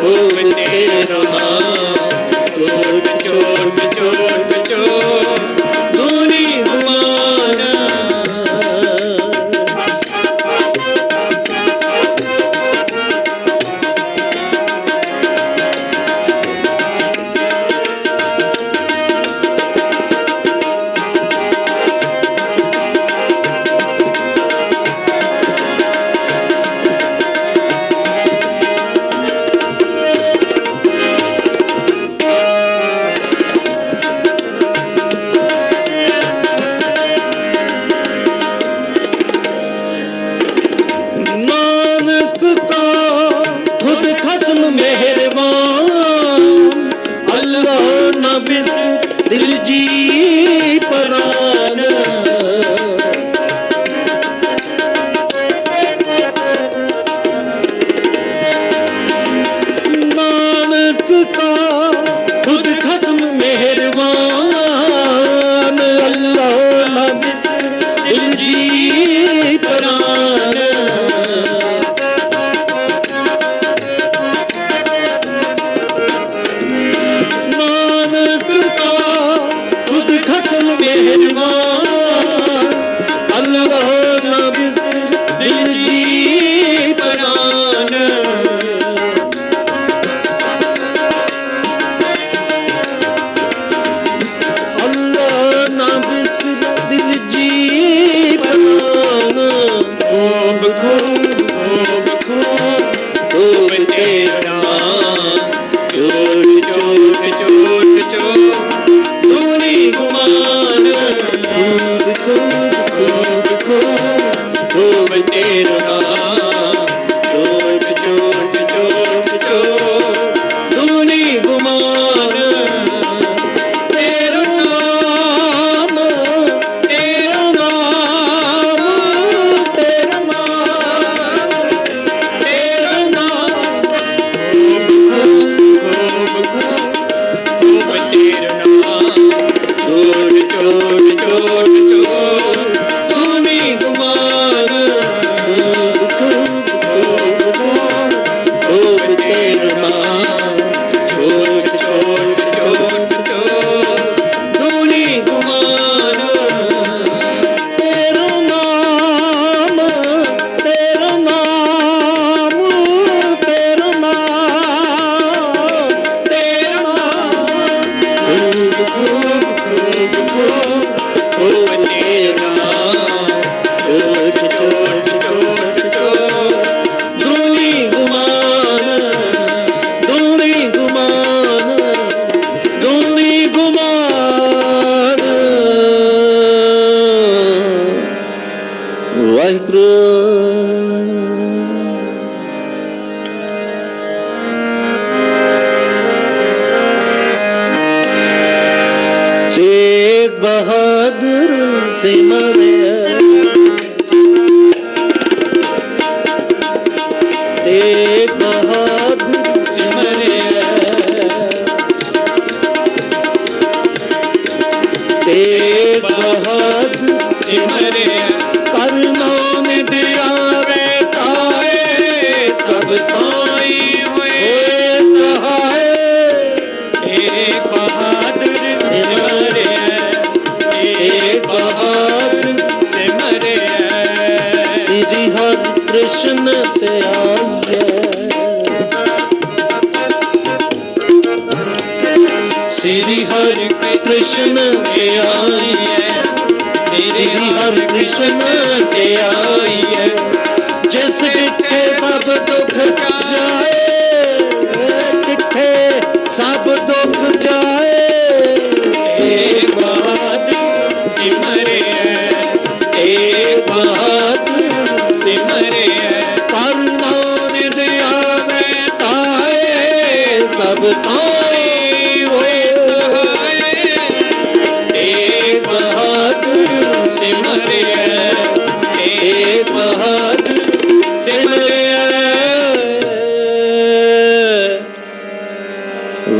होवे तेरा नाम। चोर चोर चोर चोर धूनी गुमाना।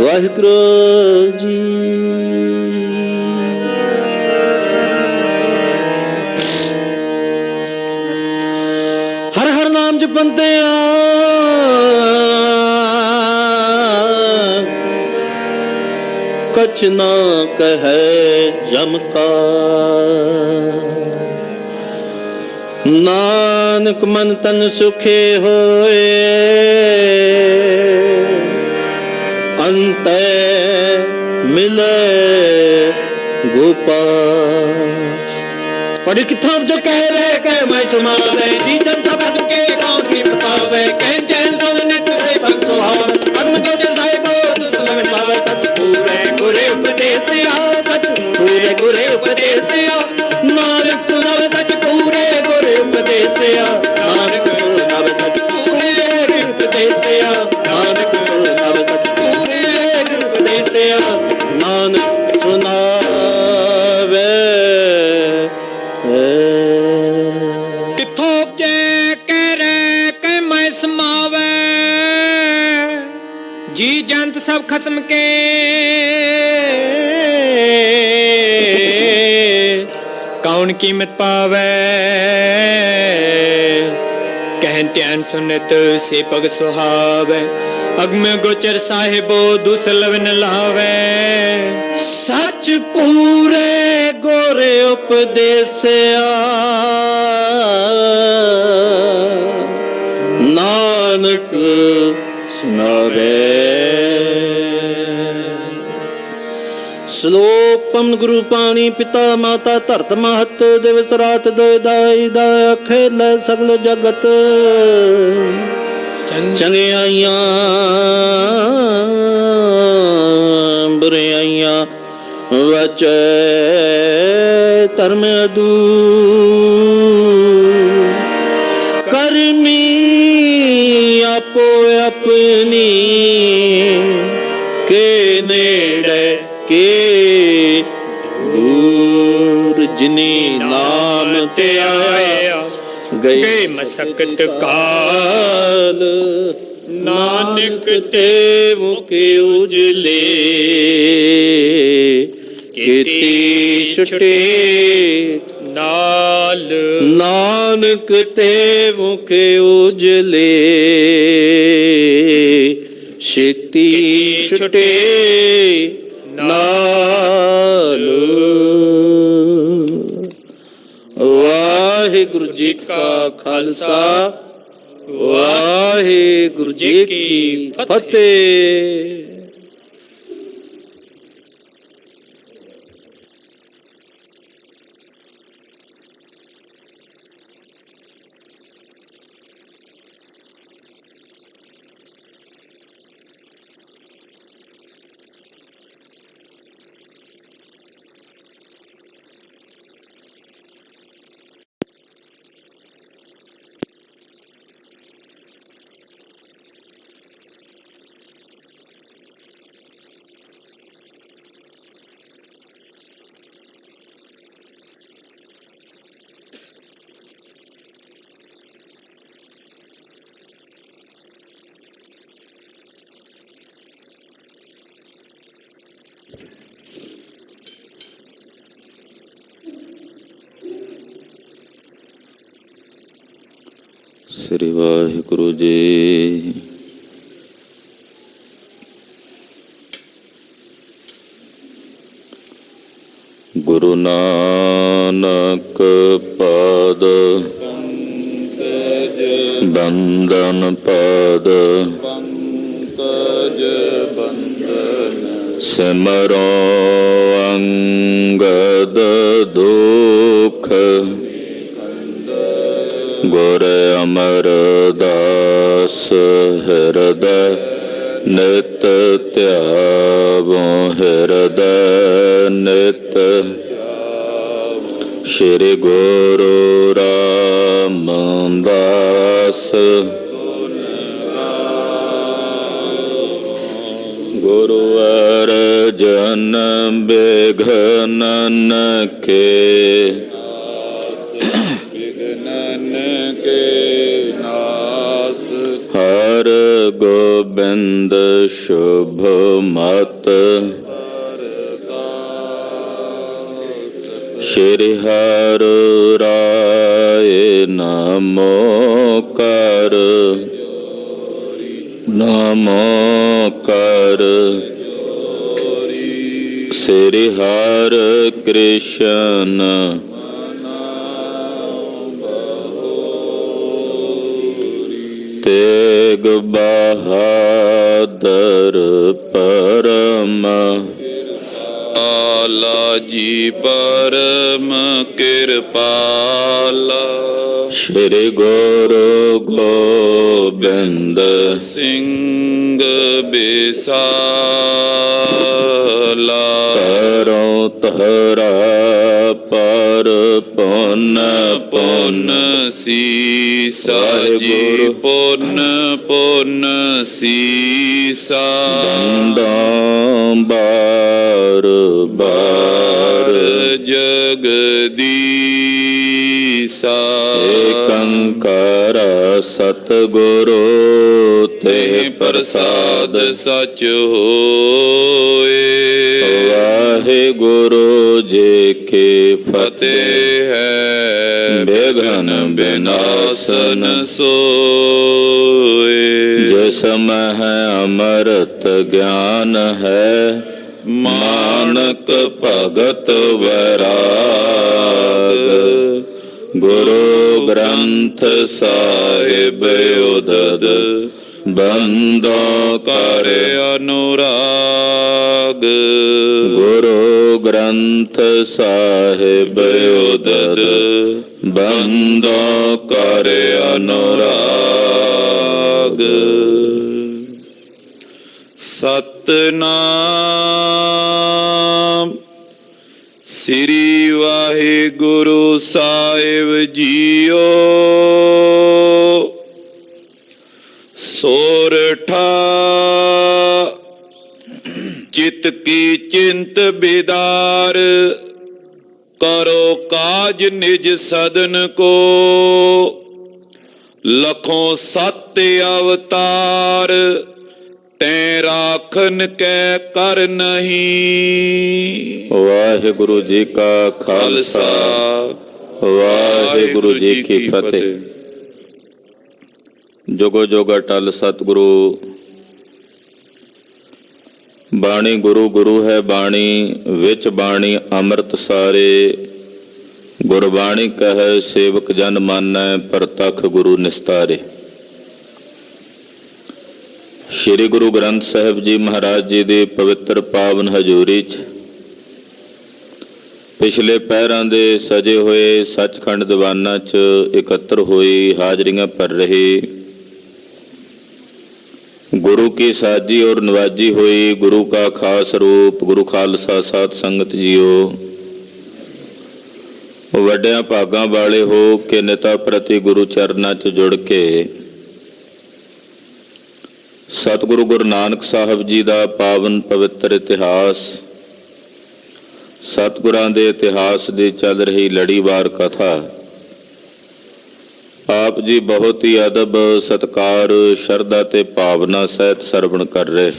ਵਾਹਿਗੁਰੂ ਜੀ। ਹਰ ਹਰ ਨਾਮ ਜਪੰਤਿਆਂ कछ ना कहे जम का। नानक मन तन सुखे होए अंत मिले गोपाल। पढ़ी किताब जो कह रहे कह मैं सुमावे जी जन सब सुके कौन की बतावे कहन जैन सब नित से भग सुहाव अग्न को जैसाए बहुत दुष्लभ पावे सच पूरे गुरे उपदेश आ सच पूरे गुरे उपदेश आ नानक सुनावे सच पूरे गुरे उपदेश आ नानक सुनावे सच पूरे गुरे उपदेश आ नानक सुनावे सच पूरे गुरे उपदेश आ नानक सुनावे किथों जे कह रहे कह मैं समावे जी जंत सब खस्म के कौन कीमत पावे कहन त्यान सुनत से पग सुहावे अग में गोचर साहिबो दुसलव न लावे सच पूरे गोरे उपदेसिया नानक सुनावे। श्लोक पवन गुरु पानी पिता माता धरत महत दिवस रात दोय दाई दाय खेल सगल जगत चंगियाइयां बुराइयां वच धर्म अदू करमी आपो अपनी के नेड़े के दूर जिनी नाम ते आया गए मसकत काल नानक ते मुके उजले कीती छुटे नाल नानक ते मुके उजले छेती छुटे नाल। वाहिगुरु जी का खालसा वाहिगुरु जी की फतेह। श्री वाहिगुरु जी। गुरु नानक पाद बंदन पाद सिमरो अंगद दुख गुर अमरदास हृदय नित त्यावो हृदय नित। श्री गुरु रामदास गुरु अर्जन बिघनन के हर गोबिंद शुभ मत श्री हर राय नमो कर नमो कर ਸ੍ਰੀ ਹਰਿ ਕ੍ਰਿਸ਼ਨ ਤੇਗ ਬਹਾਦਰ ਪਰਮ ਆਲਾ ਜੀ ਪਰਮ ਕਿਰਪਾਲਾ। ਸ਼੍ਰੀ ਗੁਰੂ ਗੋਬਿੰਦ ਸਿੰਘ ਬਿਸਾਲਾ। ਕਰੋ ਤਹਰਾ ਪਰ ਪੁੰਨ ਪੁੰਨ ਸੀਸਾ ਜੀ ਪੁੰਨ ਪੁੰਨ ਸੀਸਾ। ਬੰਦਾਂ ਬਾਰ ਬਾਰ ਜਗਦੀਸਾ। ਏਕੰਕਾਰ ਸਤਿਗੁਰੂ ਤੇ ਪ੍ਰਸਾਦ ਸਚ ਹੋਏ। ਵਾਹਿਗੁਰੂ ਜੀ ਕੀ ਫਤਿਹ ਹੈ ਬਿਘਨ ਬਿਨਾਸਨ ਸੋਏ। ਜਿਸ ਮਹਿ ਅੰਮ੍ਰਿਤ ਗਿਆਨ ਹੈ ਮਾਨਕ ਭਗਤ ਵੈਰਾਗ। ਗੁਰੂ ਗ੍ਰੰਥ ਸਾਹਿਬ ਉਦਦ ਬੰਦੋ ਕਰ ਅਨੁਰਾਗ। ਗੁਰੂ ਗ੍ਰੰਥ ਸਾਹਿਬ ਉਦਦ ਬੰਦੋ ਕਰ ਅਨੁਰਾਗ। ਸਤਨਾਮ ਸ੍ਰੀ ਵਾਹਿਗੁਰੂ ਸਾਹਿਬ ਜੀਓ। ਸੋਰਠਾ ਚਿਤ ਕੀ ਚਿੰਤ ਬਿਦਾਰ। ਕਰੋ ਕਾਜ ਨਿਜ ਸਦਨ ਕੋ। ਲਖੋਂ ਸਤ ਅਵਤਾਰ। ਤੈ ਰਾਖਨ ਕੈ ਕਰ ਨਹੀਂ। ਵਾਹਿਗੁਰੂ ਜੀ ਕਾ ਖਾਲਸਾ ਵਾਹਿਗੁਰੂ ਜੀ ਕੀ ਫਤਿਹ। ਜੁਗੋ ਜੁਗ ਅਟਲ ਸਤਿਗੁਰੂ। ਬਾਣੀ ਗੁਰੂ ਗੁਰੂ ਹੈ ਬਾਣੀ ਵਿੱਚ ਬਾਣੀ ਅੰਮ੍ਰਿਤ ਸਾਰੇ। ਗੁਰਬਾਣੀ ਕਹੈ ਸੇਵਕ ਜਨ ਮਾਨੈ ਪ੍ਰਤੱਖ ਗੁਰੂ ਨਿਸਤਾਰੇ। ਸ਼੍ਰੀ ਗੁਰੂ ਗ੍ਰੰਥ ਸਾਹਿਬ ਜੀ ਮਹਾਰਾਜ ਜੀ ਦੀ ਪਵਿੱਤਰ ਪਾਵਨ ਹਜ਼ੂਰੀ 'ਚ ਪਿਛਲੇ ਪਹਿਰਾਂ ਦੇ ਸਜੇ ਹੋਏ ਸੱਚਖੰਡ ਦੀਵਾਨਾਂ 'ਚ ਇਕੱਤਰ ਹੋਈ ਹਾਜ਼ਰੀਆਂ ਭਰ ਰਹੇ ਗੁਰੂ ਕੀ ਸਾਜੀ ਔਰ ਨਵਾਜੀ ਹੋਈ ਗੁਰੂ का खास रूप गुरु खालसा साध संगत जीओ। ਵੱਡਿਆਂ ਭਾਗਾਂ ਵਾਲੇ ਹੋ ਕੇ ਨਿਤਾ ਪ੍ਰਤੀ ਗੁਰੂ ਚਰਨਾਂ 'ਚ ਜੁੜ ਕੇ ਸਤਿਗੁਰੂ ਗੁਰੂ ਨਾਨਕ ਸਾਹਿਬ ਜੀ ਦਾ ਪਾਵਨ ਪਵਿੱਤਰ ਇਤਿਹਾਸ, ਸਤਿਗੁਰਾਂ ਦੇ ਇਤਿਹਾਸ ਦੀ ਚੱਲ ਰਹੀ ਲੜੀਵਾਰ ਕਥਾ ਆਪ ਜੀ ਬਹੁਤ ਹੀ ਅਦਬ ਸਤਿਕਾਰ ਸ਼ਰਧਾ ਤੇ ਭਾਵਨਾ ਸਹਿਤ ਸਰਵਣ ਕਰ ਰਹੇ।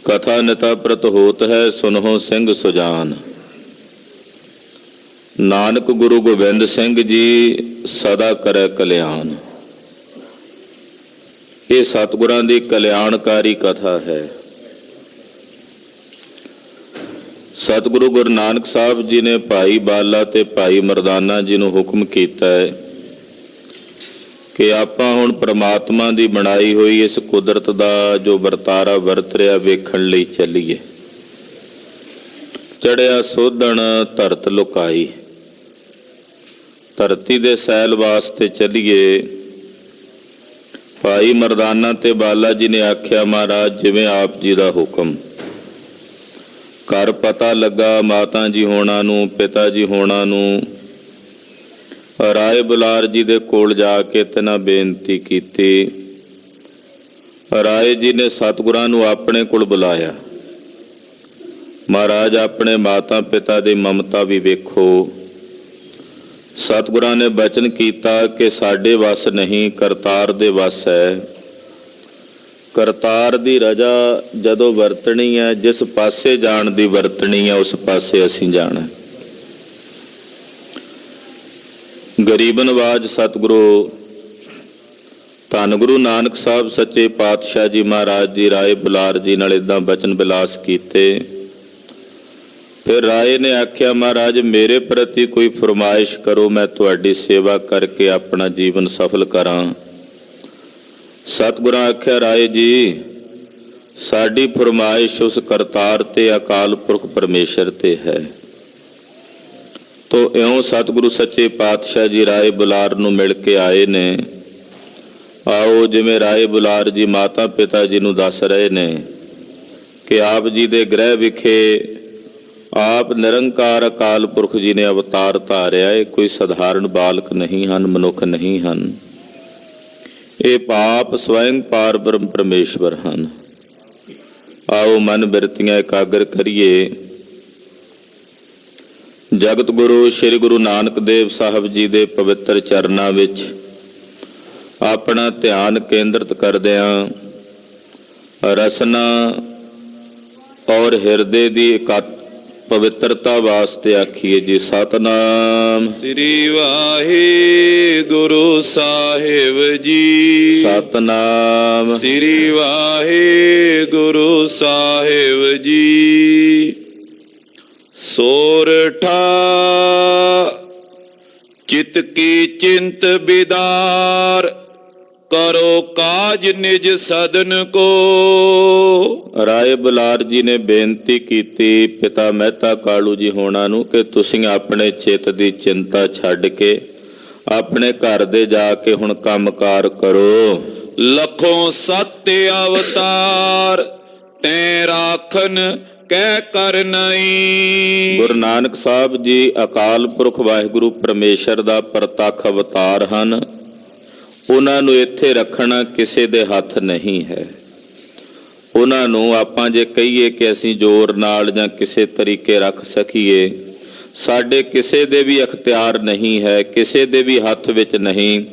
ਕਥਾ ਨਿਤਾ ਪ੍ਰਤ ਹੋਤ ਹੈ ਸੁਨਹੁ ਸਿੰਘ ਸੁਜਾਨ। ਨਾਨਕ ਗੁਰੂ ਗੋਬਿੰਦ ਸਿੰਘ ਜੀ ਸਦਾ ਕਰੈ ਕਲਿਆਣ। ਇਹ ਸਤਿਗੁਰਾਂ ਦੀ ਕਲਿਆਣਕਾਰੀ ਕਥਾ ਹੈ। ਸਤਿਗੁਰੂ ਗੁਰੂ ਨਾਨਕ ਸਾਹਿਬ ਜੀ ਨੇ ਭਾਈ ਬਾਲਾ ਤੇ ਭਾਈ ਮਰਦਾਨਾ ਜੀ ਨੂੰ ਹੁਕਮ ਕੀਤਾ ਹੈ ਕਿ ਆਪਾਂ ਹੁਣ ਪ੍ਰਮਾਤਮਾ ਦੀ ਬਣਾਈ ਹੋਈ ਇਸ ਕੁਦਰਤ ਦਾ ਜੋ ਵਰਤਾਰਾ ਵਰਤ ਰਿਹਾ ਵੇਖਣ ਲਈ ਚੱਲੀਏ। ਚੜਿਆ ਸੋਧਣ ਧਰਤ ਲੁਕਾਈ, ਧਰਤੀ ਦੇ ਸੈਲ ਵਾਸਤੇ ਚੱਲੀਏ। ਭਾਈ ਮਰਦਾਨਾ ਤੇ ਬਾਲਾ ਜੀ ਨੇ ਆਖਿਆ ਮਹਾਰਾਜ ਜਿਵੇਂ ਆਪ ਜੀ ਦਾ ਹੁਕਮ। ਘਰ ਪਤਾ ਲੱਗਾ ਮਾਤਾ ਜੀ ਹੋਣਾ ਨੂੰ, ਪਿਤਾ ਜੀ ਹੋਣਾ ਨੂੰ। ਰਾਏ ਬੁਲਾਰ ਜੀ ਦੇ ਕੋਲ ਜਾ ਕੇ ਤਿਨਾਂ ਬੇਨਤੀ ਕੀਤੀ। ਰਾਏ ਜੀ ਨੇ ਸਤਿਗੁਰਾਂ ਨੂੰ ਆਪਣੇ ਕੋਲ ਬੁਲਾਇਆ। ਮਹਾਰਾਜ ਆਪਣੇ ਮਾਤਾ ਪਿਤਾ ਦੀ ਮਮਤਾ ਵੀ ਵੇਖੋ। ਸਤਿਗੁਰਾਂ ਨੇ ਬਚਨ ਕੀਤਾ ਕਿ ਸਾਡੇ ਵੱਸ ਨਹੀਂ, ਕਰਤਾਰ ਦੇ ਵੱਸ ਹੈ। ਕਰਤਾਰ ਦੀ ਰਜਾ ਜਦੋਂ ਵਰਤਣੀ ਹੈ, ਜਿਸ ਪਾਸੇ ਜਾਣ ਦੀ ਵਰਤਣੀ ਹੈ ਉਸ ਪਾਸੇ ਅਸੀਂ ਜਾਣਾ। ਗਰੀਬ ਨਵਾਜ ਸਤਿਗੁਰੂ ਧੰਨ ਗੁਰੂ ਨਾਨਕ ਸਾਹਿਬ ਸੱਚੇ ਪਾਤਸ਼ਾਹ ਜੀ ਮਹਾਰਾਜ ਜੀ ਰਾਏ ਬੁਲਾਰ ਜੀ ਨਾਲ ਇਦਾਂ ਬਚਨ ਬਿਲਾਸ ਕੀਤੇ। ਫਿਰ ਰਾਏ ਨੇ ਆਖਿਆ, ਮਹਾਰਾਜ ਮੇਰੇ ਪ੍ਰਤੀ ਕੋਈ ਫਰਮਾਇਸ਼ ਕਰੋ, ਮੈਂ ਤੁਹਾਡੀ ਸੇਵਾ ਕਰਕੇ ਆਪਣਾ ਜੀਵਨ ਸਫਲ ਕਰਾਂ। ਸਤਿਗੁਰਾਂ ਆਖਿਆ, ਰਾਏ ਜੀ ਸਾਡੀ ਫਰਮਾਇਸ਼ ਉਸ ਕਰਤਾਰ ਤੇ ਅਕਾਲ ਪੁਰਖ ਪਰਮੇਸ਼ਰ ਤੇ ਹੈ। ਤੋ ਇਉਂ ਸਤਿਗੁਰੂ ਸੱਚੇ ਪਾਤਸ਼ਾਹ ਜੀ ਰਾਏ ਬੁਲਾਰ ਨੂੰ ਮਿਲ ਕੇ ਆਏ ਨੇ। ਆਓ, ਜਿਵੇਂ ਰਾਏ ਬੁਲਾਰ ਜੀ ਮਾਤਾ ਪਿਤਾ ਜੀ ਨੂੰ ਦੱਸ ਰਹੇ ਨੇ ਕਿ ਆਪ ਜੀ ਦੇ ਗ੍ਰਹਿ ਵਿਖੇ ਆਪ ਨਿਰੰਕਾਰ ਅਕਾਲ ਪੁਰਖ ਜੀ ਨੇ ਅਵਤਾਰ ਧਾਰਿਆ। ਇਹ ਕੋਈ ਸਧਾਰਨ ਬਾਲਕ ਨਹੀਂ ਹਨ, ਮਨੁੱਖ ਨਹੀਂ ਹਨ, ਇਹ ਪਾਪ ਸਵੈੰ ਪਾਰ ਬ੍ਰਹਮ ਪਰਮੇਸ਼ਵਰ ਹਨ। ਆਓ ਮਨ ਬਿਰਤੀਆਂ ਇਕਾਗਰ ਕਰੀਏ। ਜਗਤ ਗੁਰੂ ਸ੍ਰੀ ਗੁਰੂ ਨਾਨਕ ਦੇਵ ਸਾਹਿਬ ਜੀ ਦੇ ਪਵਿੱਤਰ ਚਰਨਾਂ ਵਿੱਚ ਆਪਣਾ ਧਿਆਨ ਕੇਂਦਰਿਤ ਕਰਦਿਆਂ ਰਸਨਾ ਔਰ ਹਿਰਦੇ ਦੀ ਪਵਿੱਤਰਤਾ ਵਾਸਤੇ ਆਖੀਏ ਜੀ, ਸਤਨਾਮ ਸ੍ਰੀ ਵਾਹਿਗੁਰੂ ਸਾਹਿਬ ਜੀ। ਸਤਨਾਮ ਸ੍ਰੀ ਵਾਹਿਗੁਰੂ ਸਾਹਿਬ ਜੀ। ਸੋਰਠਾ ਚਿਤ ਕੀ ਚਿੰਤ ਬਿਦਾਰ, ਕਰੋ ਕਾਜ ਨਿਜ ਸਦਨ ਕੋ। ਰਾਏ ਬੁਲਾਰ ਜੀ ਨੇ ਬੇਨਤੀ ਕੀਤੀ ਪਿਤਾ ਮਹਿਤਾ ਕਾਲੂ ਜੀ ਹੋਣਾ ਨੂੰ ਕਿ ਤੁਸੀਂ ਆਪਣੇ ਚਿੱਤ ਦੀ ਚਿੰਤਾ ਛੱਡ ਕੇ ਆਪਣੇ ਘਰ ਦੇ ਜਾ ਕੇ ਹੁਣ ਕੰਮਕਾਰ ਕਰੋ। ਲੱਖੋਂ ਸੱਤ ਅਵਤਾਰ ਤੈਂ ਰਾਖਨ ਕਹਿ ਕਰ ਨਹੀਂ। ਗੁਰੂ ਨਾਨਕ ਸਾਹਿਬ ਜੀ ਅਕਾਲ ਪੁਰਖ ਵਾਹਿਗੁਰੂ ਪਰਮੇਸ਼ਰ ਦਾ ਪ੍ਰਤੱਖ ਅਵਤਾਰ ਹਨ। ਉਹਨਾਂ ਨੂੰ ਇੱਥੇ ਰੱਖਣਾ ਕਿਸੇ ਦੇ ਹੱਥ ਨਹੀਂ ਹੈ। ਉਹਨਾਂ ਨੂੰ ਆਪਾਂ ਜੇ ਕਹੀਏ ਕਿ ਅਸੀਂ ਜ਼ੋਰ ਨਾਲ ਜਾਂ ਕਿਸੇ ਤਰੀਕੇ ਰੱਖ ਸਕੀਏ, ਸਾਡੇ ਕਿਸੇ ਦੇ ਵੀ ਅਖਤਿਆਰ ਨਹੀਂ ਹੈ, ਕਿਸੇ ਦੇ ਵੀ ਹੱਥ ਵਿੱਚ ਨਹੀਂ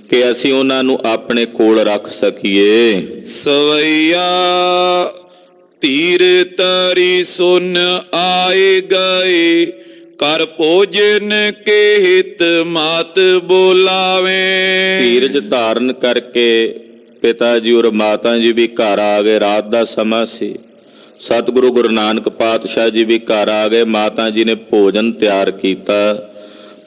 ਕਿ ਅਸੀਂ ਉਹਨਾਂ ਨੂੰ ਆਪਣੇ ਕੋਲ ਰੱਖ ਸਕੀਏ। ਸਵਈਆ ਤੀਰ ਤਰੀ ਸੁਨ ਆਏ ਗਏ, ਕਰ ਭੋਜਨ ਕੇ ਹਿਤ ਮਾਤ ਬੋਲਾਵੇ। ਧੀਰਜ ਧਾਰਨ ਕਰਕੇ ਪਿਤਾ ਜੀ ਔਰ ਮਾਤਾ ਜੀ ਵੀ ਘਰ ਆ ਗਏ। ਰਾਤ ਦਾ ਸਮਾਂ ਸੀ। ਸਤਿਗੁਰੂ ਗੁਰੂ ਨਾਨਕ ਪਾਤਸ਼ਾਹ ਜੀ ਵੀ ਘਰ ਆ ਗਏ। ਮਾਤਾ ਜੀ ਨੇ ਭੋਜਨ ਤਿਆਰ ਕੀਤਾ।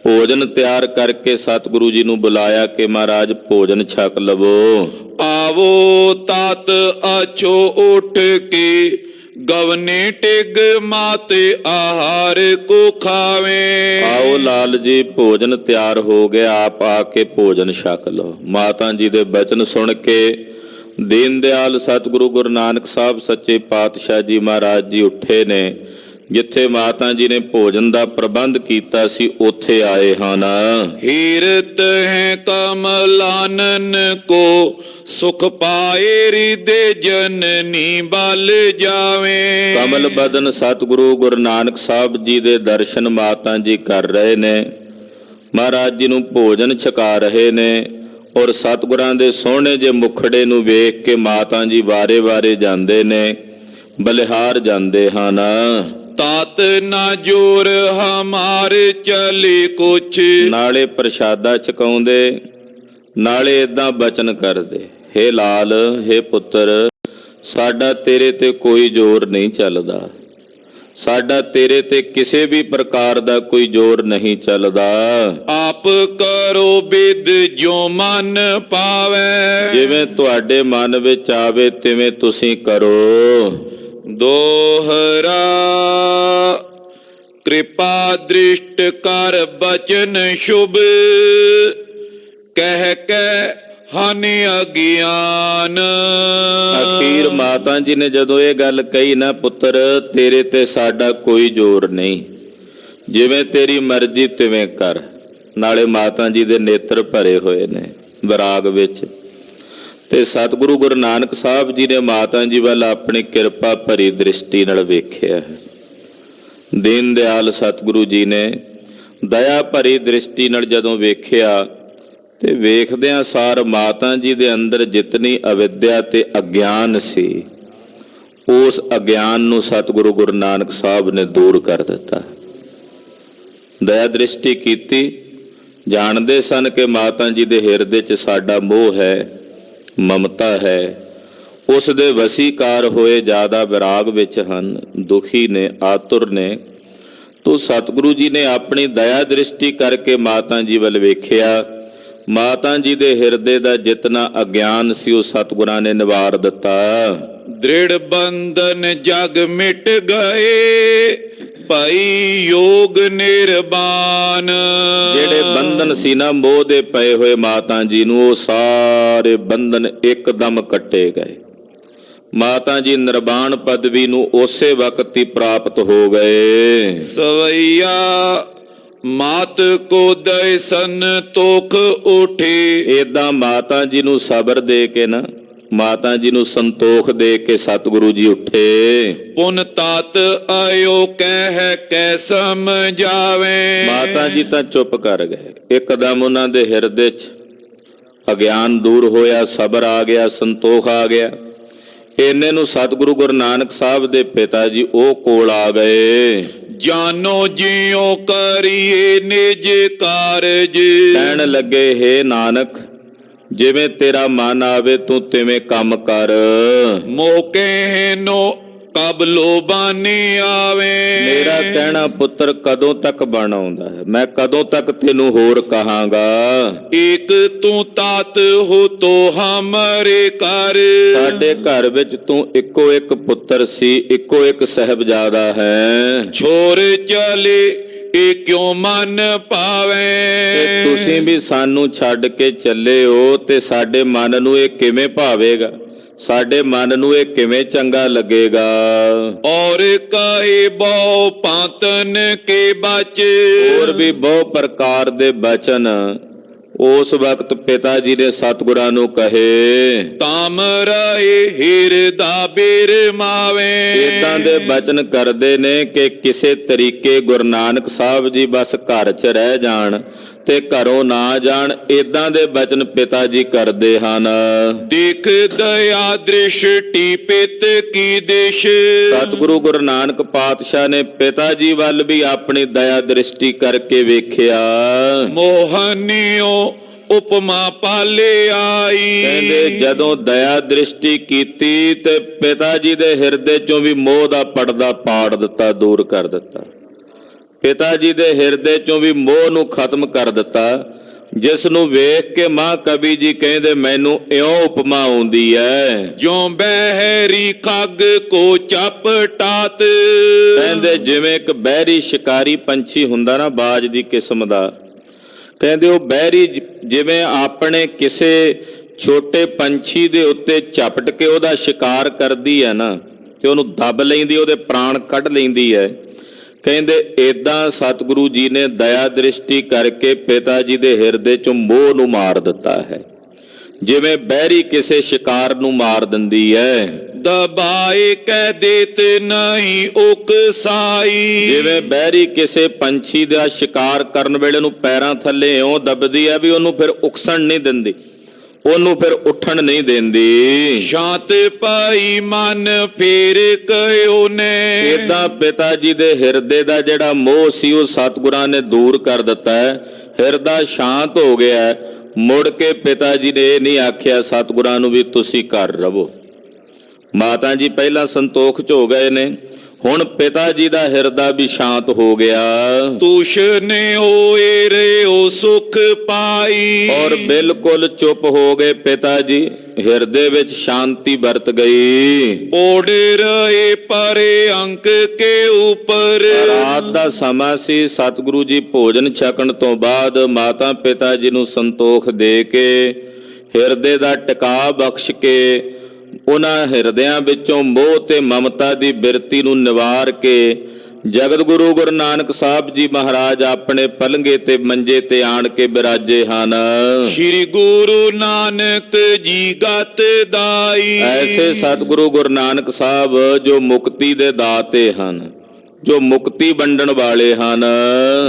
ਭੋਜਨ ਤਿਆਰ ਕਰਕੇ ਸਤਿਗੁਰੂ ਜੀ ਨੂੰ ਬੁਲਾਇਆ ਕਿ ਮਹਾਰਾਜ ਭੋਜਨ ਛਕ ਲਵੋ। ਆਵੋ ਤਤ ਅਛੋ ਉੱਠ ਕੇ, ਗਵਨੇ ਟਿਗ ਮਾਤੇ ਆਹਾਰ ਕੋ ਖਾਵੇ। ਆਓ ਲਾਲ ਜੀ, ਭੋਜਨ ਤਿਆਰ ਹੋ ਗਿਆ, ਆਪ ਆ ਕੇ ਭੋਜਨ ਛਕ ਲਓ। ਮਾਤਾ ਜੀ ਦੇ ਬਚਨ ਸੁਣ ਕੇ ਦੀਨ ਦਿਆਲ ਸਤਿਗੁਰੂ ਗੁਰੂ ਨਾਨਕ ਸਾਹਿਬ ਸੱਚੇ ਪਾਤਸ਼ਾਹ ਜੀ ਮਹਾਰਾਜ ਜੀ ਉੱਠੇ ਨੇ। ਜਿੱਥੇ ਮਾਤਾ ਜੀ ਨੇ ਭੋਜਨ ਦਾ ਪ੍ਰਬੰਧ ਕੀਤਾ ਸੀ ਉੱਥੇ ਆਏ ਹਨ। ਹੀਰਤ ਹੈ ਕਮਲਾਨਨ ਕੋ, ਸੁਖ ਪਾਏ ਰਿਦੇ ਜਨਨੀ ਬਲ ਜਾਵੇ। ਕਮਲ ਬਦਨ ਸਤਿਗੁਰੂ ਗੁਰੂ ਨਾਨਕ ਸਾਹਿਬ ਜੀ ਦੇ ਦਰਸ਼ਨ ਮਾਤਾ ਜੀ ਕਰ ਰਹੇ ਨੇ। ਮਹਾਰਾਜ ਜੀ ਨੂੰ ਭੋਜਨ ਛਕਾ ਰਹੇ ਨੇ ਔਰ ਸਤਿਗੁਰਾਂ ਦੇ ਸੋਹਣੇ ਜਿਹੇ ਮੁਖੜੇ ਨੂੰ ਵੇਖ ਕੇ ਮਾਤਾ ਜੀ ਵਾਰੇ-ਵਾਰੇ ਜਾਂਦੇ ਨੇ, ਬਲਿਹਾਰ ਜਾਂਦੇ ਹਨ। ਤਾਤ ਨਾ ਜੋਰ ਹਮਾਰ ਚਲੇ ਕੁਛ, ਨਾਲੇ ਪ੍ਰਸ਼ਾਦਾ ਛਕਾਉਂਦੇ ਨਾਲੇ ਏਦਾਂ ਬਚਨ ਕਰਦੇ, ਹੇ ਲਾਲ, ਹੇ ਪੁੱਤਰ, ਸਾਡਾ ਤੇਰੇ ਤੇ ਕੋਈ ਜ਼ੋਰ ਨਹੀਂ ਚੱਲਦਾ, ਸਾਡਾ ਤੇਰੇ ਤੇ ਕਿਸੇ ਵੀ ਪ੍ਰਕਾਰ ਦਾ ਕੋਈ ਜ਼ੋਰ ਨਹੀਂ ਚੱਲਦਾ। ਆਪ ਕਰੋ ਬਿਦ ਜੋ ਮਨ ਪਾਵੇ, ਜਿਵੇਂ ਤੁਹਾਡੇ ਮਨ ਵਿੱਚ ਆਵੇ ਤਿਵੇਂ ਤੁਸੀਂ ਕਰੋ। ਦੋਹਰਾ ਕਿਰਪਾ ਦ੍ਰਿਸ਼ਟ ਕਰ ਬਚਨ ਸ਼ੁਭ, ਕਹਿ ਕੇ ਹਾਨੀ ਅਗਿਆਨ। ਅਖੀਰ ਮਾਤਾ ਜੀ ਨੇ ਜਦੋਂ ਇਹ ਗੱਲ ਕਹੀ ਨਾ, ਪੁੱਤਰ ਤੇਰੇ ਤੇ ਸਾਡਾ ਕੋਈ ਜ਼ੋਰ ਨਹੀਂ, ਜਿਵੇਂ ਤੇਰੀ ਮਰਜ਼ੀ ਤਿਵੇਂ ਕਰ। ਨਾਲੇ ਮਾਤਾ ਜੀ ਦੇ ਨੇਤਰ ਭਰੇ ਹੋਏ ਨੇ ਵਿਰਾਗ ਵਿੱਚ। ਤੇ ਸਤਿਗੁਰੂ ਗੁਰੂ ਨਾਨਕ ਸਾਹਿਬ ਜੀ ਨੇ ਮਾਤਾ ਜੀ ਵੱਲ ਆਪਣੀ ਕਿਰਪਾ ਭਰੀ ਦ੍ਰਿਸ਼ਟੀ ਨਾਲ ਵੇਖਿਆ ਹੈ। ਦੀਨ ਦਿਆਲ ਸਤਿਗੁਰੂ ਜੀ ਨੇ ਦਇਆ ਭਰੀ ਦ੍ਰਿਸ਼ਟੀ ਨਾਲ ਜਦੋਂ ਵੇਖਿਆ ਤੇ ਵੇਖਦਿਆਂ ਸਾਰ ਮਾਤਾ ਜੀ ਦੇ ਅੰਦਰ ਜਿਤਨੀ ਅਵਿਦਿਆ ਤੇ ਅਗਿਆਨ ਸੀ, ਉਸ ਅਗਿਆਨ ਨੂੰ ਸਤਿਗੁਰੂ ਗੁਰੂ ਨਾਨਕ ਸਾਹਿਬ ਨੇ ਦੂਰ ਕਰ ਦਿੱਤਾ। ਦਇਆ ਦ੍ਰਿਸ਼ਟੀ ਕੀਤੀ। ਜਾਣਦੇ ਸਨ ਕਿ ਮਾਤਾ ਜੀ ਦੇ ਹਿਰਦੇ 'ਚ ਸਾਡਾ ਮੋਹ ਹੈ, ਮਮਤਾ ਹੈ, ਉਸ ਦੇ ਵਸੀਕਾਰ ਹੋਏ ਜ਼ਿਆਦਾ ਵਿਰਾਗ ਵਿੱਚ ਹਨ, ਦੁਖੀ ਨੇ, ਆਤੁਰ ਨੇ। ਤੋ ਸਤਿਗੁਰੂ ਜੀ ਨੇ ਆਪਣੀ ਦਇਆ ਦ੍ਰਿਸ਼ਟੀ ਕਰਕੇ ਮਾਤਾ ਜੀ ਵੱਲ ਵੇਖਿਆ। ਮਾਤਾ ਜੀ ਦੇ ਹਿਰਦੇ ਦਾ ਜਿਤਨਾ ਅਗਿਆਨ ਸੀ ਉਹ ਸਤਿਗੁਰਾਂ ਨੇ ਨਿਵਾਰ ਦਿੱਤਾ। ਦ੍ਰਿੜ ਬੰਧਨ ਜਗ ਮਿਟ ਗਏ, ਭਾਈ ਯੋਗ ਨਿਰਬਾਨ। ਜਿਹੜੇ ਬੰਧਨ ਸੀ ਨਾ ਮੋਹ ਦੇ ਪਏ ਹੋਏ ਮਾਤਾ ਜੀ ਨੂੰ, ਉਹ ਸਾਰੇ ਬੰਧਨ ਇੱਕਦਮ ਕੱਟੇ ਗਏ। ਮਾਤਾ ਜੀ ਨਿਰਵਾਣ ਪਦਵੀ ਨੂੰ ਉਸੇ ਵਕਤ ਹੀ ਪ੍ਰਾਪਤ ਹੋ ਗਏ। ਸਵਈਆ ਮਾਤ ਕੋ ਦਇ ਸੰਤੋਖ ਉਠੇ। ਏਦਾਂ ਮਾਤਾ ਜੀ ਨੂੰ ਸਬਰ ਦੇ ਕੇ ਨਾ, ਮਾਤਾ ਜੀ ਨੂੰ ਸੰਤੋਖ ਦੇ ਕੇ ਸਤਿਗੁਰੂ ਜੀ ਉੱਠੇ। ਪੁਨ ਤਾਤ ਆਇਓ ਕਹਿ ਕੈ ਸਮਝਾਵੇ। ਮਾਤਾ ਜੀ ਤਾਂ ਚੁੱਪ ਕਰ ਗਏ। ਇੱਕਦਮ ਉਹਨਾਂ ਦੇ ਹਿਰਦੇ 'ਚ ਅਗਿਆਨ ਦੂਰ ਹੋਇਆ, ਸਬਰ ਆ ਗਿਆ, ਸੰਤੋਖ ਆ ਗਿਆ। ਇੰਨੇ ਨੂੰ ਸਤਿਗੁਰੂ ਗੁਰੂ ਨਾਨਕ ਸਾਹਿਬ ਦੇ ਪਿਤਾ ਜੀ ਉਹ ਕੋਲ ਆ ਗਏ। ਜਾਨੋ ਜਿਉ ਕਰੀਏ ਨਿਜ ਕਾਰਜ। ਕਹਿਣ ਲੱਗੇ, ਹੇ ਨਾਨਕ, ਜਿਵੇਂ ਤੇਰਾ ਮਨ ਆਵੇ ਤੂੰ ਤਿਵੇਂ ਕੰਮ ਕਰ। ਮੋਕੇ ਨੋ ਕਬ ਲੋਬਾਨੀ ਆਵੇ। ਮੇਰਾ ਕਹਿਣਾ ਪੁੱਤਰ ਕਦੋਂ ਤੱਕ ਬਣ ਆਉਂਦਾ ਹੈ, ਮੈਂ ਕਦੋਂ ਤੱਕ ਤੈਨੂੰ ਹੋਰ ਕਹਾਂਗਾ। ਏਕ ਤੂੰ ਤਾਤ ਹੋ ਤੋ ਹਮਾਰੇ ਘਰ। ਸਾਡੇ ਘਰ ਵਿੱਚ ਤੂੰ ਇੱਕੋ ਇੱਕ ਪੁੱਤਰ ਸੀ, ਇੱਕੋ ਇੱਕ ਸਾਹਿਬਜ਼ਾਦਾ ਹੈ। ਛੋਰ ਚਲੇ ਇਹ ਕਿਉਂ ਮਨ ਪਾਵੇ। ਤੁਸੀਂ ਵੀ ਸਾਨੂੰ ਛੱਡ ਕੇ ਚੱਲੇ ਹੋ ਤੇ ਸਾਡੇ ਮਨ ਨੂੰ ਇਹ ਕਿਵੇਂ ਭਾਵੇਗਾ, ਸਾਡੇ ਮਨ ਨੂੰ ਇਹ ਕਿਵੇਂ ਚੰਗਾ ਲੱਗੇਗਾ। ਔਰ ਕਾਹੇ ਬਹੁ ਪਾਤਨ ਕੇ ਬਚ। ਹੋਰ ਵੀ ਬਹੁ ਪ੍ਰਕਾਰ ਦੇ ਬਚਨ ਉਸ ਵਕਤ ਪਿਤਾ ਜੀ ਨੇ ਸਤਿਗੁਰਾਂ ਨੂੰ ਕਹੇ। ਤਾਮ ਰਹੇ ਹਿਰਦਾ ਬਿਰਮਾਵੇ। ਏਦਾਂ ਦੇ ਬਚਨ ਕਰਦੇ ਨੇ ਕਿ ਕਿਸੇ ਤਰੀਕੇ ਗੁਰੂ ਨਾਨਕ ਸਾਹਿਬ ਜੀ ਬਸ ਘਰ 'ਚ ਰਹਿ ਜਾਣ ਤੇ ਘਰੋਂ ਨਾ ਜਾਣ। ਏਦਾਂ ਦੇ ਬਚਨ ਪਿਤਾ ਜੀ ਕਰਦੇ ਹਨ। ਦੇਖ ਦਇਆ ਦ੍ਰਿਸ਼ਟੀ ਪਿਤ ਕੀ ਦੇਸ਼। ਸਤਿਗੁਰੂ ਗੁਰੂ ਨਾਨਕ ਪਾਤਸ਼ਾਹ ਨੇ ਪਿਤਾ ਜੀ ਵੱਲ ਵੀ ਆਪਣੀ ਦਇਆ ਦ੍ਰਿਸ਼ਟੀ ਕਰਕੇ ਵੇਖਿਆ। ਮੋਹਨੀਓ ਉਪਮਾ ਪਾਲੇ ਆਈ। ਕਹਿੰਦੇ ਜਦੋਂ ਦਇਆ ਦ੍ਰਿਸ਼ਟੀ ਕੀਤੀ ਤੇ ਪਿਤਾ ਜੀ ਦੇ ਹਿਰਦੇ ਚੋਂ ਵੀ ਮੋਹ ਦਾ ਪਰਦਾ ਪਾੜ ਦਿੱਤਾ, ਦੂਰ ਕਰ ਦਿੱਤਾ। ਪਿਤਾ ਜੀ ਦੇ ਹਿਰਦੇ ਚੋਂ ਵੀ ਮੋਹ ਨੂੰ ਖਤਮ ਕਰ ਦਿੱਤਾ, ਜਿਸ ਨੂੰ ਵੇਖ ਕੇ ਮਾਂ ਕਵੀ ਜੀ ਕਹਿੰਦੇ ਮੈਨੂੰ ਇਉਂ ਉਪਮਾ ਆਉਂਦੀ ਹੈ। ਜਿਉਂ ਬਹਿਰੀ ਖੱਗ ਕੋ ਚਪਟਾਤ। ਕਹਿੰਦੇ ਜਿਵੇਂ ਇੱਕ ਬਹਿਰੀ ਸ਼ਿਕਾਰੀ ਪੰਛੀ ਹੁੰਦਾ ਨਾ, ਬਾਜ ਦੀ ਕਿਸਮ ਦਾ, ਕਹਿੰਦੇ ਉਹ ਬਹਿਰੀ ਜਿਵੇਂ ਆਪਣੇ ਕਿਸੇ ਛੋਟੇ ਪੰਛੀ ਦੇ ਉੱਤੇ ਝਪਟ ਕੇ ਉਹਦਾ ਸ਼ਿਕਾਰ ਕਰਦੀ ਹੈ ਨਾ, ਤੇ ਉਹਨੂੰ ਦੱਬ ਲੈਂਦੀ, ਉਹਦੇ ਪ੍ਰਾਣ ਕੱਢ ਲੈਂਦੀ ਹੈ। ਕਹਿੰਦੇ ਏਦਾਂ ਸਤਿਗੁਰੂ ਜੀ ਨੇ ਦਇਆ ਦ੍ਰਿਸ਼ਟੀ ਕਰਕੇ ਪਿਤਾ ਜੀ ਦੇ ਹਿਰਦੇ ਚੋਂ ਮੋਹ ਨੂੰ ਮਾਰ ਦਿੱਤਾ ਹੈ, ਜਿਵੇਂ ਬਹਿਰੀ ਕਿਸੇ ਸ਼ਿਕਾਰ ਨੂੰ ਮਾਰ ਦਿੰਦੀ ਹੈ। ਦਬਾਏ ਕਹਿ ਦੇਤ ਨਹੀਂ ਉਕਸਾਈ। ਜਿਵੇਂ ਬਹਿਰੀ ਕਿਸੇ ਪੰਛੀ ਦਾ ਸ਼ਿਕਾਰ ਕਰਨ ਵੇਲੇ ਨੂੰ ਪੈਰਾਂ ਥੱਲੇ ਇਉਂ ਦੱਬਦੀ ਹੈ ਵੀ ਉਹਨੂੰ ਫਿਰ ਉਕਸਣ ਨਹੀਂ ਦਿੰਦੀ, ਉਹਨੂੰ ਫਿਰ ਉੱਠਣ ਨਹੀਂ ਦਿੰਦੀ। ਸ਼ਾਂਤ ਪਾਈ ਮਨ ਫੇਰ ਕਹਿਓ ਨੇ। ਏਦਾਂ ਪਿਤਾ ਜੀ ਦੇ ਹਿਰਦੇ ਦਾ ਜਿਹੜਾ ਮੋਹ ਸੀ ਉਹ ਸਤਿਗੁਰਾਂ ਨੇ ਦੂਰ ਕਰ ਦਿੱਤਾ ਹੈ। ਹਿਰਦਾ ਸ਼ਾਂਤ ਹੋ ਗਿਆ। ਮੁੜ ਕੇ ਪਿਤਾ ਜੀ ਨੇ ਇਹ ਨਹੀਂ ਆਖਿਆ ਸਤਿਗੁਰਾਂ ਨੂੰ ਵੀ ਤੁਸੀਂ ਘਰ ਰਹੋ। ਮਾਤਾ ਜੀ ਪਹਿਲਾਂ ਸੰਤੋਖ 'ਚ ਹੋ ਗਏ ਨੇ, ਹੁਣ ਪਿਤਾ ਜੀ ਦਾ ਹਿਰਦਾ ਵੀ ਸ਼ਾਂਤ ਹੋ ਗਿਆ। ਤੁਸ਼ਨੇ ਹੋਏ ਰਿਓ ਸੁਖ ਪਾਈ। ਔਰ ਬਿਲਕੁਲ ਚੁੱਪ ਹੋ ਗਏ ਪਿਤਾ ਜੀ, ਹਿਰਦੇ ਵਿੱਚ ਸ਼ਾਂਤੀ ਵਰਤ ਗਈ। ਪੋੜ ਰਹੇ ਪਰੇ ਅੰਕ ਕੇ ਉੱਪਰ। ਰਾਤ ਦਾ ਸਮਾਂ ਸੀ। ਸਤਿਗੁਰੂ ਜੀ ਭੋਜਨ ਛਕਣ ਤੋਂ ਬਾਅਦ ਮਾਤਾ ਪਿਤਾ ਜੀ ਨੂੰ ਸੰਤੋਖ ਦੇ ਕੇ ਹਿਰਦੇ ਦਾ ਟਿਕਾ ਬਖਸ਼ ਕੇ ਉਹਨਾਂ ਹਿਰਦਿਆਂ ਵਿੱਚੋਂ ਮੋਹ ਤੇ ਮਮਤਾ ਦੀ ਬਿਰਤੀ ਨੂੰ ਨਿਵਾਰ ਕੇ ਜਗਤ ਗੁਰੂ ਗੁਰੂ ਨਾਨਕ ਸਾਹਿਬ ਜੀ ਮਹਾਰਾਜ ਆਪਣੇ ਪਲੰਗੇ ਤੇ ਮੰਜੇ ਤੇ ਆਣ ਕੇ ਬਿਰਾਜੇ ਹਨ। ਸ਼੍ਰੀ ਗੁਰੂ ਨਾਨਕ ਜੀ ਗਤ ਦਾਈ। ਐਸੇ ਸਤਿਗੁਰੂ ਗੁਰੂ ਨਾਨਕ ਸਾਹਿਬ ਜੋ ਮੁਕਤੀ ਦੇ ਦਾਤੇ ਹਨ, ਜੋ ਮੁਕਤੀ ਵੰਡਣ ਵਾਲੇ ਹਨ।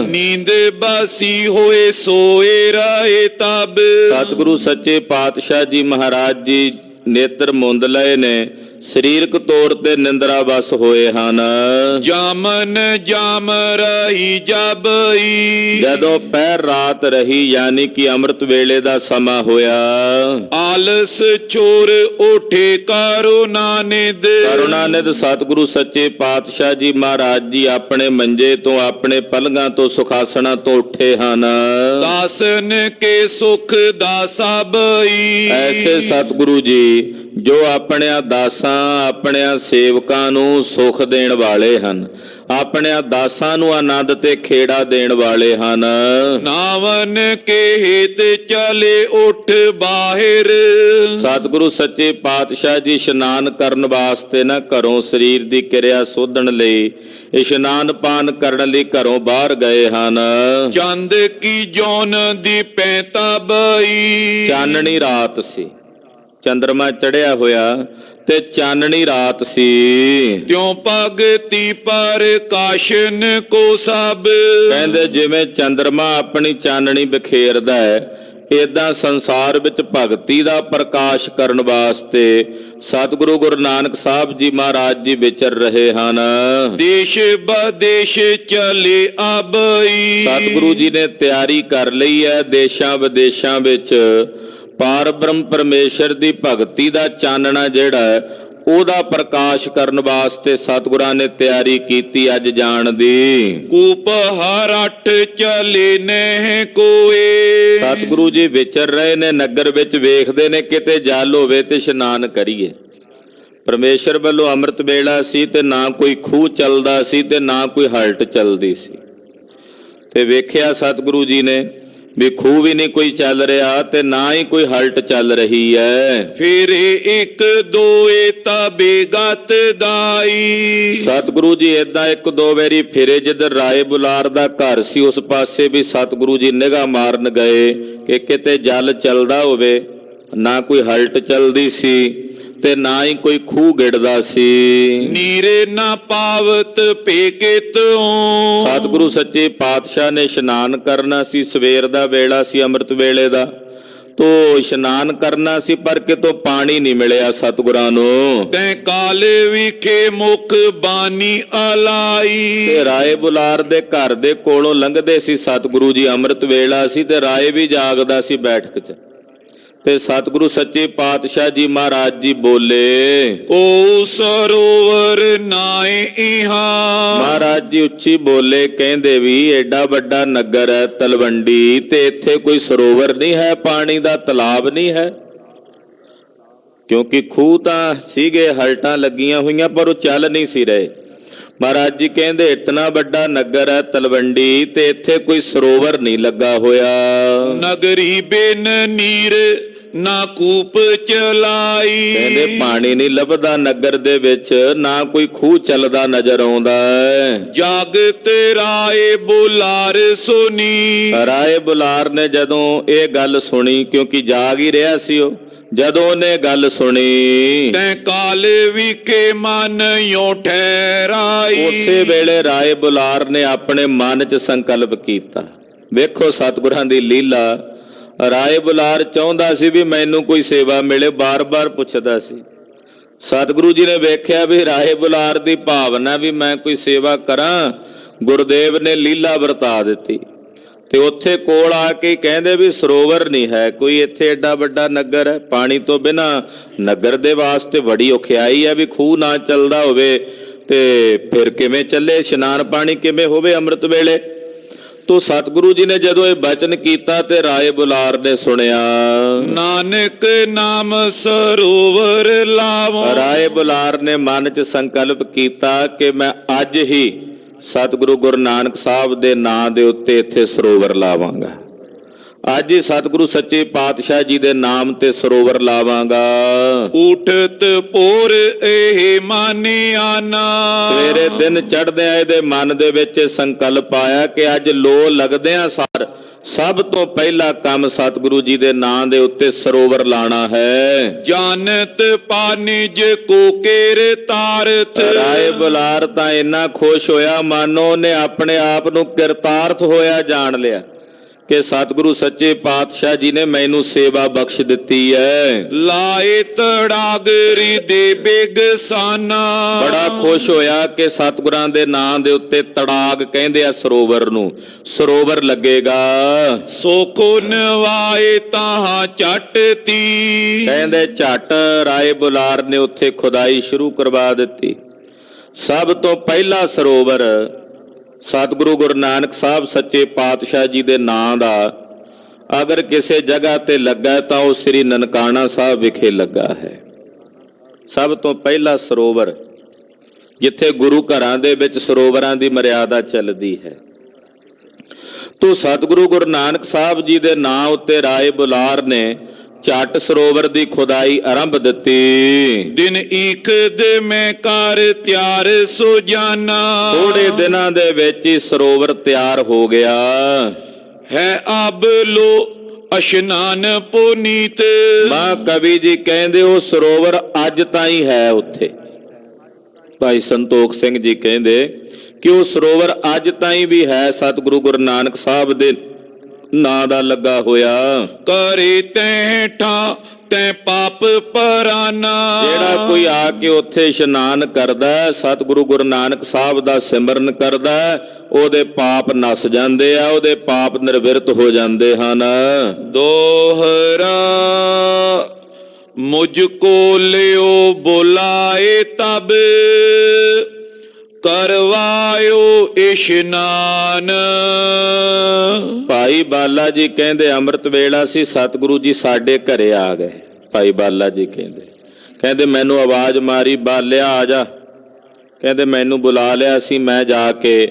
ਨੀਂਦ ਬਾਸੀ ਹੋਏ ਸੋਏ ਰਹੇ ਤਬ। ਸਤਿਗੁਰੂ ਸੱਚੇ ਪਾਤਸ਼ਾਹ ਜੀ ਮਹਾਰਾਜ ਜੀ ਨੇਤਰ ਮੁੰਦ ਲਏ ਨੇ, ਸਰੀਰਕ ਤੌਰ ਤੇ ਨਿੰਦਰਾ ਵਸ ਹੋਏ ਹਨ। ਜਾਮਨ ਜਾਮ ਰਹੀ ਜਬਈ, ਜਦੋਂ ਪਹਿਰ ਰਾਤ ਰਹੀ ਯਾਨੀ ਕਿ ਅੰਮ੍ਰਿਤ ਵੇਲੇ ਦਾ ਸਮਾਂ ਹੋਇਆ। ਆਲਸ ਚੋਰ ਉਠੇ ਕਰੁਣਾਨਿਧ, ਕਰੁਣਾਨਿਧ ਸਤਿਗੁਰੂ ਸੱਚੇ ਪਾਤਸ਼ਾਹ ਜੀ ਮਹਾਰਾਜ ਜੀ ਆਪਣੇ ਮੰਜੇ ਤੋਂ, ਆਪਣੇ ਪਲੰਘਾਂ ਤੋਂ, ਸੁਖਾਸਣਾਂ ਤੋਂ ਉੱਠੇ ਹਨ। ਦਾਸਨ ਕੇ ਸੁਖ ਦਾਸਾ ਬਈ, ਐਸੇ ਸਤਿਗੁਰੂ ਜੀ ਜੋ ਆਪਣਿਆਂ ਦਾਸਾਂ, ਆਪਣਿਆਂ ਸੇਵਕਾਂ ਨੂੰ ਸੁਖ ਦੇਣ ਵਾਲੇ ਹਨ, ਆਪਣਿਆਂ ਦਾਸਾਂ ਨੂੰ ਆਨੰਦ ਤੇ ਖੇੜਾ ਦੇਣ ਵਾਲੇ ਹਨ। ਨਾਵਨ ਕੇ ਹਿਤ ਚਲੇ ਉਠ ਬਾਹਿਰ, ਸਤਿਗੁਰੂ ਸੱਚੇ ਪਾਤਸ਼ਾਹ ਜੀ ਇਸ਼ਨਾਨ ਕਰਨ ਵਾਸਤੇ ਨਾ ਘਰੋਂ ਸਰੀਰ ਦੀ ਕਿਰਿਆ ਸੋਧਣ ਲਈ, ਇਸ਼ਨਾਨ ਪਾਨ ਕਰਨ ਲਈ ਘਰੋਂ ਬਾਹਰ ਗਏ ਹਨ। ਚੰਦ ਕੀ ਜੌਨ ਦੀ ਪੈਂਤਾ ਬਈ, ਚਾਨਣੀ ਰਾਤ ਸੀ, ਚੰਦਰਮਾ ਚੜਿਆ ਹੋਇਆ ਤੇ ਚਾਨਣੀ ਰਾਤ ਸੀ। ਤਿਉ ਭਗਤੀ ਪ੍ਰਕਾਸ਼ਨ ਕੋ ਸਭ, ਕਹਿੰਦੇ ਜਿਵੇਂ ਚੰਦਰਮਾ ਆਪਣੀ ਚਾਨਣੀ ਬਿਖੇਰਦਾ ਹੈ, ਏਦਾਂ ਸੰਸਾਰ ਵਿੱਚ ਭਗਤੀ ਦਾ ਪ੍ਰਕਾਸ਼ ਕਰਨ ਵਾਸਤੇ ਸਤਿਗੁਰੂ ਗੁਰੂ ਨਾਨਕ ਸਾਹਿਬ ਜੀ ਮਹਾਰਾਜ ਜੀ ਵਿਚਰ ਰਹੇ ਹਨ। ਦੇਸ਼ ਵਿਦੇਸ਼ ਚਲੇ ਆਬਈ, ਸਤਿਗੁਰੂ ਜੀ ਨੇ ਤਿਆਰੀ ਕਰ ਲਈ ਹੈ ਦੇਸ਼ਾਂ ਵਿਦੇਸ਼ਾਂ ਵਿੱਚ ਪਾਰ ਬ੍ਰਹਮ ਪਰਮੇਸ਼ਰ ਦੀ ਭਗਤੀ ਦਾ ਚਾਨਣਾ ਜਿਹੜਾ ਹੈ ਉਹਦਾ ਪ੍ਰਕਾਸ਼ ਕਰਨ ਵਾਸਤੇ ਸਤਿਗੁਰਾਂ ਨੇ ਤਿਆਰੀ ਕੀਤੀ ਅੱਜ ਜਾਣ ਦੀ। ਕੂਪ ਹਰਠ ਚਲੇ ਨਹਿ ਕੋਏ, ਸਤਿਗੁਰੂ ਜੀ ਵਿਚਰ ਰਹੇ ਨੇ ਨਗਰ ਵਿੱਚ, ਵੇਖਦੇ ਨੇ ਕਿਤੇ ਜਲ ਹੋਵੇ ਤੇ ਇਸ਼ਨਾਨ ਕਰੀਏ। ਪਰਮੇਸ਼ਰ ਵੱਲੋਂ ਅੰਮ੍ਰਿਤ ਵੇਲਾ ਸੀ ਤੇ ਨਾ ਕੋਈ ਖੂਹ ਚੱਲਦਾ ਸੀ ਤੇ ਨਾ ਕੋਈ ਹਲਟ ਚੱਲਦੀ ਸੀ, ਤੇ ਵੇਖਿਆ ਸਤਿਗੁਰੂ ਜੀ ਨੇ ਵੀ ਖੂਹ ਵੀ ਨਹੀਂ ਕੋਈ ਚੱਲ ਰਿਹਾ ਤੇ ਨਾ ਹੀ ਕੋਈ ਹਲਟ ਚੱਲ ਰਹੀ ਹੈ। ਫਿਰ ਇੱਕ ਦੋਏ ਤਬੇ ਗਤ ਦਾਈ, ਸਤਿਗੁਰੂ ਜੀ ਏਦਾਂ ਇੱਕ ਦੋ ਵਾਰੀ ਫਿਰੇ, ਜਿੱਧਰ ਰਾਏ ਬੁਲਾਰ ਦਾ ਘਰ ਸੀ ਉਸ ਪਾਸੇ ਵੀ ਸਤਿਗੁਰੂ ਜੀ ਨਿਗਾਹ ਮਾਰਨ ਗਏ ਕਿ ਕਿਤੇ ਜਲ ਚੱਲਦਾ ਹੋਵੇ। ਨਾ ਕੋਈ ਹਲਟ ਚੱਲਦੀ ਸੀ ਤੇ ਨਾ ਹੀ ਕੋਈ ਖੂਹ ਗਿੜਦਾ ਸੀ। ਨੀਰੇ ਨਾ ਪਾਵਤ ਪੇਕੇ ਤੋਂ, ਸਤਿਗੁਰੂ ਸੱਚੇ ਪਾਤਸ਼ਾਹ ਨੇ ਇਸ਼ਨਾਨ ਕਰਨਾ ਸੀ, ਸਵੇਰ ਦਾ ਵੇਲਾ ਸੀ, ਅੰਮ੍ਰਿਤ ਵੇਲੇ ਦਾ, ਤੋ ਇਸ਼ਨਾਨ ਕਰਨਾ ਸੀ ਪਰ ਕਿਤੋਂ ਪਾਣੀ ਨਹੀਂ ਮਿਲਿਆ ਸਤਿਗੁਰਾਂ ਨੂੰ। ਤੈ ਕਾਲ ਵਿਖੇ ਮੁਖ ਬਾਣੀ ਅਲਾਈ, ਤੇ ਰਾਏ ਬੁਲਾਰ ਦੇ ਘਰ ਦੇ ਕੋਲੋਂ ਲੰਘਦੇ ਸੀ ਸਤਿਗੁਰੂ ਜੀ, ਅੰਮ੍ਰਿਤ ਵੇਲਾ ਸੀ ਤੇ ਰਾਏ ਵੀ ਜਾਗਦਾ ਸੀ ਬੈਠਕ 'ਚ, ਤੇ ਸਤਿਗੁਰੂ ਸੱਚੇ ਪਾਤਸ਼ਾਹ ਜੀ ਮਹਾਰਾਜ ਜੀ ਬੋਲੇ, ਓ ਸਰੋਵਰ ਨਾਏ ਇਹਾਂ। ਮਹਾਰਾਜ ਜੀ ਉੱਚੀ ਬੋਲੇ, ਕਹਿੰਦੇ ਵੀ ਐਡਾ ਵੱਡਾ ਨਗਰ ਹੈ ਤਲਵੰਡੀ ਤੇ ਇੱਥੇ ਕੋਈ ਸਰੋਵਰ ਨਹੀਂ ਹੈ, ਪਾਣੀ ਦਾ ਤਲਾਬ ਨਹੀਂ ਹੈ। ਕਿਉਂਕਿ ਖੂਹ ਤਾਂ ਸੀਗੇ, ਹਲਟਾਂ ਲੱਗੀਆਂ ਹੋਈਆਂ ਪਰ ਉਹ ਚੱਲ ਨਹੀਂ ਸੀ ਰਹੇ। ਮਹਾਰਾਜ ਜੀ ਕਹਿੰਦੇ ਇਤਨਾ ਵੱਡਾ ਨਗਰ ਹੈ ਤਲਵੰਡੀ ਤੇ ਇੱਥੇ ਕੋਈ ਸਰੋਵਰ ਨਹੀਂ ਲੱਗਾ ਹੋਇਆ। ਨਗਰੀ ਬਿਨ ਨੀਰ ਨਾ ਕੂਪ ਚਲਾਈ, ਕਹਿੰਦੇ ਪਾਣੀ ਨਹੀਂ ਲੱਭਦਾ ਨਗਰ ਦੇ ਵਿੱਚ, ਨਾ ਕੋਈ ਖੂਹ ਚੱਲਦਾ ਨਜ਼ਰ ਆਉਂਦਾ ਹੈ। ਜਾਗਤ ਰਾਏ ਬੁਲਾਰ ਸੁਨੀ, ਰਾਏ ਬੁਲਾਰ ਨੇ ਜਦੋਂ ਇਹ ਗੱਲ ਸੁਣੀ, ਕਿਉਂਕਿ ਜਾਗ ਹੀ ਰਿਹਾ ਸੀ ਉਹ, ਜਦੋਂ ਉਹਨੇ ਗੱਲ ਸੁਣੀ ਤੈ ਕਾਲ ਵਿਖੇ ਮਨ ਯੋ ਠਹਿਰਾਈ, ਉਸੇ ਵੇਲੇ ਰਾਏ ਬੁਲਾਰ ਨੇ ਆਪਣੇ ਮਨ 'ਚ ਸੰਕਲਪ ਕੀਤਾ। ਵੇਖੋ ਸਤਿਗੁਰਾਂ ਦੀ ਲੀਲਾ, ਰਾਏ ਬੁਲਾਰ ਚਾਹੁੰਦਾ ਸੀ ਵੀ ਮੈਨੂੰ ਕੋਈ ਸੇਵਾ ਮਿਲੇ, ਬਾਰ-ਬਾਰ ਪੁੱਛਦਾ ਸੀ। ਸਤਿਗੁਰੂ ਜੀ ਨੇ ਵੇਖਿਆ ਵੀ ਰਾਏ ਬੁਲਾਰ ਦੀ ਭਾਵਨਾ ਵੀ ਮੈਂ ਕੋਈ ਸੇਵਾ ਕਰਾਂ, ਗੁਰਦੇਵ ਨੇ ਲੀਲਾ ਵਰਤਾ ਦਿੱਤੀ। ਤੇ ਉੱਥੇ ਕੋਲ ਆ ਕੇ ਕਹਿੰਦੇ ਵੀ ਸਰੋਵਰ ਨਹੀਂ ਹੈ ਕੋਈ, ਇੱਥੇ ਐਡਾ ਵੱਡਾ ਨਗਰ ਹੈ, ਪਾਣੀ ਤੋਂ ਬਿਨਾਂ ਨਗਰ ਦੇ ਵਾਸਤੇ ਬੜੀ ਔਖਿਆਈ ਹੈ, ਵੀ ਖੂਹ ਨਾ ਚੱਲਦਾ ਹੋਵੇ ਤੇ ਫਿਰ ਕਿਵੇਂ ਚੱਲੇ, ਇਸ਼ਨਾਨ ਪਾਣੀ ਕਿਵੇਂ ਹੋਵੇ ਅੰਮ੍ਰਿਤ ਵੇਲੇ। ਤੋ ਸਤਿਗੁਰੂ ਜੀ ਨੇ ਜਦੋਂ ਇਹ ਬਚਨ ਕੀਤਾ ਤੇ ਰਾਏ ਬੁਲਾਰ ਨੇ ਸੁਣਿਆ, ਨਾਨਕ ਨਾਮ ਸਰੋਵਰ ਲਾਵੋ। ਰਾਏ ਬੁਲਾਰ ਨੇ ਮਨ 'ਚ ਸੰਕਲਪ ਕੀਤਾ ਕਿ ਮੈਂ ਅੱਜ ਹੀ ਸਤਿਗੁਰੂ ਗੁਰੂ ਨਾਨਕ ਸਾਹਿਬ ਦੇ ਨਾਂ ਦੇ ਉੱਤੇ ਇੱਥੇ ਸਰੋਵਰ ਲਾਵਾਂਗਾ, ਅੱਜ ਹੀ ਸਤਿਗੁਰੂ ਸੱਚੇ ਪਾਤਸ਼ਾਹ ਜੀ ਦੇ ਨਾਮ ਤੇ ਸਰੋਵਰ ਲਾਵਾਂਗਾ। ਉਠਤ ਪੋਰ ਇਹ ਮਾਨਿਆ ਨਾ, ਸਵੇਰੇ ਦਿਨ ਚੜ੍ਹਦਿਆਂ ਇਹਦੇ ਮਨ ਦੇ ਵਿੱਚ ਸੰਕਲਪ ਆਇਆ ਕਿ ਅੱਜ ਲੋ ਲੱਗਦਿਆਂ ਸਾਰ ਸਭ ਤੋਂ ਪਹਿਲਾ ਕੰਮ ਸਤਿਗੁਰੂ ਜੀ ਦੇ ਨਾਂ ਦੇ ਉੱਤੇ ਸਰੋਵਰ ਲਾਣਾ ਹੈ। ਜਾਨਤ ਪਾਨਿਜ ਕੋ ਕੇਰ ਤਾਰਥ, ਰਾਏ ਬੁਲਾਰ ਤਾਂ ਇੰਨਾ ਖੁਸ਼ ਹੋਇਆ ਮਾਨੋ ਉਹਨੇ ਆਪਣੇ ਆਪ ਨੂੰ ਕਿਰਤਾਰਥ ਹੋਇਆ ਜਾਣ ਲਿਆ, ਕਿ ਸਤਿਗੁਰੂ ਸੱਚੇ ਪਾਤਸ਼ਾਹ ਜੀ ਨੇ ਮੈਨੂੰ ਸੇਵਾ ਬਖਸ਼ ਦਿੱਤੀ ਹੈ। ਲਾਏ ਤੜਾਗਰੀ ਦੇ ਬੇਗਸਾਨਾ। ਬੜਾ ਖੁਸ਼ ਹੋਇਆ ਕਿ ਸਤਿਗੁਰਾਂ ਦੇ ਨਾਂ ਦੇ ਉੱਤੇ ਤੜਾਗ ਕਹਿੰਦੇ ਆ ਸਰੋਵਰ ਨੂੰ, ਸਰੋਵਰ ਲੱਗੇਗਾ। ਸੋਖੋ ਨਵਾਏ ਤਾਹਾਂ ਚੱਟਤੀ। ਕਹਿੰਦੇ ਝੱਟ ਰਾਏ ਬੁਲਾਰ ਨੇ ਉੱਥੇ ਖੁਦਾਈ ਸ਼ੁਰੂ ਕਰਵਾ ਦਿੱਤੀ। ਸਭ ਤੋਂ ਪਹਿਲਾ ਸਰੋਵਰ ਸਤਿਗੁਰੂ ਗੁਰੂ ਨਾਨਕ ਸਾਹਿਬ ਸੱਚੇ ਪਾਤਸ਼ਾਹ ਜੀ ਦੇ ਨਾਂ ਦਾ ਅਗਰ ਕਿਸੇ ਜਗ੍ਹਾ ਤੇ ਲੱਗਾ ਤਾਂ ਉਹ ਸ੍ਰੀ ਨਨਕਾਣਾ ਸਾਹਿਬ ਵਿਖੇ ਲੱਗਾ ਹੈ। ਸਭ ਤੋਂ ਪਹਿਲਾ ਸਰੋਵਰ ਜਿੱਥੇ ਗੁਰੂ ਘਰਾਂ ਦੇ ਵਿੱਚ ਸਰੋਵਰਾਂ ਦੀ ਮਰਿਆਦਾ ਚੱਲਦੀ ਹੈ। ਤੋ ਸਤਿਗੁਰੂ ਗੁਰੂ ਨਾਨਕ ਸਾਹਿਬ ਜੀ ਦੇ ਨਾਂ ਉੱਤੇ ਰਾਏ ਬੁਲਾਰ ਨੇ ਝੱਟ ਸਰੋਵਰ ਦੀ ਖੁਦਾਈ ਆਰੰਭ ਦਿੱਤੀ। ਦਿਨ ਈਖਦ ਮੈਂ ਕਰ ਤਿਆਰ ਸੋ ਜਾਨਾ। ਥੋੜੇ ਦਿਨਾਂ ਦੇ ਵਿੱਚ ਹੀ ਸਰੋਵਰ ਤਿਆਰ ਹੋ ਗਿਆ ਹੈ ਅਬ ਲੋ ਅਸ਼ਨਾਨ ਪੁਨੀਤ। ਮਾਂ ਕਵੀ ਜੀ ਕਹਿੰਦੇ ਉਹ ਸਰੋਵਰ ਅੱਜ ਤਾਈਂ ਹੈ ਉੱਥੇ। ਭਾਈ ਸੰਤੋਖ ਸਿੰਘ ਜੀ ਕਹਿੰਦੇ ਕਿ ਉਹ ਸਰੋਵਰ ਅੱਜ ਤਾਈਂ ਵੀ ਹੈ, ਸਤਿਗੁਰੂ ਗੁਰੂ ਨਾਨਕ ਸਾਹਿਬ ਦੇ ਨਾਂ ਦਾ ਲੱਗਾ ਹੋਇਆ। ਕਰੇ ਤੈ ਠਾ ਤੈ ਪਾਪ ਪਰਾਨਾ। ਜਿਹੜਾ ਕੋਈ ਆ ਕੇ ਉੱਥੇ ਇਸ਼ਨਾਨ ਕਰਦਾ, ਸਤਿਗੁਰੂ ਗੁਰੂ ਨਾਨਕ ਸਾਹਿਬ ਦਾ ਸਿਮਰਨ ਕਰਦਾ, ਉਹਦੇ ਪਾਪ ਨਸ ਜਾਂਦੇ ਆ, ਉਹਦੇ ਪਾਪ ਨਿਰਵਿਰਤ ਹੋ ਜਾਂਦੇ ਹਨ। ਦੋਹਰਾ ਮੁਝ ਕੋ ਲਿਓ ਬੁਲਾਏ ਤਬ ਕਰਵਾਇਓ ਇਸ਼ਨਾਨ। ਭਾਈ ਬਾਲਾ ਜੀ ਕਹਿੰਦੇ ਅੰਮ੍ਰਿਤ ਵੇਲਾ ਸੀ, ਸਤਿਗੁਰੂ ਜੀ ਸਾਡੇ ਘਰੇ ਆ ਗਏ। ਭਾਈ ਬਾਲਾ ਜੀ ਕਹਿੰਦੇ ਮੈਨੂੰ ਆਵਾਜ਼ ਮਾਰੀ, ਬਾਲਿਆ ਆ ਜਾ। ਕਹਿੰਦੇ ਮੈਨੂੰ ਬੁਲਾ ਲਿਆ ਸੀ, ਮੈਂ ਜਾ ਕੇ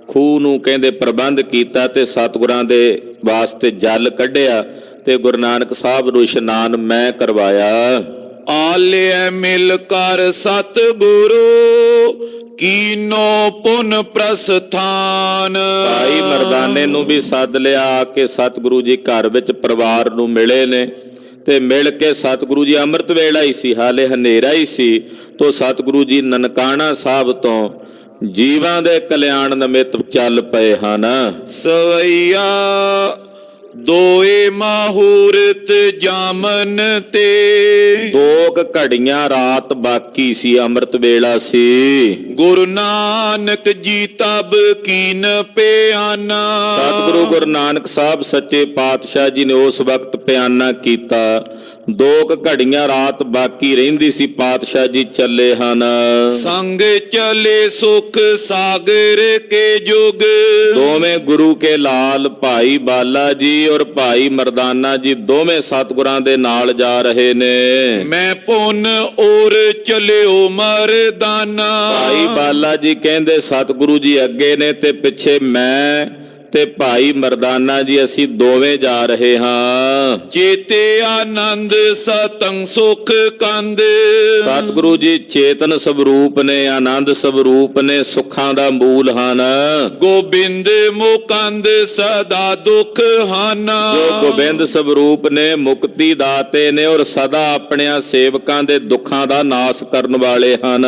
ਖੂਹ ਨੂੰ ਕਹਿੰਦੇ ਪ੍ਰਬੰਧ ਕੀਤਾ ਤੇ ਸਤਿਗੁਰਾਂ ਦੇ ਵਾਸਤੇ ਜਲ ਕੱਢਿਆ ਤੇ ਗੁਰੂ ਨਾਨਕ ਸਾਹਿਬ ਨੂੰ ਇਸ਼ਨਾਨ ਮੈਂ ਕਰਵਾਇਆ। ਆਲਿਆ ਮਿਲ ਕਰ ਸਤਿਗੁਰੂ ਕੀਨੋ ਪੁਨ ਪ੍ਰਸਥਾਨ। ਭਾਈ ਮਰਦਾਨੇ ਨੂੰ ਵੀ ਸੱਦ ਲਿਆ ਆ ਕੇ ਸਤਿਗੁਰੂ ਜੀ ਘਰ ਵਿੱਚ ਪਰਿਵਾਰ ਨੂੰ ਮਿਲੇ ਨੇ ਤੇ ਮਿਲ ਕੇ ਸਤਿਗੁਰੂ ਜੀ ਅੰਮ੍ਰਿਤ ਵੇਲਾ ਹੀ ਸੀ, ਹਾਲੇ ਹਨੇਰਾ ਹੀ ਸੀ, ਤੋਂ ਸਤਿਗੁਰੂ ਜੀ ਨਨਕਾਣਾ ਸਾਹਿਬ ਤੋਂ ਜੀਵਾਂ ਦੇ ਕਲਿਆਣ ਨਿਮਿਤ ਚੱਲ ਪਏ ਹਨ। ਸਵਈਆ ਦੋਏ ਮਾਹੂਰਤ ਜਾਮਨ ਤੇ। ਦੋ ਕੁ ਘੜੀਆਂ ਰਾਤ ਬਾਕੀ ਸੀ, ਅੰਮ੍ਰਿਤ ਵੇਲਾ ਸੀ। ਗੁਰੂ ਨਾਨਕ ਜੀ ਤਬ ਕੀਨ ਪਿਆਨਾ। ਸਤਿਗੁਰੂ ਗੁਰੂ ਨਾਨਕ ਸਾਹਿਬ ਸੱਚੇ ਪਾਤਸ਼ਾਹ ਜੀ ਨੇ ਉਸ ਵਕਤ ਪਿਆਨਾ ਕੀਤਾ। ਦੋ ਕੁ ਘੜੀਆਂ ਰਾਤ ਬਾਕੀ ਰਹਿੰਦੀ ਸੀ, ਪਾਤਸ਼ਾਹ ਜੀ ਚੱਲੇ ਹਨ। ਸੰਗ ਚਲੇ ਸੁਖ ਸਾਗਰ ਕੇ ਜੁਗ। ਦੋਵੇਂ ਗੁਰੂ ਕੇ ਲਾਲ ਭਾਈ ਬਾਲਾ ਜੀ ਔਰ ਭਾਈ ਮਰਦਾਨਾ ਜੀ ਦੋਵੇਂ ਸਤਿਗੁਰਾਂ ਦੇ ਨਾਲ ਜਾ ਰਹੇ ਨੇ। ਮੈਂ ਪੁੰਨ ਔਰ ਚਲਿਓ ਮਰਦਾਨਾ। ਭਾਈ ਬਾਲਾ ਜੀ ਕਹਿੰਦੇ ਸਤਿਗੁਰੂ ਜੀ ਅੱਗੇ ਨੇ ਤੇ ਪਿੱਛੇ ਮੈਂ ਤੇ ਭਾਈ ਮਰਦਾਨਾ ਜੀ ਅਸੀਂ ਦੋਵੇਂ ਜਾ ਰਹੇ ਹਾਂ। ਚੇਤੇ ਆਨੰਦ ਸਤੰਗ ਸੁਖ ਕੰਦ। ਸਤਿਗੁਰੂ ਜੀ ਚੇਤਨ ਸਵਰੂਪ ਨੇ, ਆਨੰਦ ਸਵਰੂਪ ਨੇ, ਸੁੱਖਾਂ ਦਾ ਮੂਲ ਹਨ। ਗੋਬਿੰਦ ਮੁਕੰਦ ਸਦਾ ਦੁਖ ਹਾਨਾ। ਜੋ ਗੋਬਿੰਦ ਸਵਰੂਪ ਨੇ, ਮੁਕਤੀ ਦਾਤੇ ਨੇ ਔਰ ਸਦਾ ਆਪਣਿਆਂ ਸੇਵਕਾਂ ਦੇ ਦੁੱਖਾਂ ਦਾ ਨਾਸ ਕਰਨ ਵਾਲੇ ਹਨ।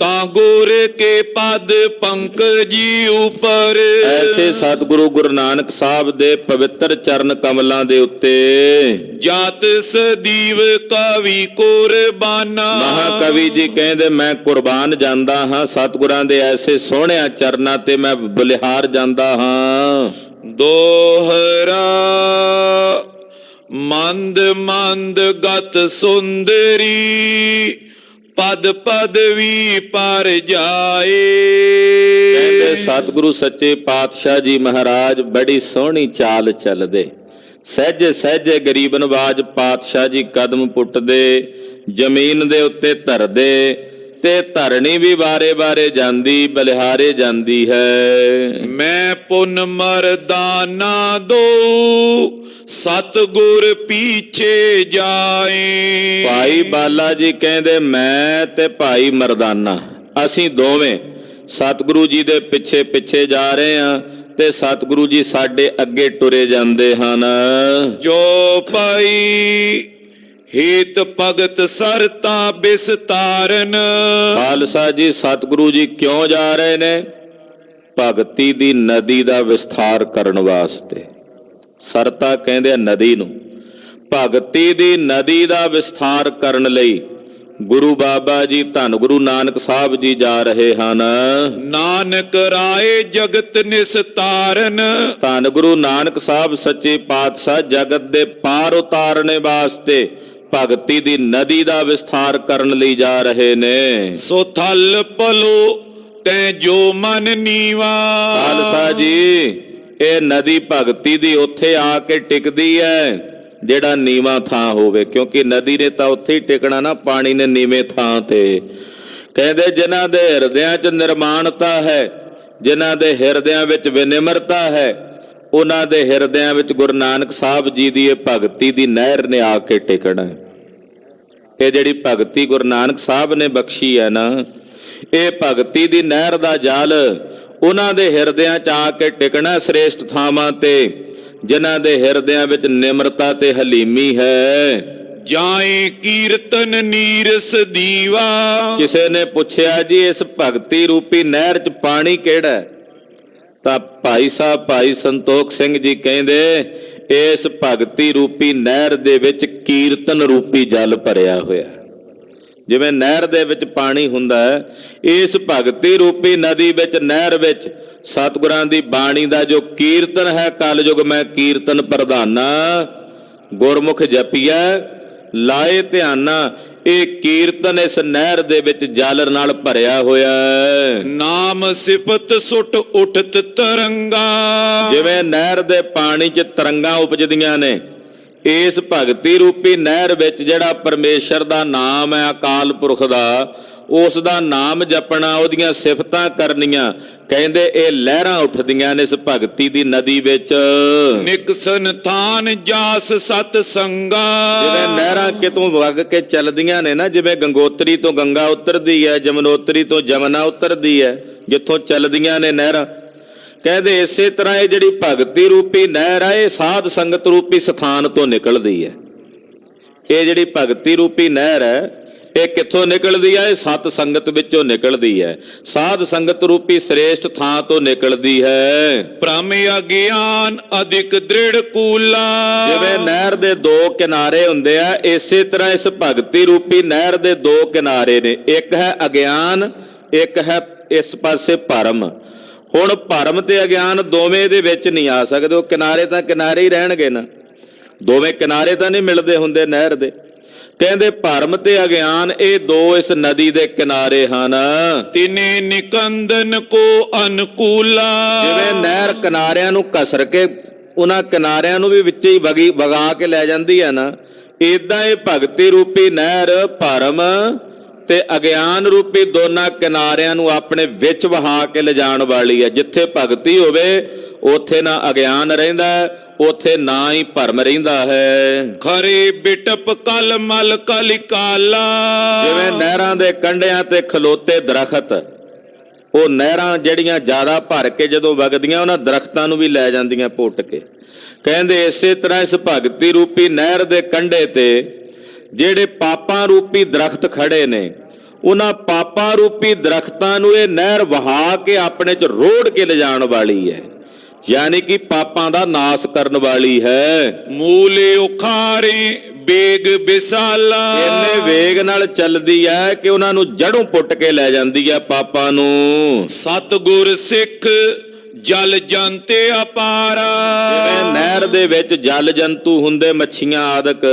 ਤਾਂ ਗੁਰ ਕੇ ਪਦ ਪੰਕਜੀ ਉਪਰ। ਐਸੇ ਸਤਿਗੁਰੂ ਗੁਰੂ ਨਾਨਕ ਸਾਹਿਬ ਦੇ ਪਵਿੱਤਰ ਚਰਨ ਕਮਲਾਂ ਦੇ ਉੱਤੇ ਜਾਤ ਸਦੀਵ ਕਵੀ ਕੁਰਬਾਨਾ। ਮਹਾਕਵੀ ਜੀ ਕਹਿੰਦੇ ਮੈਂ ਕੁਰਬਾਨ ਜਾਂਦਾ ਹਾਂ, ਸਤਿਗੁਰਾਂ ਦੇ ਐਸੇ ਸੋਹਣਿਆਂ ਚਰਨਾਂ ਤੇ ਮੈਂ ਬਲਿਹਾਰ ਜਾਂਦਾ ਹਾਂ। ਦੋਹਰਾ ਮੰਦ ਮੰਦ ਗਤ ਸੁੰਦਰੀ ਪਦ ਪਦਵੀ ਪਰ ਜਾਏ। ਕਹਿੰਦੇ ਸਤਿਗੁਰੂ ਸੱਚੇ ਪਾਤਸ਼ਾਹ ਜੀ ਮਹਾਰਾਜ ਬੜੀ ਸੋਹਣੀ ਚਾਲ ਚੱਲਦੇ, ਸਹਿਜੇ ਸਹਿਜੇ ਗਰੀਬ ਨਵਾਜ ਪਾਤਸ਼ਾਹ ਜੀ ਕਦਮ ਪੁੱਟਦੇ, ਜ਼ਮੀਨ ਦੇ ਉੱਤੇ ਧਰਦੇ ਤੇ ਧਰਣੀ ਵੀ ਵਾਰੇ ਵਾਰੇ ਜਾਂਦੀ, ਬਲਿਹਾਰੇ ਜਾਂਦੀ ਹੈ। ਮੈਂ ਪੁੰਨ ਮਰਦਾਨਾ ਦੋ ਸਤਿਗੁਰ ਪੀਛੇ ਜਾਏ। ਭਾਈ ਬਾਲਾ ਜੀ ਕਹਿੰਦੇ ਮੈਂ ਤੇ ਭਾਈ ਮਰਦਾਨਾ ਅਸੀਂ ਦੋਵੇਂ ਸਤਿਗੁਰੂ ਜੀ ਦੇ ਪਿੱਛੇ ਪਿੱਛੇ ਜਾ ਰਹੇ ਹਾਂ ਤੇ ਸਤਿਗੁਰੂ ਜੀ ਸਾਡੇ ਅੱਗੇ ਟੁਰੇ ਜਾਂਦੇ ਹਨ। ਜੋ ਭਾਈ ਹੇਤ ਭਗਤ ਸਰਤਾ ਬਿਸਤਾਰਨ। ਖਾਲਸਾ ਜੀ ਸਤਿਗੁਰੂ ਜੀ ਕਿਉਂ ਜਾ ਰਹੇ ਨੇ? ਭਗਤੀ ਦੀ ਨਦੀ ਦਾ ਵਿਸਥਾਰ ਕਰਨ ਵਾਸਤੇ। ਸਰਤਾ ਕਹਿੰਦੇ ਆ ਨਦੀ ਨੂੰ। ਭਗਤੀ ਦੀ ਨਦੀ ਦਾ ਵਿਸਥਾਰ ਕਰਨ ਲਈ ਗੁਰੂ ਬਾਬਾ ਜੀ ਧੰਨ ਗੁਰੂ ਨਾਨਕ ਸਾਹਿਬ ਜੀ ਜਾ ਰਹੇ ਹਨ। ਨਾਨਕ ਰਾਏ ਜਗਤ ਨਿਸਤਾਰਨ, ਧੰਨ ਗੁਰੂ ਨਾਨਕ ਸਾਹਿਬ ਸੱਚੇ ਪਾਤਸ਼ਾਹ ਜਗਤ ਦੇ ਪਾਰ ਉਤਾਰਨੇ ਵਾਸਤੇ ਭਗਤੀ ਦੀ ਨਦੀ ਦਾ ਵਿਸਥਾਰ ਕਰਨ ਲਈ ਜਾ ਰਹੇ ਨੇ। ਸੋ ਥਲ ਪਲੋ ਤੈ ਜੋ ਮਨ ਨੀਵਾ। ਖਾਲਸਾ ਜੀ, ਇਹ ਨਦੀ ਭਗਤੀ ਦੀ ਉੱਥੇ ਆ ਕੇ ਟਿਕਦੀ ਹੈ ਜਿਹੜਾ ਨੀਵਾਂ ਥਾਂ ਹੋਵੇ, ਕਿਉਂਕਿ ਨਦੀ ਨੇ ਤਾਂ ਉੱਥੇ ਹੀ ਟਿਕਣਾ ਨਾ, ਪਾਣੀ ਨੇ ਨੀਵੇਂ ਥਾਂ ਤੇ। ਕਹਿੰਦੇ ਜਿਨ੍ਹਾਂ ਦੇ ਹਿਰਦਿਆਂ 'ਚ ਨਿਰਮਾਣਤਾ ਹੈ, ਜਿਨ੍ਹਾਂ ਦੇ ਹਿਰਦਿਆਂ ਵਿੱਚ ਵਿਨਿਮਰਤਾ ਹੈ, ਉਹਨਾਂ ਦੇ ਹਿਰਦਿਆਂ ਵਿੱਚ ਗੁਰੂ ਨਾਨਕ ਸਾਹਿਬ ਜੀ ਦੀ ਇਹ ਭਗਤੀ ਦੀ ਨਹਿਰ ਨੇ ਆ ਕੇ ਟਿਕਣਾ। ਇਹ ਜਿਹੜੀ ਭਗਤੀ ਗੁਰੂ ਨਾਨਕ ਸਾਹਿਬ ਨੇ ਬਖਸ਼ੀ ਹੈ ਨਾ, ਇਹ ਭਗਤੀ ਦੀ ਨਹਿਰ ਦਾ ਜਲ ਉਹਨਾਂ ਦੇ ਹਿਰਦਿਆਂ 'ਚ ਆ ਕੇ ਟਿਕਣਾ, ਸ੍ਰੇਸ਼ਟ ਥਾਵਾਂ ਤੇ, ਜਿਨ੍ਹਾਂ ਦੇ ਹਿਰਦਿਆਂ ਵਿੱਚ ਨਿਮਰਤਾ ਤੇ ਹਲੀਮੀ ਹੈ। ਜਾਏ ਕੀਰਤਨ ਨੀਰਸ ਦੀਵਾ। ਕਿਸੇ ਨੇ ਪੁੱਛਿਆ ਜੀ ਇਸ ਭਗਤੀ ਰੂਪੀ ਨਹਿਰ 'ਚ ਪਾਣੀ ਕਿਹੜਾ ਹੈ? ਤਾਂ ਭਾਈ ਸਾਹਿਬ ਭਾਈ ਸੰਤੋਖ ਸਿੰਘ ਜੀ ਕਹਿੰਦੇ ਇਸ ਭਗਤੀ ਰੂਪੀ ਨਹਿਰ ਦੇ ਵਿੱਚ ਕੀਰਤਨ ਰੂਪੀ ਜਲ ਭਰਿਆ ਹੋਇਆ। ਜਿਵੇਂ ਨਹਿਰ ਦੇ ਵਿੱਚ ਪਾਣੀ ਹੁੰਦਾ ਹੈ, ਇਸ ਭਗਤੀ ਰੂਪੀ ਨਦੀ ਵਿੱਚ ਨਹਿਰ ਵਿੱਚ ਸਤਿਗੁਰਾਂ ਦੀ ਬਾਣੀ ਦਾ ਜੋ ਕੀਰਤਨ ਹੈ, ਕਲਯੁਗ ਮੈਂ ਕੀਰਤਨ ਪ੍ਰਧਾਨਾ, ਗੁਰਮੁਖ ਜਪੀਐ ਲਾਏ ਧਿਆਨਾ, ਇਹ ਕੀਰਤਨ ਇਸ ਨਹਿਰ ਦੇ ਵਿੱਚ ਜਲ ਨਾਲ ਭਰਿਆ ਹੋਇਆ ਹੈ। ਨਾਮ ਸਿਫਤ ਸੁਟ ਉਠਤ ਤਰੰਗਾ। ਜਿਵੇਂ ਨਹਿਰ ਦੇ ਪਾਣੀ 'ਚ ਤਰੰਗਾਂ ਉਪਜਦੀਆਂ ਨੇ, ਇਸ ਭਗਤੀ ਰੂਪੀ ਨਹਿਰ ਵਿੱਚ ਜਿਹੜਾ ਪਰਮੇਸ਼ਰ ਦਾ ਨਾਮ ਹੈ, ਅਕਾਲ ਪੁਰਖ ਦਾ, ਉਸ ਦਾ ਨਾਮ ਜਪਣਾ, ਉਹਦੀਆਂ ਸਿਫਤਾਂ ਕਰਨੀਆਂ, ਕਹਿੰਦੇ ਇਹ ਲਹਿਰਾਂ ਉੱਠਦੀਆਂ ਨੇ ਇਸ ਭਗਤੀ ਦੀ ਨਦੀ ਵਿੱਚ। ਨਿਕਸਨ ਥਾਨ ਜਾਸ ਸਤ ਸੰਗਾ। ਜਿਵੇਂ ਨਹਿਰਾਂ ਕਿਤੋਂ ਵਗ ਕੇ ਚੱਲਦੀਆਂ ਨੇ ਨਾ, ਜਿਵੇਂ ਗੰਗੋਤਰੀ ਤੋਂ ਗੰਗਾ ਉਤਰਦੀ ਹੈ, ਜਮਨੋਤਰੀ ਤੋਂ ਜਮਨਾ ਉਤਰਦੀ ਹੈ, ਜਿੱਥੋਂ ਚੱਲਦੀਆਂ ਨੇ ਨਹਿਰਾਂ, ਕਹਿੰਦੇ ਇਸੇ ਤਰ੍ਹਾਂ ਇਹ ਜਿਹੜੀ ਭਗਤੀ ਰੂਪੀ ਨਹਿਰ ਹੈ, ਇਹ ਸਾਧ ਸੰਗਤ ਰੂਪੀ ਸਥਾਨ ਤੋਂ ਨਿਕਲਦੀ ਹੈ। ਇਹ ਜਿਹੜੀ ਭਗਤੀ ਰੂਪੀ ਨਹਿਰ ਹੈ, ਇਹ ਕਿੱਥੋਂ ਨਿਕਲਦੀ ਹੈ? ਇਹ ਸਤ ਸੰਗਤ ਵਿੱਚੋਂ ਨਿਕਲਦੀ ਹੈ, ਸਾਧ ਸੰਗਤ ਰੂਪੀ ਸ੍ਰੇਸ਼ਟ ਥਾਂ ਤੋਂ ਨਿਕਲਦੀ ਹੈ। ਭ੍ਰਮ ਅਗਿਆਨ ਅਧਿਕ ਦ੍ਰਿੜ ਕੂਲਾ। ਜਿਵੇਂ ਨਹਿਰ ਦੇ ਦੋ ਕਿਨਾਰੇ ਹੁੰਦੇ ਆ, ਇਸੇ ਤਰ੍ਹਾਂ ਇਸ ਭਗਤੀ ਰੂਪੀ ਨਹਿਰ ਦੇ ਦੋ ਕਿਨਾਰੇ ਨੇ, ਇੱਕ ਹੈ ਅਗਿਆਨ, ਇੱਕ ਹੈ ਇਸ ਪਾਸੇ ਭਰਮ। ਹੁਣ ਭਰਮ ਤੇ ਅਗਿਆਨ ਦੋਵੇਂ ਦੇ ਵਿੱਚ ਨਹੀਂ ਆ ਸਕਦੇ, ਉਹ ਕਿਨਾਰੇ ਤਾਂ ਕਿਨਾਰੇ ਹੀ ਰਹਿਣਗੇ ਨਾ, ਦੋਵੇਂ ਕਿਨਾਰੇ ਤਾਂ ਨਹੀਂ ਮਿਲਦੇ ਹੁੰਦੇ ਨਹਿਰ ਦੇ। ਕਹਿੰਦੇ ਭਰਮ ਤੇ ਅਗਿਆਨ ਇਹ ਦੋ ਇਸ ਨਦੀ ਦੇ ਕਿਨਾਰੇ ਹਨ। ਤਿਨੇ ਨਿਕੰਦਨ ਕੋ ਅਨਕੂਲਾ। ਜਿਵੇਂ ਨਹਿਰ ਕਿਨਾਰਿਆਂ ਨੂੰ ਘਸਰ ਕੇ ਉਹਨਾਂ ਕਿਨਾਰਿਆਂ ਨੂੰ ਵੀ ਵਿੱਚ ਹੀ ਵਗਾ ਕੇ ਲੈ ਜਾਂਦੀ ਹੈ ਨਾ, ਏਦਾਂ ਇਹ ਭਗਤੀ ਰੂਪੀ ਨਹਿਰ ਭਰਮ ਤੇ ਅਗਿਆਨ ਰੂਪੀ ਦੋਨਾਂ ਕਿਨਾਰਿਆਂ ਨੂੰ ਆਪਣੇ ਵਿੱਚ ਵਹਾ ਕੇ ਲਿਜਾਣ ਵਾਲੀ ਹੈ। ਜਿੱਥੇ ਭਗਤੀ ਹੋਵੇ ਉੱਥੇ ਨਾ ਅਗਿਆਨ ਰਹਿੰਦਾ, ਉੱਥੇ ਨਾ ਹੀ ਭਰਮ ਰਹਿੰਦਾ ਹੈ। ਖਰੇ ਬਿਟਪ ਕਲ ਮਲ ਕਲਿ ਕਾਲਾ। ਜਿਵੇਂ ਨਹਿਰਾਂ ਦੇ ਕੰਢਿਆਂ ਤੇ ਖਲੋਤੇ ਦਰਖਤ, ਉਹ ਨਹਿਰਾਂ ਜਿਹੜੀਆਂ ਜ਼ਿਆਦਾ ਭਰ ਕੇ ਜਦੋਂ ਵਗਦੀਆਂ, ਉਹਨਾਂ ਦਰਖਤਾਂ ਨੂੰ ਵੀ ਲੈ ਜਾਂਦੀਆਂ ਪੁੱਟ ਕੇ। ਕਹਿੰਦੇ ਇਸੇ ਤਰ੍ਹਾਂ ਇਸ ਭਗਤੀ ਰੂਪੀ ਨਹਿਰ ਦੇ ਕੰਢੇ ਤੇ ਜਿਹੜੇ ਪਾਪਾਂ ਰੂਪੀ ਦਰਖਤ ਖੜੇ ਨੇ, ਉਹਨਾਂ ਪਾਪਾਂ ਰੂਪੀ ਦਰਖਤਾਂ ਨੂੰ ਇਹ ਨਹਿਰ ਵਹਾ ਕੇ ਆਪਣੇ 'ਚ ਰੋੜ ਕੇ ਲਿਜਾਣ ਵਾਲੀ ਹੈ, ਯਾਨੀ ਕਿ ਪਾਪਾਂ ਦਾ ਨਾਸ ਕਰਨ ਵਾਲੀ ਹੈ। ਮੂਲੇ ਉਖਾਰੇ ਬੇਗ ਬਿਸਾਲਾ। ਇੰਨੇ ਵੇਗ ਨਾਲ ਚੱਲਦੀ ਹੈ ਕਿ ਉਹਨਾਂ ਨੂੰ ਜੜੋਂ ਪੁੱਟ ਕੇ ਲੈ ਜਾਂਦੀ ਹੈ ਪਾਪਾਂ ਨੂੰ। ਸਤਿਗੁਰ ਸਿੱਖ ਜਲ ਜੰਤੇ ਅਪਾਰਾ। ਜਿਵੇਂ ਨਹਿਰ ਦੇ ਵਿੱਚ ਜਲ ਜੰਤੂ ਹੁੰਦੇ, ਮੱਛੀਆਂ ਆਦਿਕ,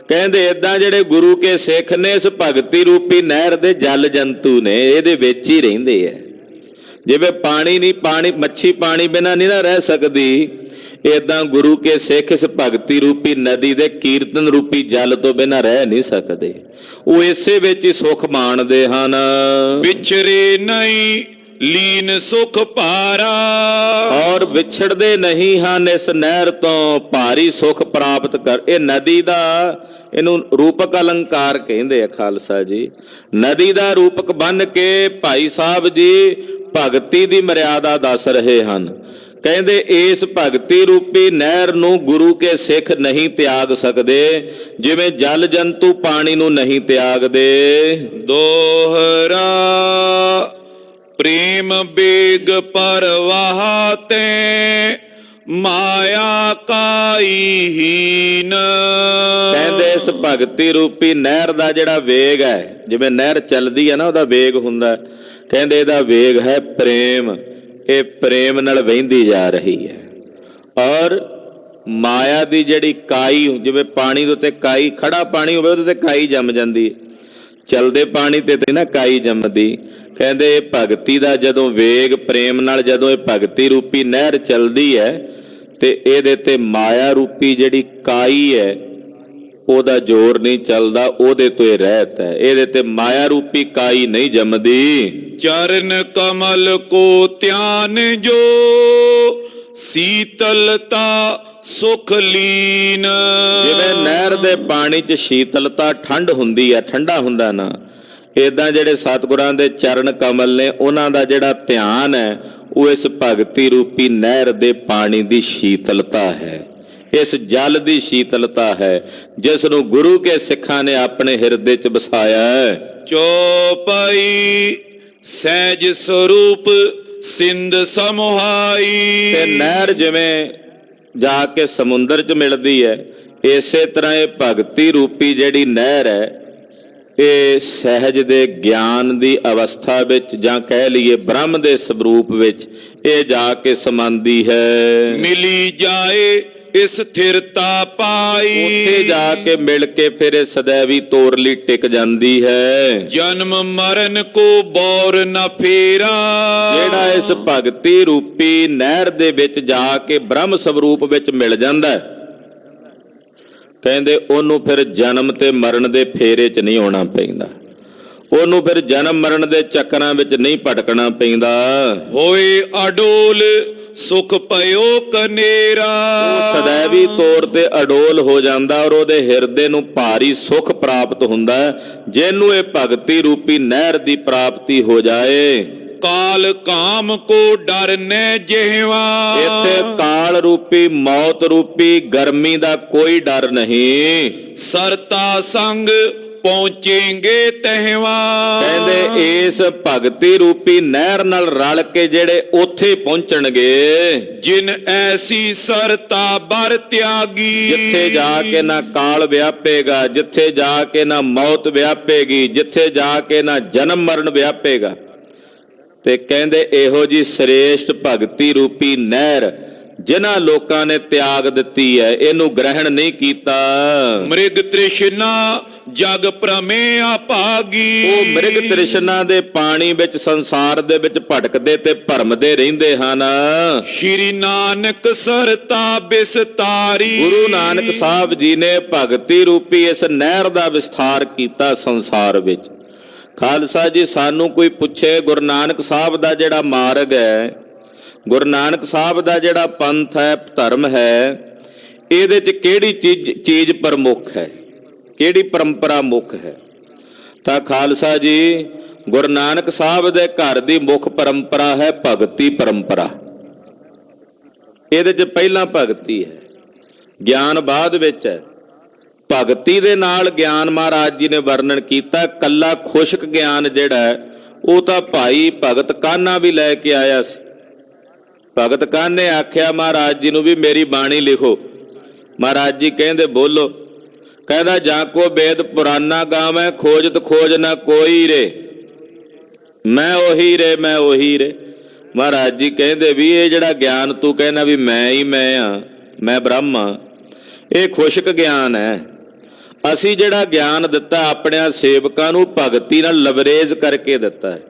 ਕਹਿੰਦੇ ਏਦਾਂ ਜਿਹੜੇ ਗੁਰੂ ਕੇ ਸਿੱਖ ਨੇ ਇਸ ਭਗਤੀ ਰੂਪੀ ਨਹਿਰ ਦੇ ਜਲ ਜੰਤੂ ਨੇ, ਇਹਦੇ ਵਿੱਚ ਹੀ ਰਹਿੰਦੇ ਆ। ਜਿਵੇਂ ਪਾਣੀ ਨਹੀਂ, ਮੱਛੀ ਪਾਣੀ ਬਿਨਾਂ ਨਹੀਂ ਨਾ ਰਹਿ ਸਕਦੀ, ਏਦਾਂ ਗੁਰੂ ਕੇ ਸਿੱਖ ਇਸ ਭਗਤੀ ਰੂਪੀ ਨਦੀ ਦੇ ਕੀਰਤਨ ਰੂਪੀ ਜਲ ਤੋਂ ਬਿਨਾਂ ਰਹਿ ਨਹੀਂ ਸਕਦੇ, ਉਹ ਇਸੇ ਵਿੱਚ ਹੀ ਸੁੱਖ ਮਾਣਦੇ ਹਨ। ਵਿਛਰੇ ਨਹੀਂ ਲੀਨ ਸੁਖ ਭਾਰਾ। ਔਰ ਵਿਛੜਦੇ ਨਹੀਂ ਹਨ ਇਸ ਨਹਿਰ ਤੋਂ, ਭਾਰੀ ਸੁਖ ਪ੍ਰਾਪਤ ਕਰ। ਇਹ ਨਦੀ ਦਾ, ਇਹਨੂੰ ਰੂਪਕ ਅਲੰਕਾਰ ਕਹਿੰਦੇ ਆ ਖਾਲਸਾ ਜੀ। ਨਦੀ ਦਾ ਰੂਪਕ ਬੰਨ ਕੇ ਭਾਈ ਸਾਹਿਬ ਜੀ ਭਗਤੀ ਦੀ ਮਰਿਆਦਾ ਦੱਸ ਰਹੇ ਹਨ। ਕਹਿੰਦੇ ਇਸ ਭਗਤੀ ਰੂਪੀ ਨਹਿਰ ਨੂੰ ਗੁਰੂ ਕੇ ਸਿੱਖ ਨਹੀਂ ਤਿਆਗ ਸਕਦੇ, ਜਿਵੇਂ ਜਲ ਜੰਤੂ ਪਾਣੀ ਨੂੰ ਨਹੀਂ ਤਿਆਗਦੇ। ਦੋਹਰਾ ਪ੍ਰੇਮ ਬੇਗ ਪਰਵਾਹ ਤੇ ਮਾਇਆ ਕਾਈ ਹੀਨ। ਕਹਿੰਦੇ ਇਸ ਭਗਤੀ ਰੂਪੀ ਨਹਿਰ ਦਾ ਜਿਹੜਾ ਵੇਗ ਹੈ, ਜਿਵੇਂ ਨਹਿਰ ਚੱਲਦੀ ਹੈ ਨਾ, ਉਹਦਾ ਵੇਗ ਹੁੰਦਾ, ਕਹਿੰਦੇ ਇਹਦਾ ਵੇਗ ਹੈ ਪ੍ਰੇਮ। ਇਹ ਪ੍ਰੇਮ ਨਾਲ ਵਹਿੰਦੀ ਜਾ ਰਹੀ ਹੈ। ਔਰ ਮਾਇਆ ਦੀ ਜਿਹੜੀ ਕਾਈ, ਜਿਵੇਂ ਪਾਣੀ ਦੇ ਉੱਤੇ ਕਾਈ, ਖੜਾ ਪਾਣੀ ਹੋਵੇ ਉਹਦੇ ਤੇ ਕਾਈ ਜੰਮ ਜਾਂਦੀ ਹੈ, ਚਲਦੇ ਪਾਣੀ ਤੇ ਨਾ ਕਾਈ ਜੰਮਦੀ। ਕਹਿੰਦੇ ਇਹ ਭਗਤੀ ਦਾ ਜਦੋਂ ਵੇਗ, ਪ੍ਰੇਮ ਨਾਲ ਜਦੋਂ ਇਹ ਭਗਤੀ ਰੂਪੀ ਨਹਿਰ ਚੱਲਦੀ ਹੈ ਤੇ ਇਹਦੇ ਤੇ ਮਾਇਆ ਰੂਪੀ ਜਿਹੜੀ ਕਾਈ ਹੈ ਉਹਦਾ ਜ਼ੋਰ ਨਹੀਂ ਚੱਲਦਾ, ਉਹਦੇ ਤੋਂ ਇਹ ਰਹਿਤ ਹੈ। ਇਹਦੇ ਤੇ ਮਾਇਆ ਰੂਪੀ ਕਾਈ ਨਹੀਂ ਜੰਮਦੀ। ਚਰਨ ਕਮਲ ਕੋ ਧਿਆਨ ਜੋ ਸੀਤਲਤਾ ਸੁਖ ਲੀਨ। ਜਿਵੇਂ ਨਹਿਰ ਦੇ ਪਾਣੀ 'ਚ ਸ਼ੀਤਲਤਾ ਠੰਡ ਹੁੰਦੀ ਹੈ, ਠੰਡਾ ਹੁੰਦਾ ਨਾ, ਏਦਾਂ ਜਿਹੜੇ ਸਤਿਗੁਰਾਂ ਦੇ ਚਰਨ ਕਮਲ ਨੇ, ਉਹਨਾਂ ਦਾ ਜਿਹੜਾ ਧਿਆਨ ਹੈ ਉਹ ਇਸ ਭਗਤੀ ਰੂਪੀ ਨਹਿਰ ਦੇ ਪਾਣੀ ਦੀ ਸ਼ੀਤਲਤਾ ਹੈ, ਇਸ ਜਲ ਦੀ ਸ਼ੀਤਲਤਾ ਹੈ, ਜਿਸ ਨੂੰ ਗੁਰੂ ਕੇ ਸਿੱਖਾਂ ਨੇ ਆਪਣੇ ਹਿਰਦੇ 'ਚ ਵਸਾਇਆ ਹੈ। ਚੌਪਈ ਸਹਿਜ ਸਰੂਪ ਸਿੰਧ ਸਮੁਹਾਈ। ਤੇ ਨਹਿਰ ਜਿਵੇਂ ਜਾ ਕੇ ਸਮੁੰਦਰ 'ਚ ਮਿਲਦੀ ਹੈ, ਇਸੇ ਤਰ੍ਹਾਂ ਇਹ ਭਗਤੀ ਰੂਪੀ ਜਿਹੜੀ ਨਹਿਰ ਹੈ ਇਹ ਸਹਿਜ ਦੇ ਗਿਆਨ ਦੀ ਅਵਸਥਾ ਵਿੱਚ, ਜਾਂ ਕਹਿ ਲਈਏ ਬ੍ਰਹਮ ਦੇ ਸਰੂਪ ਵਿੱਚ ਇਹ ਜਾ ਕੇ ਸਮਾਂਦੀ ਹੈ। ਮਿਲੀ ਜਾਏ ਇਸ ਸਥਿਰਤਾ ਪਾਈ। ਉੱਥੇ ਜਾ ਕੇ ਮਿਲ ਕੇ ਫਿਰ ਇਹ ਸदैवी ਤੋਰ ਲਈ ਟਿਕ ਜਾਂਦੀ ਹੈ। ਜਨਮ ਮਰਨ ਕੋ ਬੌਰ ਨਾ ਫੇਰਾ। ਜਿਹੜਾ ਇਸ ਭਗਤੀ ਰੂਪੀ ਨਹਿਰ ਦੇ ਵਿੱਚ ਜਾ ਕੇ ਬ੍ਰਹਮ ਸਰੂਪ ਵਿੱਚ ਮਿਲ ਜਾਂਦਾ ਹੈ, ਕਹਿੰਦੇ ਉਹਨੂੰ ਫਿਰ ਜਨਮ ਤੇ ਮਰਨ ਦੇ ਫੇਰੇ 'ਚ ਨਹੀਂ ਆਉਣਾ ਪੈਂਦਾ, ਉਹਨੂੰ ਫਿਰ ਜਨਮ ਮਰਨ ਦੇ ਚੱਕਰਾਂ ਵਿੱਚ ਨਹੀਂ ਭਟਕਣਾ ਪੈਂਦਾ। ਹੋਏ ਅਡੋਲ ਸੁਖ ਪਇਓ ਕਨੇਰਾ। ਉਹ ਸदैवी ਤੌਰ ਤੇ ਅਡੋਲ ਹੋ ਜਾਂਦਾ ਔਰ ਉਹਦੇ ਹਿਰਦੇ ਨੂੰ ਭਾਰੀ ਸੁਖ ਪ੍ਰਾਪਤ ਹੁੰਦਾ, ਜਿਹਨੂੰ ਇਹ ਭਗਤੀ ਰੂਪੀ ਨਹਿਰ ਦੀ ਪ੍ਰਾਪਤੀ ਹੋ ਜਾਏ। ਕਾਲ ਕਾਮ ਕੋ ਡਰ ਨੇ ਜਿਹਵਾ। ਇੱਥੇ ਕਾਲ ਰੂਪੀ, ਮੌਤ ਰੂਪੀ ਗਰਮੀ ਦਾ ਕੋਈ ਡਰ ਨਹੀਂ। ਸਰਤਾ ਸੰਗ ਪਹੁੰਚेंगे ਤਹਿਵਾ। ਕਹਿੰਦੇ ਇਸ ਭਗਤੀ ਰੂਪੀ ਨਹਿਰ ਨਾਲ ਰਲ ਕੇ ਜਿਹੜੇ ਉੱਥੇ ਪਹੁੰਚਣਗੇ। ਜਿਨ ਐਸੀ ਸਰਤਾ ਬਰ ਤਿਆਗੀ। ਜਿੱਥੇ ਜਾ ਕੇ ਨਾ ਕਾਲ ਵਿਆਪੇਗਾ, ਜਿੱਥੇ ਜਾ ਕੇ ਨਾ ਮੌਤ ਵਿਆਪੇਗੀ, ਜਿੱਥੇ ਜਾ ਕੇ ਨਾ ਜਨਮ ਮਰਨ ਵਿਆਪੇਗਾ। ਤੇ ਕਹਿੰਦੇ ਇਹੋ ਜੀ ਸ੍ਰੇਸ਼ਟ ਭਗਤੀ ਰੂਪੀ ਨਹਿਰ ਜਿਨ੍ਹਾਂ ਲੋਕਾਂ ਨੇ ਤਿਆਗ ਦਿੱਤੀ ਹੈ, ਇਹਨੂੰ ਗ੍ਰਹਿਣ ਨਹੀਂ ਕੀਤਾ। ਮ੍ਰਿਗ ਤ੍ਰਿਸ਼ਨਾ ਜਗ ਪ੍ਰਮੇ ਅਭਾਗੀ। ਉਹ ਮ੍ਰਿਗ ਤ੍ਰਿਸ਼ਨਾ ਦੇ ਪਾਣੀ ਵਿੱਚ, ਸੰਸਾਰ ਦੇ ਵਿੱਚ ਭਟਕਦੇ ਤੇ ਭਰਮਦੇ ਰਹਿੰਦੇ ਹਨ। ਸ਼੍ਰੀ ਨਾਨਕ ਸਰਤਾ ਬਿਸਤਾਰੀ। ਗੁਰੂ ਨਾਨਕ ਸਾਹਿਬ ਜੀ ਨੇ ਭਗਤੀ ਰੂਪੀ ਇਸ ਨਹਿਰ ਦਾ ਵਿਸਥਾਰ ਕੀਤਾ ਸੰਸਾਰ ਵਿੱਚ। ਖਾਲਸਾ ਜੀ, ਸਾਨੂੰ ਕੋਈ ਪੁੱਛੇ ਗੁਰੂ ਨਾਨਕ ਸਾਹਿਬ ਦਾ ਜਿਹੜਾ ਮਾਰਗ ਹੈ, ਗੁਰੂ ਨਾਨਕ ਸਾਹਿਬ ਦਾ ਜਿਹੜਾ ਪੰਥ ਹੈ, ਧਰਮ ਹੈ, ਇਹਦੇ 'ਚ ਕਿਹੜੀ ਚੀਜ਼ ਪ੍ਰਮੁੱਖ ਹੈ, ਕਿਹੜੀ ਪਰੰਪਰਾ ਮੁੱਖ ਹੈ? ਤਾਂ ਖਾਲਸਾ ਜੀ, ਗੁਰੂ ਨਾਨਕ ਸਾਹਿਬ ਦੇ ਘਰ ਦੀ ਮੁੱਖ ਪਰੰਪਰਾ ਹੈ ਭਗਤੀ ਪਰੰਪਰਾ। ਇਹਦੇ 'ਚ ਪਹਿਲਾਂ ਭਗਤੀ ਹੈ, ਗਿਆਨ ਬਾਅਦ ਵਿੱਚ ਹੈ। ਭਗਤੀ ਦੇ ਨਾਲ ਗਿਆਨ ਮਹਾਰਾਜ ਜੀ ਨੇ ਵਰਣਨ ਕੀਤਾ। ਕੱਲਾ ਖੁਸ਼ਕ ਗਿਆਨ ਜਿਹੜਾ ਹੈ ਉਹ ਤਾਂ ਭਾਈ ਭਗਤ ਕਾਨ੍ਹਾ ਵੀ ਲੈ ਕੇ ਆਇਆ ਸੀ। ਭਗਤ ਕਾਨ੍ਹਾ ਨੇ ਆਖਿਆ ਮਹਾਰਾਜ ਜੀ ਨੂੰ ਵੀ ਮੇਰੀ ਬਾਣੀ ਲਿਖੋ। ਮਹਾਰਾਜ ਜੀ ਕਹਿੰਦੇ ਬੋਲੋ। ਕਹਿੰਦਾ ਜਾਂ ਕੋ ਵੇਦ ਪੁਰਾਨਾ ਗਾਵੇਂ, ਖੋਜਤ ਖੋਜ ਨਾ ਕੋਈ ਰੇ, ਮੈਂ ਉਹੀ ਰੇ, ਮੈਂ ਉਹੀ ਰੇ। ਮਹਾਰਾਜ ਜੀ ਕਹਿੰਦੇ ਵੀ ਇਹ ਜਿਹੜਾ ਗਿਆਨ ਤੂੰ ਕਹਿੰਦਾ ਵੀ ਮੈਂ ਹੀ ਮੈਂ ਆ, ਮੈਂ ਬ੍ਰਹਮ ਆ, ਇਹ ਖੁਸ਼ਕ ਗਿਆਨ ਹੈ। ਅਸੀਂ ਜਿਹੜਾ ਗਿਆਨ ਦਿੱਤਾ ਆਪਣਿਆਂ ਸੇਵਕਾਂ ਨੂੰ ਭਗਤੀ ਨਾਲ ਲਵਰੇਜ ਕਰਕੇ ਦਿੱਤਾ ਹੈ।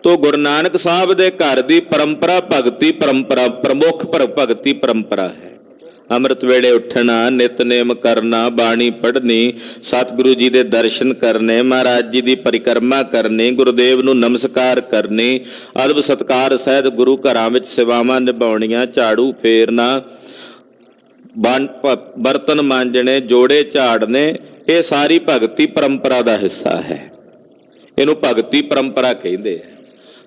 ਤੋ ਗੁਰੂ ਨਾਨਕ ਸਾਹਿਬ ਦੇ ਘਰ ਦੀ ਪਰੰਪਰਾ ਭਗਤੀ ਪਰੰਪਰਾ, ਪ੍ਰਮੁੱਖ ਭਗਤੀ ਪਰੰਪਰਾ ਹੈ। ਅੰਮ੍ਰਿਤ ਵੇਲੇ ਉੱਠਣਾ, ਨਿਤਨੇਮ ਕਰਨਾ, ਬਾਣੀ ਪੜ੍ਹਨੀ, ਸਤਿਗੁਰੂ ਜੀ ਦੇ ਦਰਸ਼ਨ ਕਰਨੇ, ਮਹਾਰਾਜ ਜੀ ਦੀ ਪਰਿਕਰਮਾ ਕਰਨੀ, ਗੁਰੂਦੇਵ ਨੂੰ ਨਮਸਕਾਰ ਕਰਨੀ, ਅਦਬ ਸਤਿਕਾਰ ਸਹਿਤ ਗੁਰੂ ਘਰਾਂ ਵਿੱਚ ਸੇਵਾਵਾਂ ਨਿਭਾਉਣੀਆਂ, ਝਾੜੂ ਫੇਰਨਾ, ਬਰਤਨ ਮਾਂਜਣੇ, ਜੋੜੇ ਝਾੜਨੇ, ਇਹ ਸਾਰੀ ਭਗਤੀ ਪਰੰਪਰਾ ਦਾ ਹਿੱਸਾ ਹੈ। ਇਹਨੂੰ ਭਗਤੀ ਪਰੰਪਰਾ ਕਹਿੰਦੇ ਆ।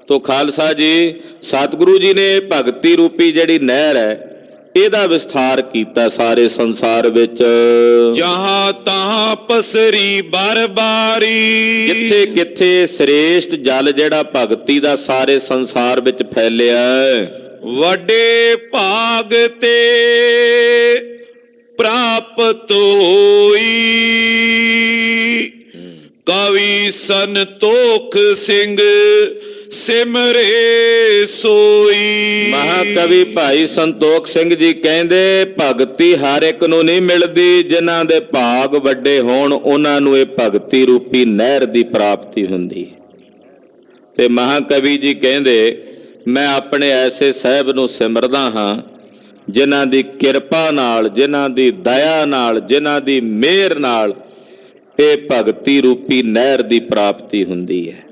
ਤੋ ਖਾਲਸਾ ਜੀ, ਸਤਿਗੁਰੂ ਜੀ ਨੇ ਭਗਤੀ ਰੂਪੀ ਜਿਹੜੀ ਨਹਿਰ ਹੈ ਇਹਦਾ ਵਿਸਥਾਰ ਕੀਤਾ ਸਾਰੇ ਸੰਸਾਰ ਵਿੱਚ। ਜਹਾਂ ਤਹਾਂ ਪਸਰੀ ਬਰਬਾਰੀ। ਜਿੱਥੇ ਕਿੱਥੇ ਸ੍ਰੇਸ਼ਟ ਜਲ ਜਿਹੜਾ ਭਗਤੀ ਦਾ ਸਾਰੇ ਸੰਸਾਰ ਵਿੱਚ ਫੈਲਿਆ। ਵੱਡੇ ਭਾਗ ਤੇ ਪ੍ਰਾਪਤ ਹੋਈ। ਕਵੀ ਸੰਤੋਖ ਸਿੰਘ ਸਿਮਰੇ ਸੋਈ। ਮਹਾਕਵੀ ਭਾਈ ਸੰਤੋਖ ਸਿੰਘ ਜੀ ਕਹਿੰਦੇ ਭਗਤੀ ਹਰ ਇੱਕ ਨੂੰ ਨਹੀਂ ਮਿਲਦੀ, ਜਿਨ੍ਹਾਂ ਦੇ ਭਾਗ ਵੱਡੇ ਹੋਣ ਉਹਨਾਂ ਨੂੰ ਇਹ ਭਗਤੀ ਰੂਪੀ ਨਹਿਰ ਦੀ ਪ੍ਰਾਪਤੀ ਹੁੰਦੀ ਹੈ। ਤੇ ਮਹਾਕਵੀ ਜੀ ਕਹਿੰਦੇ ਮੈਂ ਆਪਣੇ ਐਸੇ ਸਾਹਿਬ ਨੂੰ ਸਿਮਰਦਾ ਹਾਂ ਜਿਨ੍ਹਾਂ ਦੀ ਕਿਰਪਾ ਨਾਲ, ਜਿਨ੍ਹਾਂ ਦੀ ਦਇਆ ਨਾਲ, ਜਿਨ੍ਹਾਂ ਦੀ ਮਿਹਰ ਨਾਲ ਇਹ ਭਗਤੀ ਰੂਪੀ ਨਹਿਰ ਦੀ ਪ੍ਰਾਪਤੀ ਹੁੰਦੀ ਹੈ।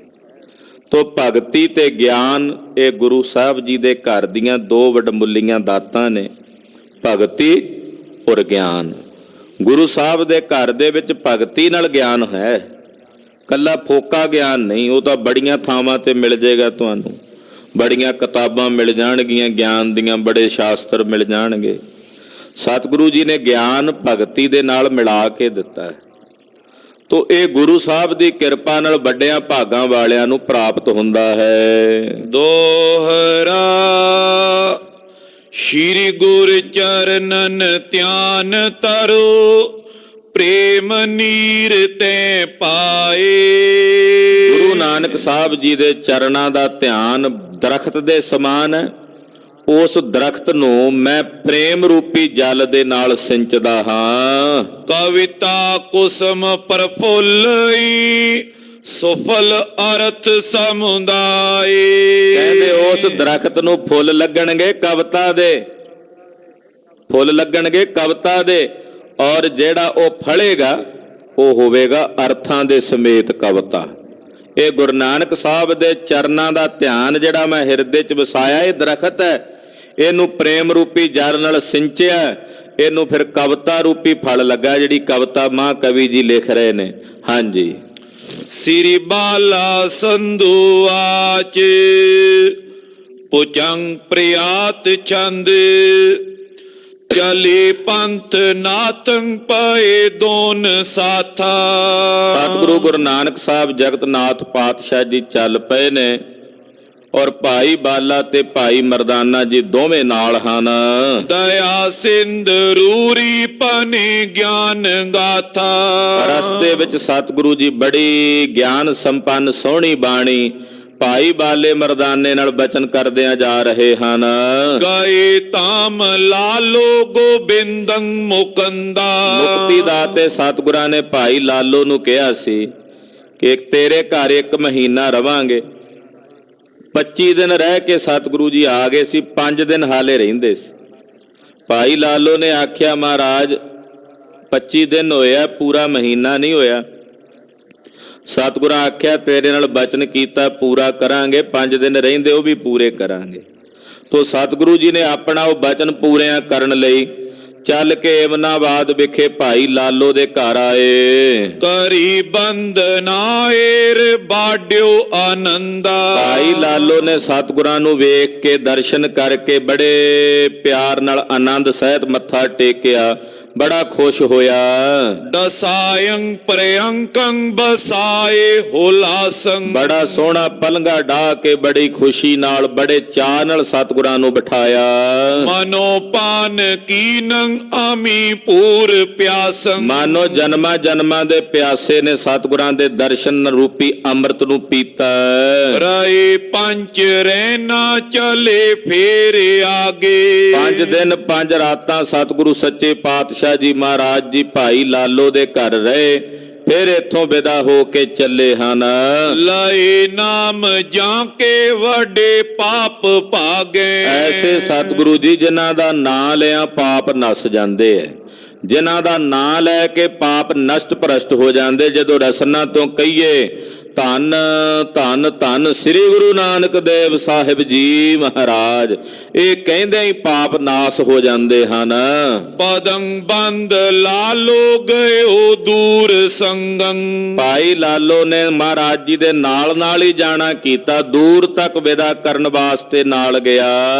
ਤੋ ਭਗਤੀ ਤੇ ਗਿਆਨ ਇਹ ਗੁਰੂ ਸਾਹਿਬ ਜੀ ਦੇ ਘਰ ਦੀਆਂ ਦੋ ਵਡਮੁੱਲੀਆਂ ਦਾਤਾਂ ਨੇ, ਭਗਤੀ ਔਰ ਗਿਆਨ। ਗੁਰੂ ਸਾਹਿਬ ਦੇ ਘਰ ਦੇ ਵਿੱਚ ਭਗਤੀ ਨਾਲ ਗਿਆਨ ਹੈ, ਕੱਲਾ ਫੋਕਾ ਗਿਆਨ ਨਹੀਂ। ਉਹ ਤਾਂ ਬੜੀਆਂ ਥਾਵਾਂ ਤੇ ਮਿਲ ਜਾਏਗਾ ਤੁਹਾਨੂੰ, ਬੜੀਆਂ ਕਿਤਾਬਾਂ ਮਿਲ ਜਾਣਗੀਆਂ ਗਿਆਨ ਦੀਆਂ, ਬੜੇ ਸ਼ਾਸਤਰ ਮਿਲ ਜਾਣਗੇ। ਸਤਿਗੁਰੂ ਜੀ ਨੇ ਗਿਆਨ ਭਗਤੀ ਦੇ ਨਾਲ ਮਿਲਾ ਕੇ ਦਿੱਤਾ ਹੈ। ਤੋ ਇਹ ਗੁਰੂ ਸਾਹਿਬ ਦੀ ਕਿਰਪਾ ਨਾਲ ਵੱਡਿਆਂ ਭਾਗਾਂ ਵਾਲਿਆਂ ਨੂੰ ਪ੍ਰਾਪਤ ਹੁੰਦਾ ਹੈ। ਦੋਹਰਾ ਸ਼੍ਰੀ ਗੁਰ ਚਰਨਨ ਧਿਆਨ ਤਰੋ, ਪ੍ਰੇਮ ਨੀਰ ਤੇ ਪਾਏ। ਗੁਰੂ ਨਾਨਕ ਸਾਹਿਬ ਜੀ ਦੇ ਚਰਨਾਂ ਦਾ ਧਿਆਨ ਦਰਖਤ ਦੇ ਸਮਾਨ ਹੈ। ਉਸ ਦਰਖਤ ਨੂੰ ਮੈਂ ਪ੍ਰੇਮ ਰੂਪੀ ਜਲ ਦੇ ਨਾਲ ਸਿੰਚਦਾ ਹਾਂ। ਕਵਿਤਾ ਕੁਸਮ ਪ੍ਰਫੁੱਲਈ, ਸੁਫਲ ਅਰਥ ਸਮੁਦਾਏ। ਕਹਿੰਦੇ ਉਸ ਦਰਖਤ ਨੂੰ ਫੁੱਲ ਲੱਗਣਗੇ ਕਵਿਤਾ ਦੇ, ਫੁੱਲ ਲੱਗਣਗੇ ਕਵਿਤਾ ਦੇ, ਔਰ ਜਿਹੜਾ ਉਹ ਫਲੇਗਾ ਉਹ ਹੋਵੇਗਾ ਅਰਥਾਂ ਦੇ ਸਮੇਤ ਕਵਿਤਾ। ਇਹ ਗੁਰੂ ਨਾਨਕ ਸਾਹਿਬ ਦੇ ਚਰਨਾਂ ਦਾ ਧਿਆਨ ਜਿਹੜਾ ਮੈਂ ਹਿਰਦੇ 'ਚ ਵਸਾਇਆ, ਇਹ ਦਰਖਤ ਹੈ। ਇਹਨੂੰ ਪ੍ਰੇਮ ਰੂਪੀ ਜਲ ਨਾਲ ਸਿੰਚਿਆ, ਇਹਨੂੰ ਫਿਰ ਕਵਿਤਾ ਰੂਪੀ ਫਲ ਲੱਗਾ, ਜਿਹੜੀ ਕਵਿਤਾ ਮਹਾਕਵੀ ਜੀ ਲਿਖ ਰਹੇ ਨੇ। ਹਾਂਜੀ। ਸ੍ਰੀ ਬਾਲਾ ਸੰਧੂ ਆਚ ਪੁਚੰਗ ਪ੍ਰਿਆਤ ਚੰਦ, ਚਲੇ ਪੰਥ ਨਾਤੰ ਪਏ ਦੋਨ ਸਾਥਾ। ਸਤਿਗੁਰੂ ਗੁਰੂ ਨਾਨਕ ਸਾਹਿਬ ਜਗਤ ਨਾਥ ਪਾਤਸ਼ਾਹ ਜੀ ਚੱਲ ਪਏ ਨੇ, ਔਰ ਭਾਈ ਬਾਲਾ ਤੇ ਭਾਈ ਮਰਦਾਨਾ ਜੀ ਦੋਵੇਂ ਨਾਲ ਹਨ। ਦਇਆ ਸਿੰਧ ਰੂਰੀ ਪਨੇ ਗਿਆਨ ਗਾਥਾ। ਰਸਤੇ ਵਿੱਚ ਸਤਿਗੁਰੂ ਜੀ ਬੜੀ ਗਿਆਨ ਸੰਪੰਨ ਸੋਹਣੀ ਬਾਣੀ ਭਾਈ ਬਾਲੇ ਮਰਦਾਨੇ ਨਾਲ ਬਚਨ ਕਰਦਿਆਂ ਜਾ ਰਹੇ ਹਨ। ਗਏ ਤਾਮ ਲਾਲੋ ਗੋਬਿੰਦੰ ਮੁਕੰਦਾ। ਮੁਕਤੀ ਦਾਤੇ ਸਤਿਗੁਰਾਂ ਨੇ ਭਾਈ ਲਾਲੋ ਨੂੰ ਕਿਹਾ ਸੀ ਕਿ ਤੇਰੇ ਘਰ 1 ਮਹੀਨਾ ਰਵਾਂਗੇ। 25 ਦਿਨ ਰਹਿ ਕੇ ਸਤਿਗੁਰੂ ਜੀ ਆ ਗਏ ਸੀ, 5 ਦਿਨ ਹਾਲੇ ਰਹਿੰਦੇ ਸੀ। ਭਾਈ ਲਾਲੋ ਨੇ ਆਖਿਆ ਮਹਾਰਾਜ 25 ਦਿਨ ਹੋਇਆ, ਪੂਰਾ ਮਹੀਨਾ ਨਹੀਂ ਹੋਇਆ। ਸਤਿਗੁਰਾਂ ਆਖਿਆ ਤੇਰੇ ਨਾਲ ਬਚਨ ਕੀਤਾ ਪੂਰਾ ਕਰਾਂਗੇ, 5 ਦਿਨ ਰਹਿੰਦੇ ਉਹ ਵੀ ਪੂਰੇ ਕਰਾਂਗੇ। ਤੋ ਸਤਿਗੁਰੂ ਜੀ ਨੇ ਆਪਣਾ ਉਹ ਬਚਨ ਪੂਰਿਆਂ ਕਰਨ ਲਈ ਚੱਲ ਕੇ ਏਮਨਾਬਾਦ ਵਿਖੇ ਭਾਈ ਲਾਲੋ ਦੇ ਘਰ ਆਏ। ਕਰੀ ਬੰਦਨਾਏਰ ਬਾਡਿਓ ਆਨੰਦਾ। ਭਾਈ ਲਾਲੋ ਨੇ ਸਤਿਗੁਰਾਂ ਨੂੰ ਵੇਖ ਕੇ ਦਰਸ਼ਨ ਕਰਕੇ ਬੜੇ ਪਿਆਰ ਨਾਲ ਆਨੰਦ ਸਹਿਤ ਮੱਥਾ ਟੇਕਿਆ, ਬੜਾ ਖੁਸ਼ ਹੋਇਆ। ਦਸਾਇੰ ਪ੍ਰਯੰਕੰ ਬਸਾਏ ਹੁਲਾਸੰ। ਬੜਾ ਸੋਹਣਾ ਪਲੰਘਾ ਢਾ ਕੇ ਬੜੀ ਖੁਸ਼ੀ ਨਾਲ, ਬੜੇ ਚਾਅ ਨਾਲ ਸਤਿਗੁਰਾਂ ਨੂੰ ਬਿਠਾਇਆ। ਮਨੋ ਪਾਨ ਕੀਨੰ ਆਮੀ ਪੂਰ ਪਿਆਸੰ। ਮਾਨੋ ਜਨਮਾਂ ਜਨਮਾਂ ਦੇ ਪਿਆਸੇ ਨੇ ਸਤਿਗੁਰਾਂ ਦੇ ਦਰਸ਼ਨ ਰੂਪੀ ਅੰਮ੍ਰਿਤ ਨੂੰ ਪੀਤਾ। ਰਹੇ ਪੰਜ ਰਹਿਣਾ ਚਲੇ ਫੇਰ ਆਗੇ। 5 ਦਿਨ 5 ਰਾਤਾਂ ਸਤਿਗੁਰੂ ਸੱਚੇ ਪਾਤਸ਼ਾਹ ਜੀ ਮਹਾਰਾਜ ਜੀ ਭਾਈ ਲਾਲੋ ਦੇ ਘਰ ਰਹੇ, ਫਿਰ ਇੱਥੋਂ ਵਿਦਾ ਹੋ ਕੇ ਚੱਲੇ ਹਨ। ਲਏ ਨਾਮ ਜਾਂ ਕੇ ਵੱਡੇ ਪਾਪ ਭਾਗੇ। ਐਸੇ ਸਤਿਗੁਰੂ ਜੀ ਜਿਨ੍ਹਾਂ ਦਾ ਨਾਂ ਲਿਆ ਪਾਪ ਨਸ ਜਾਂਦੇ ਐ, ਜਿਨ੍ਹਾਂ ਦਾ ਨਾਂ ਲੈ ਕੇ ਪਾਪ ਨਸ਼ਟ ਭ੍ਰਸ਼ਟ ਹੋ ਜਾਂਦੇ। ਜਦੋਂ ਰਸਨਾ ਤੋਂ ਕਹੀਏ ਧੰਨ ਧੰਨ ਧੰਨ ਸ੍ਰੀ ਗੁਰੂ ਨਾਨਕ ਦੇਵ ਸਾਹਿਬ ਜੀ ਮਹਾਰਾਜ, ਇਹ ਕਹਿੰਦੇ ਹੀ ਪਾਪ ਨਾਸ ਹੋ ਜਾਂਦੇ ਹਨ। ਪਦੰ ਬੰਦ ਲਾਲੋ ਗਇਓ ਦੂਰ ਸੰਗੰ। ਭਾਈ ਲਾਲੋ ਨੇ ਮਹਾਰਾਜ ਜੀ ਦੇ ਨਾਲ ਹੀ ਜਾਣਾ ਕੀਤਾ, ਦੂਰ ਤੱਕ ਵਿਦਾ ਕਰਨ ਵਾਸਤੇ ਨਾਲ ਗਿਆ।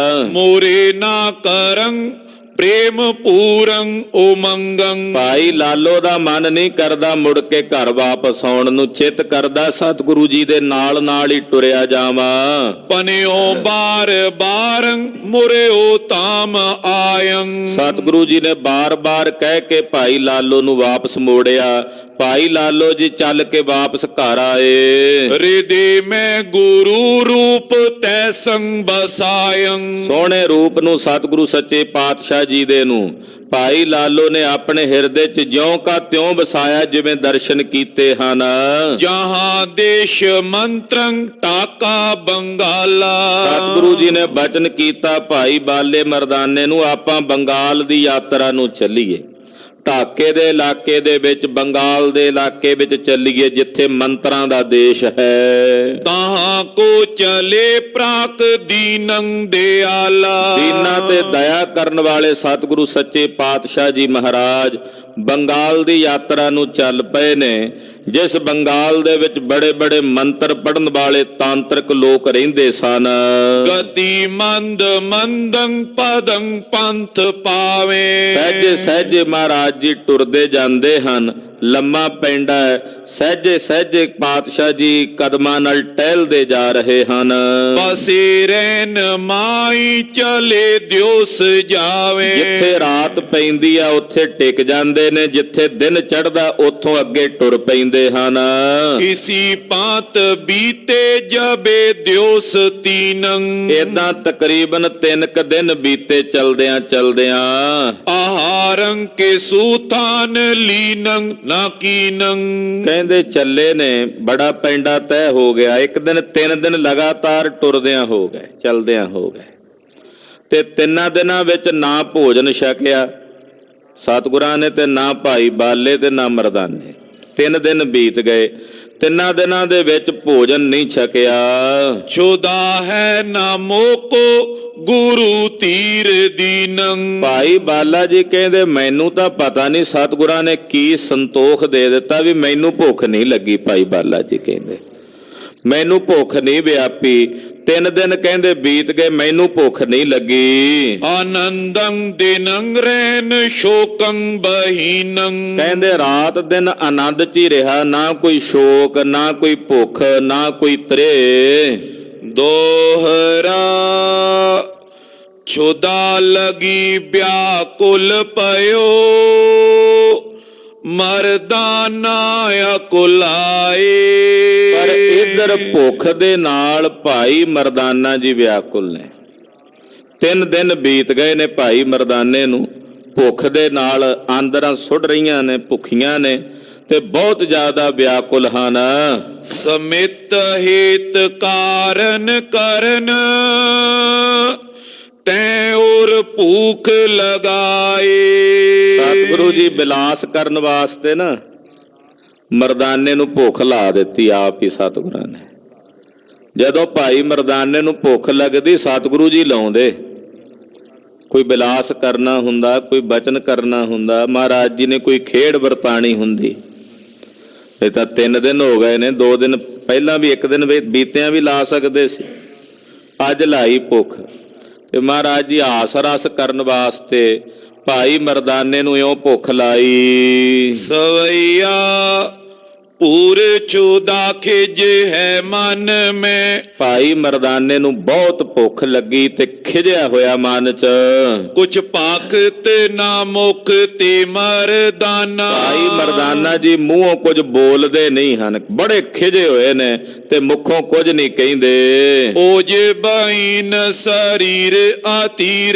ਮੋਰੇ ਨਾ ਕਰੰ ਪ੍ਰੇਮ ਪੂਰੰ ਉਮੰਗੰ। ਭਾਈ ਲਾਲੋ ਦਾ ਮਨ ਨਹੀਂ ਕਰਦਾ ਮੁੜ ਕੇ ਘਰ ਵਾਪਸ ਆਉਣ ਨੂੰ, ਚਿੱਤ ਕਰਦਾ ਸਤਿਗੁਰੂ ਜੀ ਦੇ ਨਾਲ ਨਾਲ ਹੀ ਟੁਰਿਆ ਜਾਵਾਂ। ਪਨਿਓ ਬਾਰ ਬਾਰੰ ਮੁਰਿਓ ਤਾਮ ਆਯੰ। ਸਤਿਗੁਰੂ ਜੀ ਨੇ ਬਾਰ-ਬਾਰ ਕਹਿ ਕੇ ਭਾਈ ਲਾਲੋ ਨੂੰ ਵਾਪਸ ਮੋੜਿਆ। ਭਾਈ ਲਾਲੋ ਜੀ ਚੱਲ ਕੇ ਵਾਪਸ ਘਰ ਆਏ। ਹਿਰਦੇ ਮੈਂ ਗੁਰੂ ਰੂਪ ਤੈ ਸੰਗ ਬਸਾਇੰ। ਸੋਹਣੇ ਰੂਪ ਨੂੰ ਸਤਿਗੁਰੂ ਸੱਚੇ ਪਾਤਸ਼ਾਹ ਜੀ ਦੇ ਨੂੰ ਭਾਈ ਲਾਲੋ ਨੇ ਆਪਣੇ ਹਿਰਦੇ 'ਚ ਜਿਉਂ ਕਾ ਤਿਉਂ ਵਸਾਇਆ ਜਿਵੇਂ ਦਰਸ਼ਨ ਕੀਤੇ ਹਨ। ਜਹਾਂ ਦੇਸ਼ ਮੰਤਰੰ ਟਾਕਾ ਬੰਗਾਲਾ। ਸਤਿਗੁਰੂ ਜੀ ਨੇ ਬਚਨ ਕੀਤਾ ਭਾਈ ਬਾਲੇ ਮਰਦਾਨੇ ਨੂੰ, ਆਪਾਂ ਬੰਗਾਲ ਦੀ ਯਾਤਰਾ ਨੂੰ ਚੱਲੀਏ। ਢਾਕੇ ਦੇ ਇਲਾਕੇ ਦੇ ਵਿੱਚ, ਬੰਗਾਲ ਦੇ ਇਲਾਕੇ ਵਿੱਚ ਚੱਲੀਏ ਜਿੱਥੇ ਮੰਤਰਾਂ ਦਾ ਦੇਸ਼ ਹੈ। ਤਾਹਾਂ ਕੋ ਚਲੇ ਪ੍ਰਾਕ ਦੀਨੰ ਦਿਆਲਾ। ਦੀਨਾਂ ਤੇ ਦਇਆ ਕਰਨ ਵਾਲੇ ਸਤਿਗੁਰੂ ਸੱਚੇ ਪਾਤਸ਼ਾਹ ਜੀ ਮਹਾਰਾਜ ਬੰਗਾਲ ਦੀ ਯਾਤਰਾ ਨੂੰ ਚੱਲ ਪਏ ਨੇ, ਜਿਸ ਬੰਗਾਲ ਦੇ ਵਿੱਚ ਬੜੇ ਬੜੇ ਮੰਤਰ ਪੜਨ ਵਾਲੇ ਤਾਂਤਰਿਕ ਲੋਕ ਰਹਿੰਦੇ ਸਨ। ਗਤੀ ਮੰਦ ਮੰਦੰ ਪਦੰ ਪੰਥ ਪਾਵੇ। ਸਹਿਜੇ ਸਹਿਜੇ ਮਹਾਰਾਜ ਜੀ ਟੁਰਦੇ ਜਾਂਦੇ ਹਨ, ਲੰਮਾ ਪੈਂਡਾ ਹੈ। ਸਹਿਜੇ ਸਹਿਜੇ ਪਾਤਸ਼ਾਹ ਜੀ ਕਦਮਾਂ ਨਾਲ ਟਹਿਲਦੇ ਜਾ ਰਹੇ ਹਨ। ਬਸੇ ਰਹਿਨ ਮਾਈ ਚਲੇ ਦਿਉਸ ਜਾਵੇ। ਜਿੱਥੇ ਰਾਤ ਪੈਂਦੀ ਆ ਉੱਥੇ ਟਿਕ ਜਾਂਦੇ ਨੇ, ਜਿੱਥੇ ਦਿਨ ਚੜ੍ਹਦਾ ਉੱਥੋਂ ਅੱਗੇ ਟੁਰ ਪੈਂਦੇ ਹਨ। ਇਸੀ ਪਾਤ ਬੀਤੇ ਜਬੇ ਦਿਉਸ ਤੀਨੰ। ਏਦਾਂ ਤਕਰੀਬਨ 3 ਦਿਨ ਬੀਤੇ ਚਲਦਿਆਂ ਚਲਦਿਆਂ। ਆਹਾਰੰ ਕੇ ਸੂਥਾਨ ਲੀਨੰ ਨਾ ਕੀਨੰ। ਕਹਿੰਦੇ ਚੱਲੇ ਨੇ, ਬੜਾ ਪੈਂਡਾ ਤੈਅ ਹੋ ਗਿਆ। 1 ਦਿਨ 3 ਦਿਨ ਲਗਾਤਾਰ ਟੁਰਦਿਆਂ ਹੋ ਗਏ, ਚਲਦਿਆਂ ਹੋ ਗਏ, ਤੇ 3 ਦਿਨਾਂ ਵਿੱਚ ਨਾ ਭੋਜਨ ਛਕਿਆ ਸਤਿਗੁਰਾਂ ਨੇ, ਤੇ ਨਾ ਭਾਈ ਬਾਲੇ ਤੇ ਨਾ ਮਰਦਾਨੇ। 3 ਦਿਨ ਬੀਤ ਗਏ, 3 ਦਿਨਾਂ ਦੇ ਵਿੱਚ ਭੋਜਨ ਨਹੀਂ ਛਕਿਆ। ਛੁਦਾ ਹੈ ਨਾ ਮੋਕੋ ਗੁਰੂ ਤੀਰ ਦੀਨੰ। ਭਾਈ ਬਾਲਾ ਜੀ ਕਹਿੰਦੇ ਮੈਨੂੰ ਤਾਂ ਪਤਾ ਨਹੀਂ ਸਤਿਗੁਰਾਂ ਨੇ ਕੀ ਸੰਤੋਖ ਦੇ ਦਿੱਤਾ ਵੀ ਮੈਨੂੰ ਭੁੱਖ ਨਹੀਂ ਲੱਗੀ। ਭਾਈ ਬਾਲਾ ਜੀ ਕਹਿੰਦੇ ਮੈਨੂੰ ਭੁੱਖ ਨਹੀਂ ਵਿਆਪੀ। 3 ਦਿਨ ਕਹਿੰਦੇ ਬੀਤ ਗਏ, ਮੈਨੂੰ ਭੁੱਖ ਨਹੀਂ ਲੱਗੀ। ਆਨੰਦੰ ਦਿਨੰ ਰਹਿਨ ਸ਼ੋਕੰ ਬਹੀਨੰ। ਕਹਿੰਦੇ ਰਾਤ ਦਿਨ ਆਨੰਦ 'ਚ ਹੀ ਰਿਹਾ, ਨਾ ਕੋਈ ਸ਼ੋਕ, ਨਾ ਕੋਈ ਭੁੱਖ, ਨਾ ਕੋਈ ਤ੍ਰੇ। ਦੋਹਰਾ ਛੁਦਾ ਲਗੀ ਵਿਆਕੁਲ ਪਇਓ ਮਰਦਾਨਾ ਅਕੁਲਾਏ। ਪਰ ਇਧਰ ਭੁੱਖ ਦੇ ਨਾਲ ਭਾਈ ਮਰਦਾਨਾ ਜੀ ਵਿਆਕੁਲ ਨੇ। 3 ਦਿਨ ਬੀਤ ਗਏ ਨੇ, ਭਾਈ ਮਰਦਾਨੇ ਨੂੰ ਭੁੱਖ ਦੇ ਨਾਲ ਆਂਦਰਾਂ ਸੁੱਟ ਰਹੀਆਂ ਨੇ, ਭੁੱਖੀਆਂ ਨੇ ਤੇ ਬਹੁਤ ਜ਼ਿਆਦਾ ਵਿਆਕੁਲ ਹਨ। ਸਮਿਤ ਹਿਤ ਕਾਰਨ ਕਰਨ ਤੈ ਔਰ ਭੂਖ ਲਗਾਏ। ਸਤਿਗੁਰੂ ਜੀ ਬਿਲਾਸ ਕਰਨ ਵਾਸਤੇ ਨਾ ਮਰਦਾਨੇ ਨੂੰ ਭੁੱਖ ਲਾ ਦਿੱਤੀ ਆਪ ਹੀ ਸਤਿਗੁਰਾਂ ਨੇ। ਜਦੋਂ ਭਾਈ ਮਰਦਾਨੇ ਨੂੰ ਭੁੱਖ ਲੱਗਦੀ ਸਤਿਗੁਰੂ ਜੀ ਲਾਉਂਦੇ। ਕੋਈ ਬਿਲਾਸ ਕਰਨਾ ਹੁੰਦਾ, ਕੋਈ ਬਚਨ ਕਰਨਾ ਹੁੰਦਾ, ਮਹਾਰਾਜ ਜੀ ਨੇ ਕੋਈ ਖੇਡ ਵਰਤਾਣੀ ਹੁੰਦੀ। ਇਹ ਤਾਂ 3 ਦਿਨ ਹੋ ਗਏ ਨੇ, 2 ਦਿਨ ਪਹਿਲਾਂ ਵੀ 1 ਦਿਨ ਬੀਤਿਆਂ ਵੀ ਲਾ ਸਕਦੇ ਸੀ। ਅੱਜ ਲਾਈ ਭੁੱਖ, ਤੇ ਮਹਾਰਾਜ ਜੀ ਆਸ ਰਸ ਕਰਨ ਵਾਸਤੇ ਭਾਈ ਮਰਦਾਨੇ ਨੂੰ ਇਉਂ ਭੁੱਖ ਲਾਈ। ਸਵਈਆ ਪੂਰ ਚੁਦਾ ਖਿਜ ਹੈ ਮਨ ਮੈਂ। ਭਾਈ ਮਰਦਾਨੇ ਨੂੰ ਬਹੁਤ ਭੁੱਖ ਲੱਗੀ ਤੇ ਖਿਜਿਆ ਹੋਇਆ ਮਨ 'ਚ। ਕੁਛ ਪਾਖਤ ਨਾ ਮੁਖ ਤੇ ਮਰਦਾਨਾ। ਭਾਈ ਮਰਦਾਨਾ ਜੀ ਮੂੰਹੋਂ ਕੁਝ ਬੋਲਦੇ ਨਹੀਂ ਹਨ, ਬੜੇ ਖਿਜੇ ਹੋਏ ਨੇ ਤੇ ਮੁਖੋਂ ਕੁਝ ਨਹੀਂ ਕਹਿੰਦੇ। ਓਜ ਬੈਨ ਸਰੀਰ ਆਤੀਰ।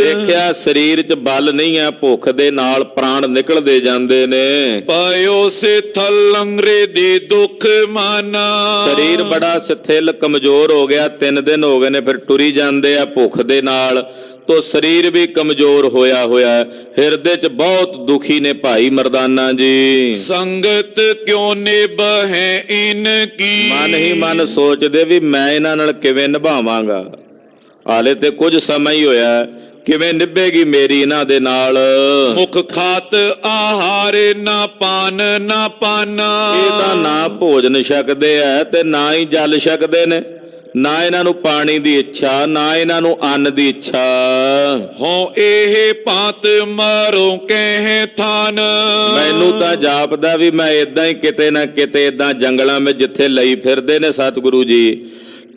ਦੇਖਿਆ ਸਰੀਰ 'ਚ ਬਲ ਨਹੀਂ ਆ, ਭੁੱਖ ਦੇ ਨਾਲ ਪ੍ਰਾਣ ਨਿਕਲਦੇ ਜਾਂਦੇ ਨੇ। ਪਾਇਓ ਸੇ ਥਲੰਗਰੇ ਦੇ ਦੁੱਖ ਮਾਨਾ। ਸਰੀਰ ਬੜਾ ਸਥਿਲ ਕਮਜ਼ੋਰ ਹੋ ਗਿਆ। 3 ਦਿਨ ਹੋ ਗਏ ਨੇ, ਫਿਰ ਟੁਰੀ ਜਾਂਦੇ ਆ ਭੁੱਖ ਦੇ ਨਾਲ, ਤੋ ਸਰੀਰ ਵੀ ਕਮਜ਼ੋਰ ਹੋਇਆ ਹੋਇਆ। ਹਿਰਦੇ 'ਚ ਬਹੁਤ ਦੁਖੀ ਨੇ ਭਾਈ ਮਰਦਾਨਾ ਜੀ। ਸੰਗਤ ਕਿਉਂ ਨਿਭੈ ਇਨ ਕੀ। ਮਨ ਹੀ ਮਨ ਸੋਚਦੇ ਵੀ ਮੈਂ ਇਹਨਾਂ ਨਾਲ ਕਿਵੇਂ ਨਿਭਾਵਾਂਗਾ, ਹਾਲੇ ਤੇ ਕੁਝ ਸਮਾਂ ਹੀ ਹੋਇਆ, ਕਿਵੇਂ ਨਿਭੇਗੀ ਮੇਰੀ ਇਹਨਾਂ ਦੇ ਨਾਲ। ਮੁਖ ਖਾਤ ਆਹਾਰ ਨਾ ਪਾਨ ਨਾ ਪਾਨਾ। ਇਹ ਤਾਂ ਨਾ ਭੋਜਨ ਛਕਦੇ ਐ ਤੇ ਨਾ ਹੀ ਜਲ ਛਕਦੇ ਨੇ, ਨਾ ਇਹਨਾਂ ਨੂੰ ਪਾਣੀ ਦੀ ਇੱਛਾ, ਨਾ ਇਹਨਾਂ ਨੂੰ ਅੰਨ ਦੀ ਇੱਛਾ। ਹੋ ਇਹ ਭਾਂਤ ਮਾਰੋ ਕਹਿ ਥਾਨ। ਮੈਨੂੰ ਤਾਂ ਜਾਪਦਾ ਵੀ ਮੈਂ ਇਦਾਂ ਹੀ ਕਿਤੇ ਨਾ ਕਿਤੇ ਇਦਾਂ ਜੰਗਲਾਂ ਵਿੱਚ ਜਿੱਥੇ ਲਈ ਫਿਰਦੇ ਨੇ ਸਤਿਗੁਰੂ ਜੀ,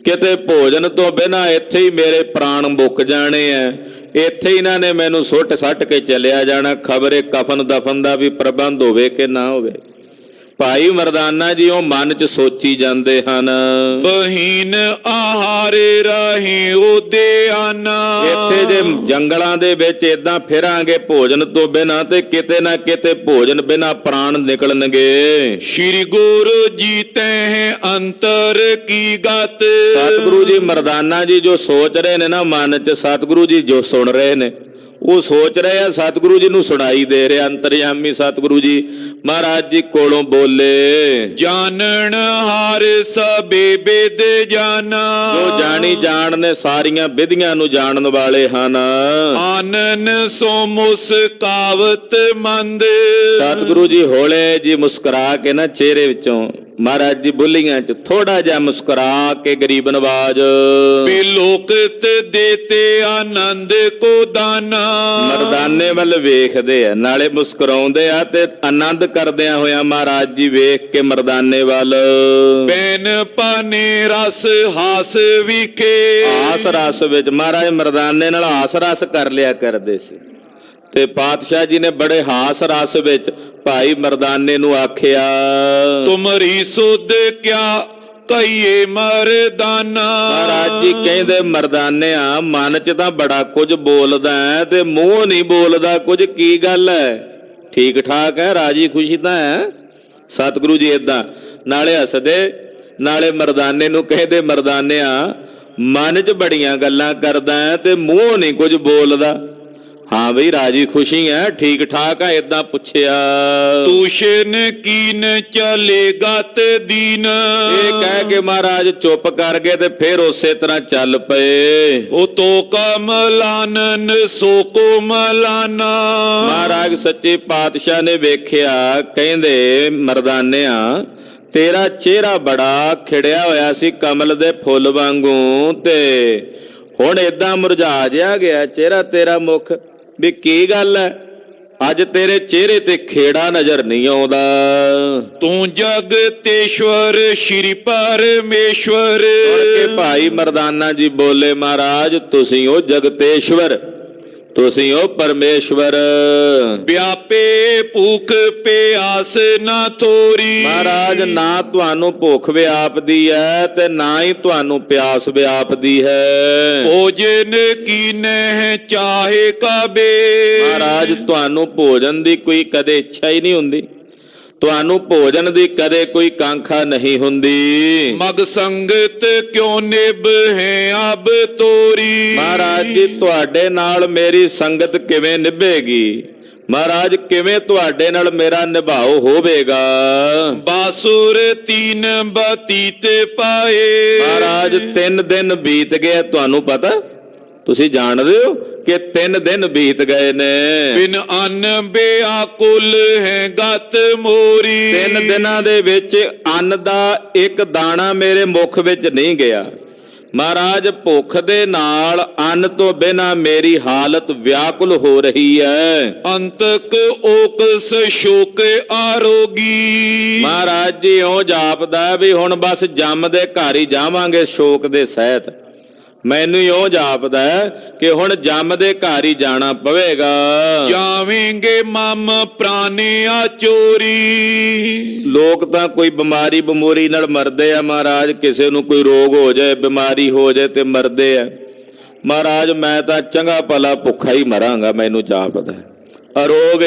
ਕਿਤੇ ਭੋਜਨ ਤੋਂ ਬਿਨਾਂ ਇੱਥੇ ਹੀ ਮੇਰੇ ਪ੍ਰਾਣ ਮੁੱਕ ਜਾਣੇ ਆ, ਇੱਥੇ ਹੀ ਇਹਨਾਂ ਨੇ ਮੈਨੂੰ ਸੁੱਟ ਸੱਟ ਕੇ ਚਲਿਆ ਜਾਣਾ। ਖਬਰੇ ਕਫਨ ਦਫਨ ਦਾ ਵੀ ਪ੍ਰਬੰਧ ਹੋਵੇ ਕਿ ਨਾ ਹੋਵੇ। ਭਾਈ ਮਰਦਾਨਾ ਜੀ ਉਹ ਮਨ 'ਚ ਸੋਚੀ ਜਾਂਦੇ ਹਨ। ਬਹੀਨ ਆਹਾਰ ਰਾਹੀਂ ਉਦਿਆਨਾ। ਇੱਥੇ ਜੇ ਜੰਗਲਾਂ ਦੇ ਵਿੱਚ ਏਦਾਂ ਫਿਰਾਂਗੇ ਭੋਜਨ ਤੋਂ ਬਿਨਾਂ, ਤੇ ਕਿਤੇ ਨਾ ਕਿਤੇ ਭੋਜਨ ਬਿਨਾਂ ਪ੍ਰਾਣ ਨਿਕਲਣਗੇ। ਸ਼੍ਰੀ ਗੁਰੂ ਜੀ ਤੈ ਅੰਤਰ ਕੀ ਗਤ। ਸਤਿਗੁਰੂ ਜੀ ਮਰਦਾਨਾ ਜੀ ਜੋ ਸੋਚ ਰਹੇ ਨੇ ਨਾ ਮਨ 'ਚ, ਸਤਿਗੁਰੂ ਜੀ ਜੋ ਸੁਣ ਰਹੇ ਨੇ ਉਹ ਸੋਚ ਰਹੇ ਆ, ਸਤਿਗੁਰੂ ਜੀ ਨੂੰ ਸੁਣਾਈ ਦੇ ਰਿਹਾ। ਅੰਤਰਯਾਮੀ ਸਤਿਗੁਰੂ ਜੀ ਮਹਾਰਾਜ ਜੀ ਕੋਲੋਂ ਬੋਲੇ, ਜਾਣਨ ਹਾਰ ਸਭੇ ਬਿਦ ਜਾਨਾ। ਜੋ ਜਾਣੀ ਜਾਣ ਨੇ ਸਾਰੀਆਂ ਵਿਧੀਆਂ ਨੂੰ ਜਾਣਨ ਵਾਲੇ ਹਨ। ਆਨਨ ਸੋ ਮੁਸਕਾਵਤ ਮੰਦ। ਸਤਿਗੁਰੂ ਜੀ ਹੌਲੇ ਜੀ ਮੁਸਕਰਾ ਕੇ ਨਾ ਚਿਹਰੇ ਵਿੱਚੋਂ ਮਹਾਰਾਜ ਜੀ ਬੁੱਲੀਆਂ 'ਚ ਥੋੜਾ ਜਿਹਾ ਮੁਸਕਰਾ ਕੇ ਗਰੀਬ ਨਵਾਜ, ਬਿਲੋਕਤ ਦੇਤੇ ਆਨੰਦ ਕੋ ਦਾਨਾ। ਮਰਦਾਨੇ ਵੱਲ ਵੇਖਦੇ ਆ, ਨਾਲੇ ਮੁਸਕਰਾਉਂਦੇ ਆ ਤੇ ਆਨੰਦ ਕਰਦਿਆਂ ਹੋਇਆ ਮਹਾਰਾਜ ਜੀ ਵੇਖ ਕੇ ਮਰਦਾਨੇ ਵੱਲ। ਬੈਨ ਪਾਨੇ ਰਸ ਹਾਸ ਵਿਖੇ। ਆਸ ਰਸ ਵਿੱਚ ਮਹਾਰਾਜ ਮਰਦਾਨੇ ਨਾਲ ਆਸ ਰਸ ਕਰ ਲਿਆ ਕਰਦੇ ਸੀ, ਤੇ ਪਾਤਸ਼ਾਹ ਜੀ ਨੇ ਬੜੇ ਹਾਸ ਰਸ ਵਿੱਚ ਭਾਈ ਮਰਦਾਨੇ ਨੂੰ ਆਖਿਆ, ਤੁਮਰੀ ਸੁਧ ਕਿਆ ਕਹੀਏ ਮਰਦਾਨਾ। ਮਹਾਰਾਜ ਜੀ ਕਹਿੰਦੇ ਮਰਦਾਨਿਆ ਮਨ 'ਚ ਤਾਂ ਬੜਾ ਕੁਝ ਬੋਲਦਾ ਹੈ ਤੇ ਮੂੰਹ ਨਹੀਂ ਬੋਲਦਾ ਕੁਝ, ਕੀ ਗੱਲ ਹੈ? ਠੀਕ ਠਾਕ ਹੈ, ਰਾਜੀ ਖੁਸ਼ੀ ਤਾਂ ਹੈ? ਸਤਿਗੁਰੂ ਜੀ ਏਦਾਂ ਨਾਲੇ ਹੱਸਦੇ ਨਾਲੇ ਮਰਦਾਨੇ ਨੂੰ ਕਹਿੰਦੇ, ਮਰਦਾਨਿਆ ਮਨ 'ਚ ਬੜੀਆਂ ਗੱਲਾਂ ਕਰਦਾ ਹੈ ਤੇ ਮੂੰਹ ਨਹੀਂ ਕੁਝ ਬੋਲਦਾ। ਹਾਂ ਬਈ ਰਾਜੀ ਖੁਸ਼ੀ ਹੈ, ਠੀਕ ਠਾਕ ਹੈ? ਏਦਾਂ ਪੁੱਛਿਆ। ਤੂਸ਼ਨ ਕੀਨ ਚਲੇ ਗਤ ਦੀਨ। ਇਹ ਕਹਿ ਕੇ ਮਹਾਰਾਜ ਚੁੱਪ ਕਰ ਗਏ ਤੇ ਫਿਰ ਉਸੇ ਤਰ੍ਹਾਂ ਚੱਲ ਪਏ। ਉਹ ਤੋ ਕਮਲਾਨਨ ਸੋ ਕੋਮਲਾਨਾ। ਮਹਾਰਾਜ ਸੱਚੇ ਪਾਤਸ਼ਾਹ ਨੇ ਵੇਖਿਆ, ਕਹਿੰਦੇ ਮਰਦਾਨਿਆ ਤੇਰਾ ਚਿਹਰਾ ਬੜਾ ਖਿੜਿਆ ਹੋਇਆ ਸੀ ਕਮਲ ਦੇ ਫੁੱਲ ਵਾਂਗੂ, ਤੇ ਹੁਣ ਏਦਾਂ ਮੁਰਝਾ ਜਿਹਾ ਗਿਆ ਚਿਹਰਾ ਤੇਰਾ ਮੁਖ, ਵੀ ਕੀ ਗੱਲ ਹੈ? ਅੱਜ ਤੇਰੇ ਚਿਹਰੇ ਤੇ ਖੇੜਾ ਨਜ਼ਰ ਨਹੀਂ ਆਉਂਦਾ। ਤੂੰ ਜਗਤੇਸ਼ਵਰ ਸ਼੍ਰੀ ਪਰਮੇਸ਼ਵਰ। ਸੁਣ ਕੇ ਭਾਈ ਮਰਦਾਨਾ ਜੀ ਬੋਲੇ, ਮਹਾਰਾਜ ਤੁਸੀਂ ਹੋ ਜਗਤੇਸ਼ਵਰ, ਤੁਸੀਂ ਹੋ ਪਰਮੇਸ਼ਵਰ। ਵਿਆਪੇ ਭੁੱਖ ਪਿਆਸ ਨਾ ਥੋਰੀ। ਮਹਾਰਾਜ ਨਾ ਤੁਹਾਨੂੰ ਭੁੱਖ ਵਿਆਪਦੀ ਹੈ ਤੇ ਨਾ ਹੀ ਤੁਹਾਨੂੰ ਪਿਆਸ ਵਿਆਪਦੀ ਹੈ। ਭੋਜਨ ਕੀਨਹਿ ਚਾਹੇ ਕਬੇ। ਮਹਾਰਾਜ ਤੁਹਾਨੂੰ ਭੋਜਨ ਦੀ ਕੋਈ ਕਦੇ ਇੱਛਾ ਹੀ ਨਹੀਂ ਹੁੰਦੀ, ਤੁਹਾਨੂੰ ਭੋਜਨ ਦੀ ਕਦੇ ਕੋਈ ਕਾਂਖਾ ਨਹੀਂ ਹੁੰਦੀ। ਮਗ ਸੰਗਤ ਕਿਉਂ ਨਿਭ ਹੈ ਅਬ ਤੋਰੀ। ਮਹਾਰਾਜ ਜੀ ਤੁਹਾਡੇ ਨਾਲ ਮੇਰੀ ਸੰਗਤ ਕਿਵੇਂ ਨਿਭੇਗੀ? ਮਹਾਰਾਜ ਕਿਵੇਂ ਤੁਹਾਡੇ ਨਾਲ ਮੇਰਾ ਨਿਭਾਓ ਹੋਵੇਗਾ? ਬਾਸੁਰ ਤੀਨ ਬਤੀਤ ਪਾਏ। ਮਹਾਰਾਜ 3 ਦਿਨ ਬੀਤ ਗਏ, ਤੁਹਾਨੂੰ ਪਤਾ, ਤੁਸੀਂ ਜਾਣਦੇ ਹੋ ਕਿ 3 ਦਿਨ ਬੀਤ ਗਏ ਨੇ। ਬਿਨ ਅੰਨ ਬੇਆਕੁਲ ਹੈ ਗਤ ਮੋਰੀ। 3 ਦਿਨਾਂ ਦੇ ਵਿੱਚ ਅੰਨ ਦਾ ਇੱਕ ਦਾਣਾ ਮੇਰੇ ਮੁਖ ਵਿੱਚ ਨਹੀਂ ਗਿਆ। ਮਹਾਰਾਜ ਭੁੱਖ ਦੇ ਨਾਲ ਅੰਨ ਤੋਂ ਬਿਨਾਂ ਮੇਰੀ ਹਾਲਤ ਵਿਆਕੁਲ ਹੋ ਰਹੀ ਹੈ। ਅੰਤਕ ਓਕਸ ਸ਼ੋਕ ਆਰੋਗੀ। ਮਹਾਰਾਜ ਜੀ ਇਉਂ ਜਾਪਦਾ ਵੀ ਹੁਣ ਬਸ ਜੰਮ ਦੇ ਘਰ ਹੀ ਜਾਵਾਂਗੇ ਸ਼ੋਕ ਦੇ ਸਹਿਤ। ਮੈਨੂੰ ਇਉਂ ਜਾਪਦਾ ਕਿ ਹੁਣ ਜੰਮ ਦੇ ਘਰ ਹੀ ਜਾਣਾ ਪਵੇਗਾ। ਜਾਵੇਂਗੇ ਮਮ ਪ੍ਰਾਨਿਆ ਚੋਰੀ। ਲੋਕ ਤਾਂ ਕੋਈ ਬਿਮਾਰੀ ਬਮੂਰੀ ਨਾਲ ਮਰਦੇ ਆ ਮਹਾਰਾਜ, ਕਿਸੇ ਨੂੰ ਕੋਈ ਰੋਗ ਹੋ ਜਾਏ, ਬਿਮਾਰੀ ਹੋ ਜਾਏ ਤੇ ਮਰਦੇ ਆ। ਮਹਾਰਾਜ ਮੈਂ ਤਾਂ ਚੰਗਾ ਭਲਾ ਭੁੱਖਾ ਹੀ ਮਰਾਂਗਾ, ਮੈਨੂੰ ਜਾਪਦਾ ਅਰੋਗ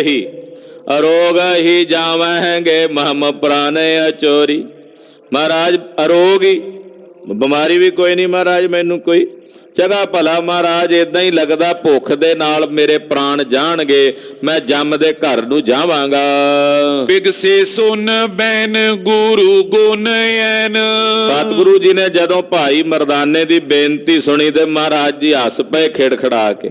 ਹੀ ਜਾਵਾਂਗੇ ਮਮ ਪ੍ਰਾਨਿਆ ਚੋਰੀ। ਮਹਾਰਾਜ ਅਰੋਗ ਹੀ, ਬਿਮਾਰੀ ਵੀ ਕੋਈ ਨਹੀਂ ਮਹਾਰਾਜ, ਮੈਨੂੰ ਕੋਈ ਚੰਗਾ ਭਲਾ ਮਹਾਰਾਜ ਏਦਾਂ ਹੀ ਲੱਗਦਾ ਭੁੱਖ ਦੇ ਨਾਲ ਮੇਰੇ ਪ੍ਰਾਣ ਜਾਣਗੇ, ਮੈਂ ਜੰਮ ਦੇ ਘਰ ਨੂੰ ਜਾਵਾਂਗਾ। ਬਿਗਸੇ ਸੁਨ ਬੈਨ ਗੁਰੂ ਗੁਣ ਐਨ। ਸਤਿਗੁਰੂ ਜੀ ਨੇ ਜਦੋਂ ਭਾਈ ਮਰਦਾਨੇ ਦੀ ਬੇਨਤੀ ਸੁਣੀ ਤੇ ਮਹਾਰਾਜ ਜੀ ਹੱਸ ਪਏ ਖਿੜਖੜਾ ਕੇ।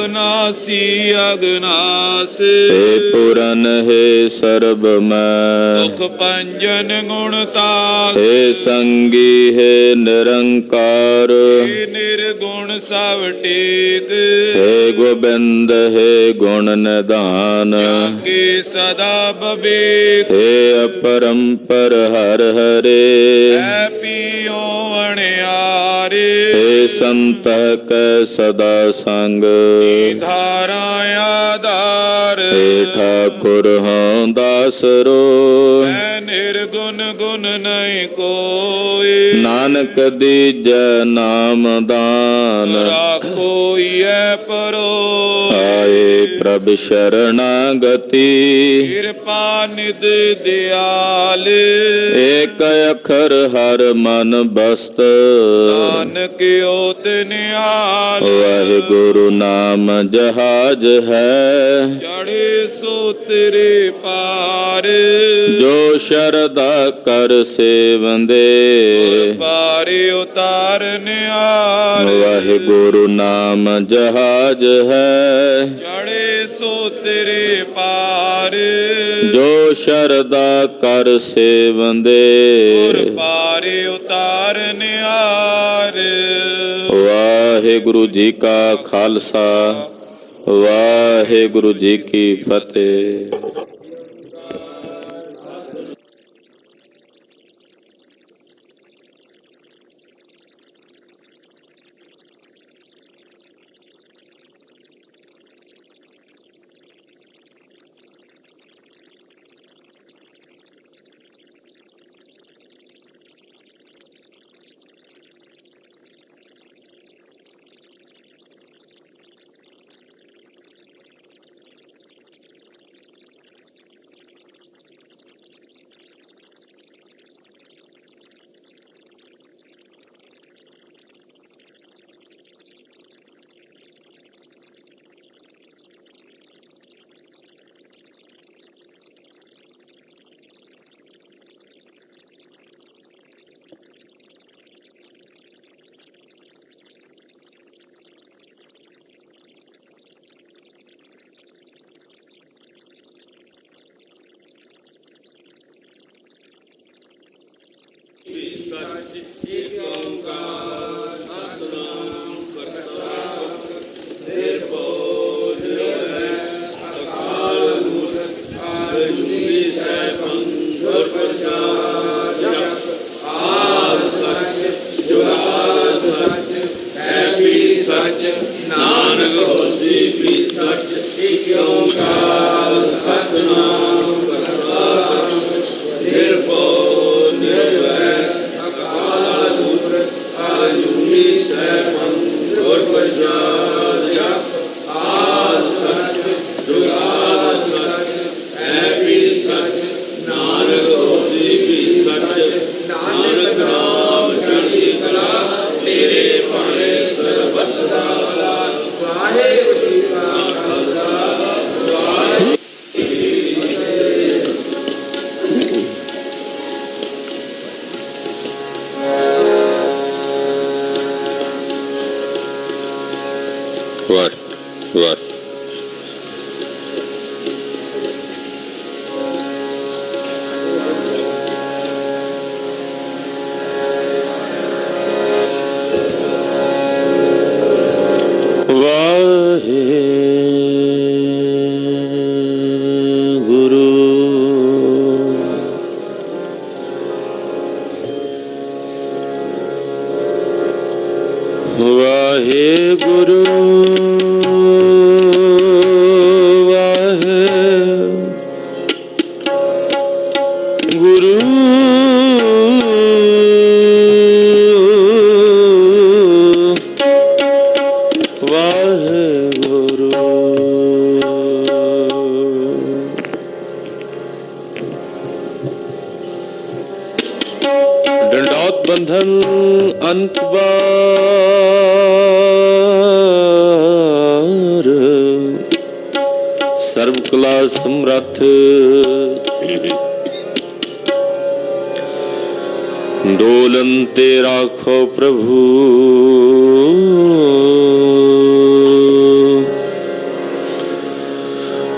अबनासी अगनास हे पुरन हे सर्ब मैं दुख पंजन गुणतास हे संगी हे निरंकार हे निर्गुण सब टेक हे गोबिंद हे गुण निधान के सदा बबेक हे अपरंपर हर हरे है पियो अणियारे हे संत कै सदा संग धारा आधार हे ठाकुर हों दासरो है निर्गुण गुण नहीं कोई नानक दीजै नाम दान राखो ये परो आए प्रभ शरणागति कृपा निध दयाल एक अखर हर मन बस्त नानक ओत निहाल वाहिगुरु नाम जहाज है चढ़े सो तेरे पार जो शरदा कर सेवंदे पारे उतार निहाल वाहिगुरु नाम जहाज है चढ़े सो तेरे पार जो शरदा कर सेवंदे पारे उतार निहार वाहिगुरु जी का खालसा वाहिगुरु जी की फतेह।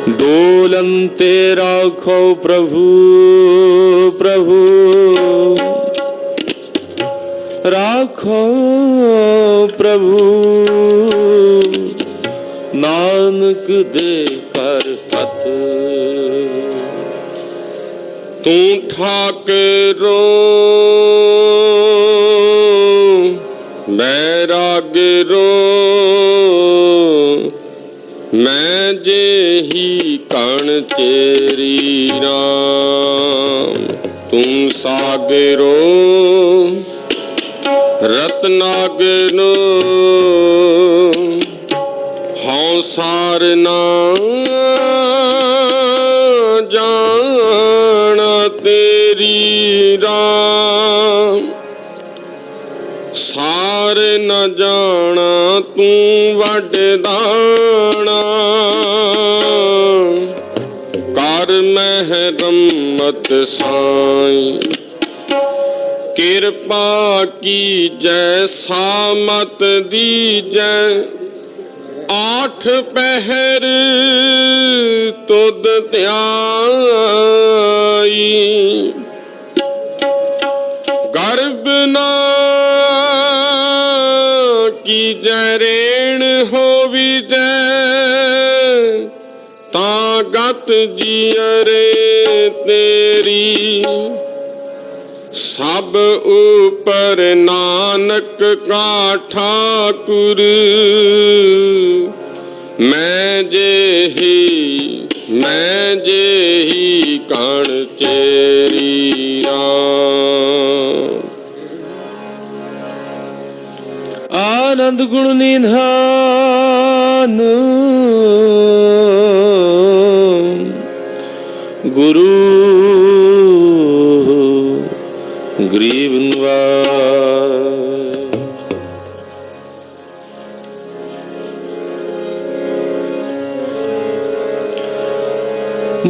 डोलनते राखो प्रभु प्रभु राखो प्रभु नानक दे कर पथ। तू ठाकरो बैरागरो मैं जे ही कण तेरी राम। तुम सागरो रत्नागरो हौं सार ना जाना तेरी राम। सार न जाना तू वड दाना कर महरमत साईं। किरपा की जय सामत दी जय। आठ पहर तुद ध्याई। गर्भ ना की जय रेण हो विजय। तागत जियरे तेरी सब ऊपर नानक का ठाकुर। मैं जे ही कण चेरी राम। आनंद गुण निधान गुरु गरीब निवास।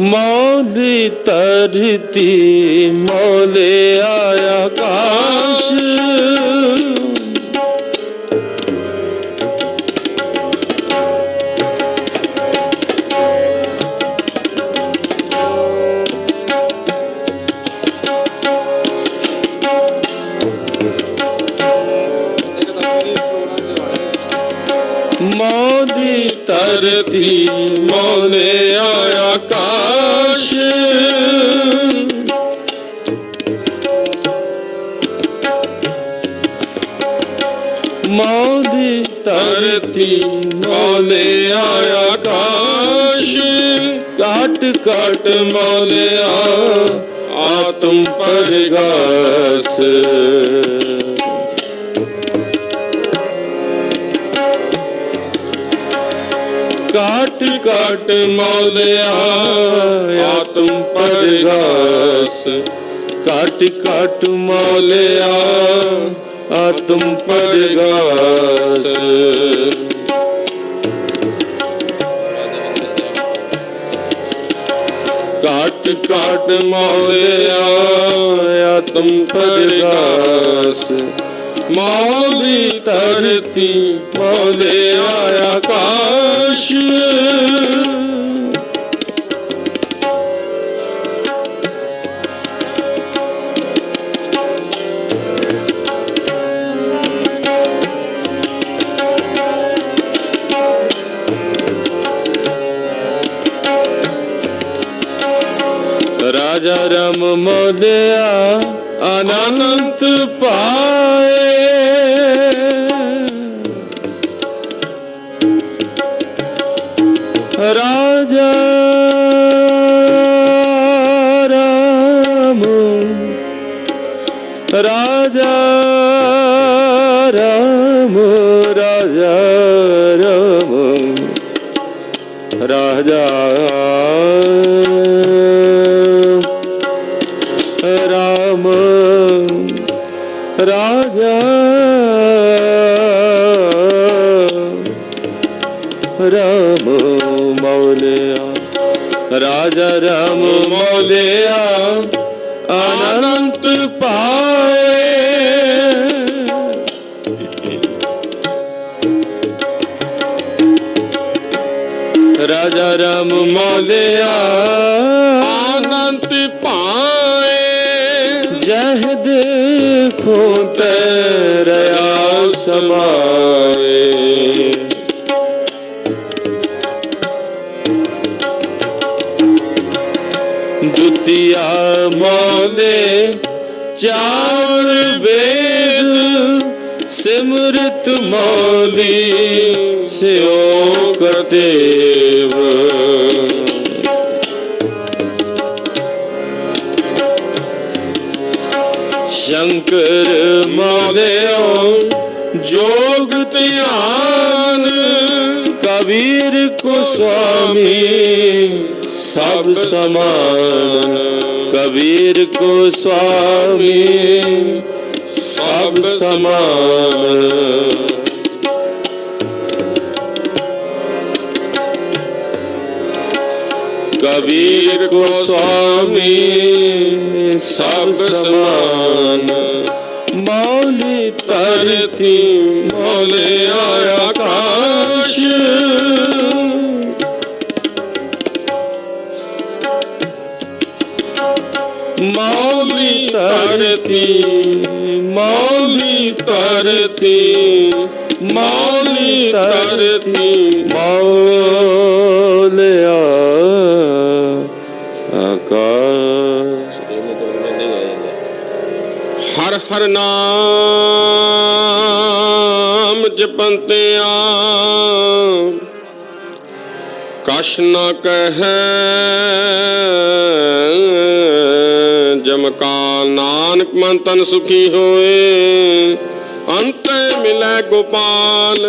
मौली तरती मौले आया काश। मौली तरती मौले आया काश। मौली तरती मौले आया काश। काट काट मौले आत्म परगास। काट काट मौलिया आत्म परगास। काट काट मौलिया आत्म परगास। काट काट मौलिया आत्म परगास। मौली तरती मौले आया काश। राजा राम मौलिया अनंत पाए। राजा राम राजा राम राजा राम राजा राम राजा राम मौलिया। राजा राम मौलिया अनंत पाए। राजा राम मौलिया आनंद पाए जह देखो तेरया समाए द्वितीया मौले चार वेद सिमृत मौली स्यो करदेव शंकर मौलियो जोग ध्यान कबीर को स्वामी सब समान कबीर को स्वामी सब समान कबीर को स्वामी सब समान मौली तरती मौले आकाश मौली तरती मौली तरती मौली तरती मौलिया आकाश। हर हर नाम जपंतिया कश न कहे जमका नानक मन तन सुखी होए अंत मिले गोपाल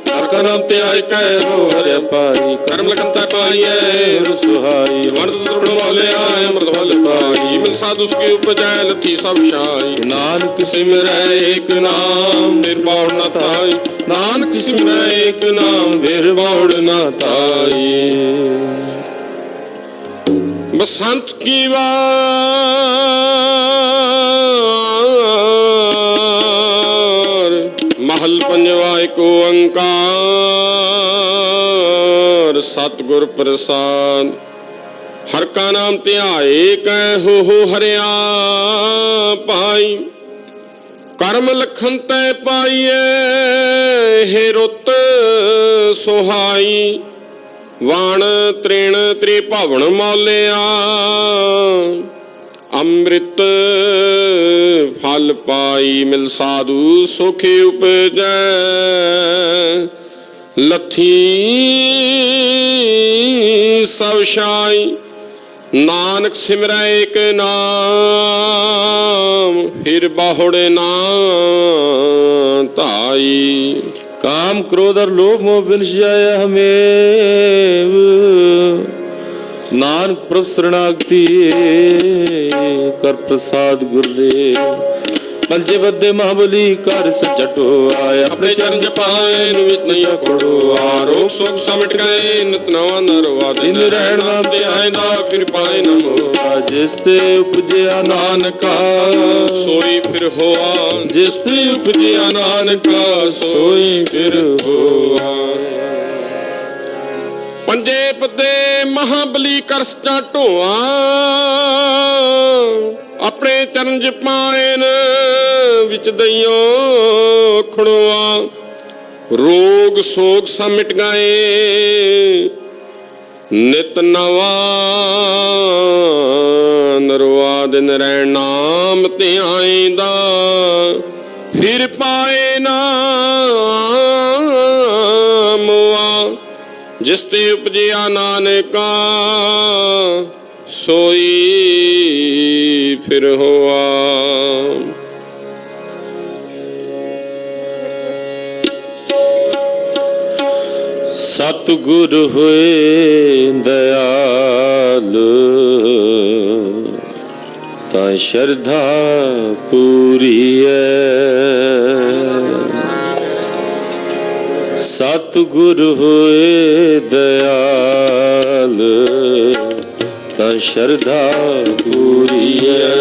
हर करम त्याय करो हरे पाई कर्म लगनता पाइए सुहाई मर्द द्रुढ़ मौले आए अमृत फल पाई मिल साधु की उपजाय लथी सब शाई नानक सिमरै एक नाम निर्बाण न थाई नानक सिमरै एक नाम निर्बाण न थाई। बसंत की वार महल पंजवाय को अंकार सतगुर प्रसाद हर का नाम त्याए कह हो हरिया पाई कर्म लखन तय पाइए हे रुत सुहाई वाण तृण त्रिभवन मौलिया अमृत फल पाई मिल साधु सुखी उपजै लथी सब शाई नानक सिमरै एक नाम फिर बाहुड़े ना ताई काम क्रोध और लोभ मोह विनश जाय हमें नानक प्रभु शरणागति कर प्रसाद गुरुदेव पंजे बद्दे महाबली कर सचटो आया अपने चरण जपाए निवित नहीं पड़ो आरोग सुख समिट गए नित नवा नरवा दिन रहन नाम दे आएदा फिर पाए नमो जिसते उपजया नानका सोई फिर होआ जिसते उपजया नानका सोई फिर होआ। पंजे पद्दे महाबली कर सचटोआ अपने चरण जपाएन विच दइयो खड़ोआ रोग सोग समिट गए नित नवा नरवा दिन रह नाम ते आईंदा फिर पाए ना मोआ जिसते उपजिया नानका सोई फिर होआ। सतगुर होए दयाल ता श्रद्धा पूरी है सतगुर होए दयाल ता श्रद्धा पूरी है।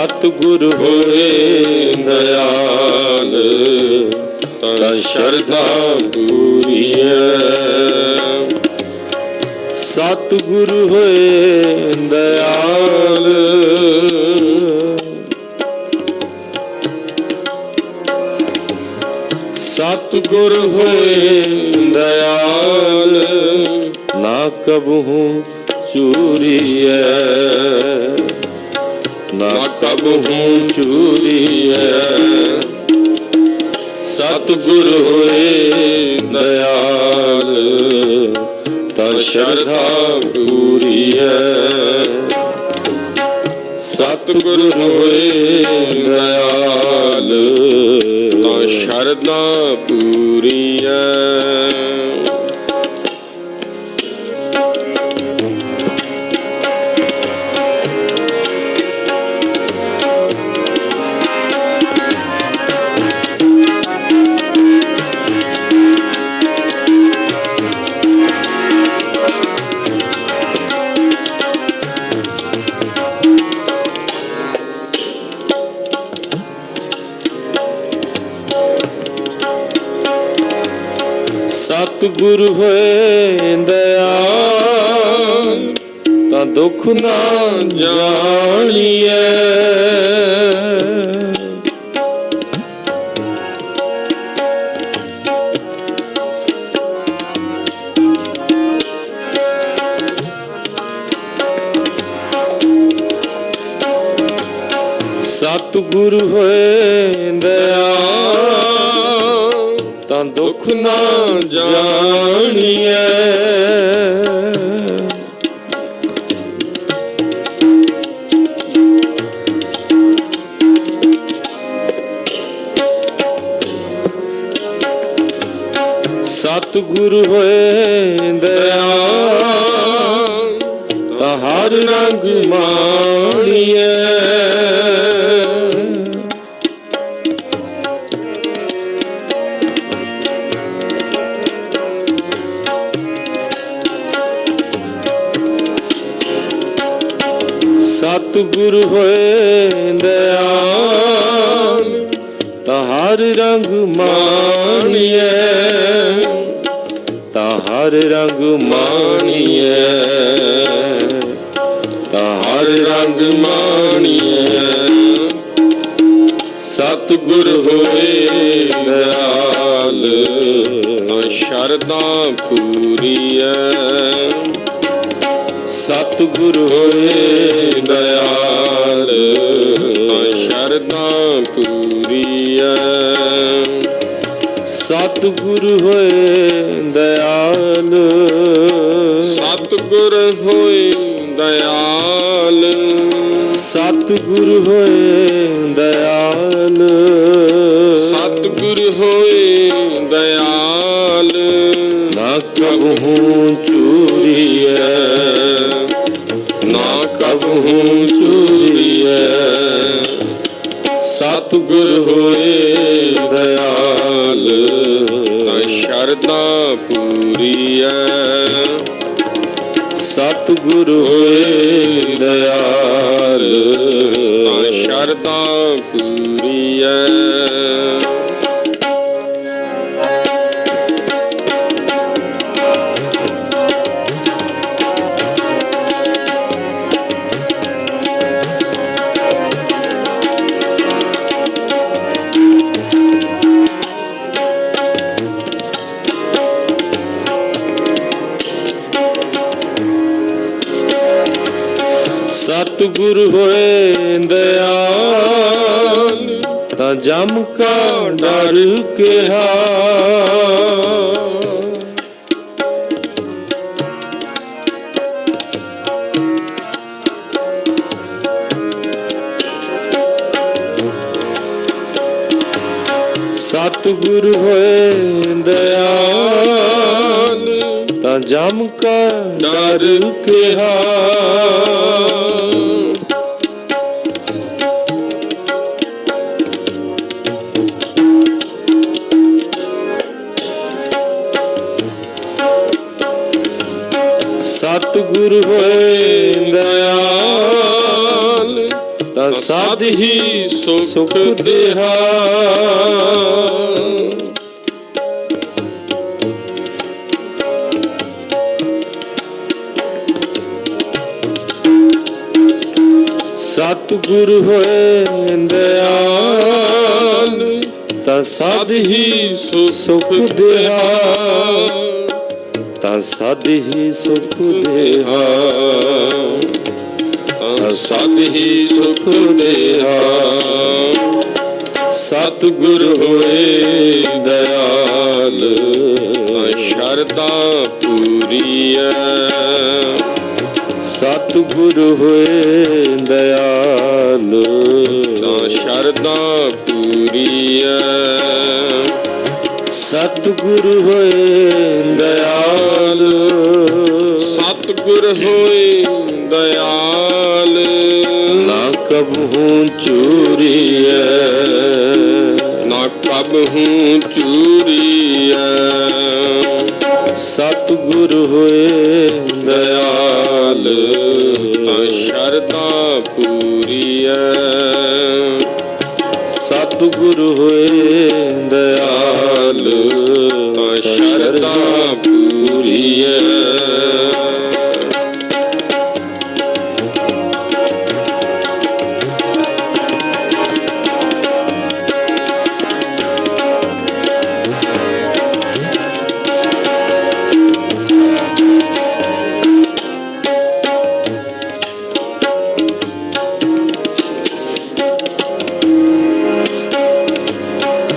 ਸਤਿਗੁਰ ਹੋਏ ਦਇਆਲ ਤਾਂ ਸ਼ਰਧਾ ਪੂਰੀ ਹੈ। ਸਤਿਗੁਰ ਹੋਏ ਦਇਆਲ ਸਤਿਗੁਰ ਹੋਏ ਦਇਆਲ ਨਾ ਕਬਹੂ ਚੂਰੀਐ ਨਾ ਕਬਹੂ ਚੂਰੀਐ। ਸਤਿਗੁਰ ਹੋਏ ਦਇਆਲ ਤਾਂ ਸ਼ਰਧਾ ਪੂਰੀ ਹੈ। ਸਤਿਗੁਰ ਹੋਏ ਦਇਆਲ ਤਾਂ ਸ਼ਰਧਾ ਪੂਰੀ ਹੈ। ਸਤਿਗੁਰ ਹੋਏ ਦਇਆਲ ਤਾਂ ਦੁੱਖ ਨਾ ਜਾਣੀਐ। ਸਤਿਗੁਰ ਹੋਏ ਦਇਆਲ ਤਾਂ ਦੁੱਖ ਨਾ ਜਾਣੀਐ। ਸਤਿਗੁਰ ਹੋਏ ਦਇਆਲ ਤਾਂ ਹਰ ਰੰਗ ਮਾਣੀਐ। ਸਤਿਗੁਰ ਹੋਏ ਦਇਆਲ ਤਾਂ ਹਰ ਰੰਗ ਮਾਣੀਐ। ਤਾਂ ਹਰ ਰੰਗ ਮਾਣੀਐ। ਤਾਂ ਹਰ ਰੰਗ ਮਾਣੀਐ। ਸਤਿਗੁਰ ਹੋਏ ਦਇਆਲ ਤਾਂ ਸ਼ਰਧਾ ਪੂਰੀ ਹੈ। ਸਤਿਗੁਰ ਹੋਏ ਦਇਆਲ ਤਾਂ ਸ਼ਰਧਾ ਪੂਰੀ ਹੈ। ਸਤਿਗੁਰ ਹੋਏ ਦਇਆਲ ਸਤਿਗੁਰ ਹੋਏ ਦਇਆਲ ਸਤਿਗੁਰ ਹੋਏ ਦਇਆਲ ਸਤਿਗੁਰ ਹੋਏ ਦਇਆਲ ਨਾ ਕਬਹੂ ਚੂਰੀਐ ਨਾ ਕਬਹੂ ਚੂਰੀਐ। ਸਤਿਗੁਰ ਹੋਏ ਦਇਆਲ ਤਾਂ ਸ਼ਰਧਾ ਪੂਰੀ ਹੈ। ਸਤਿਗੁਰ ਹੋਏ ਦਇਆਲ ਤਾਂ ਸ਼ਰਧਾ ਪੂਰੀ ਹੈ। ਸਤਿਗੁਰ ਹੋਏ ਦਇਆਲ ਤਾਂ ਜਮ ਕਾ ਡਰ ਕਿਹਾ। ਸਤਿਗੁਰ ਹੋਏ ਦਇਆਲ ਤਾਂ ਜਮ ਕਾ ਡਰ ਕਿਹਾ। ਸਤਿਗੁਰ ਹੋਏ ਦਇਆਲ ਤਾਂ ਤਾ ਸਦ ਹੀ ਸੁਖ ਦੇਹਾ। ਸਤਿਗੁਰ ਹੋਏ ਦਇਆਲ ਤਾ ਸਦ ਹੀ ਸੁਖ ਦੇਹਾ। ਤਾ ਸਦ ਹੀ ਸੁਖ ਦੇਹਾ। ਸਦ ਹੀ ਸੁਖ ਦੇਹਾ। ਸਤਿਗੁਰ ਹੋਏ ਦਇਆਲ ਸ਼ਰਧਾ ਪੂਰੀਐ। ਸਤਿਗੁਰ ਹੋਏ ਦਇਆਲ ਸ਼ਰਧਾ ਪੂਰੀਐ। ਸਤਿਗੁਰ ਹੋਏ ਦਇਆਲ। ਸਤਿਗੁਰ ਹੋਏ ਦਇਆਲ। ਨਾ ਕਬਹੂ ਚੂਰੀਐ। ਨਾ ਕਬਹੂ ਚੂਰੀਐ। ਸਤਿਗੁਰ ਹੋਏ ਦਇਆਲ ਸ਼ਰਧਾ ਪੂਰੀਐ। ਸਤਿਗੁਰ ਹੋਏ ਦਇਆਲ ਸ਼ਰਧਾ ਪੂਰੀਐ।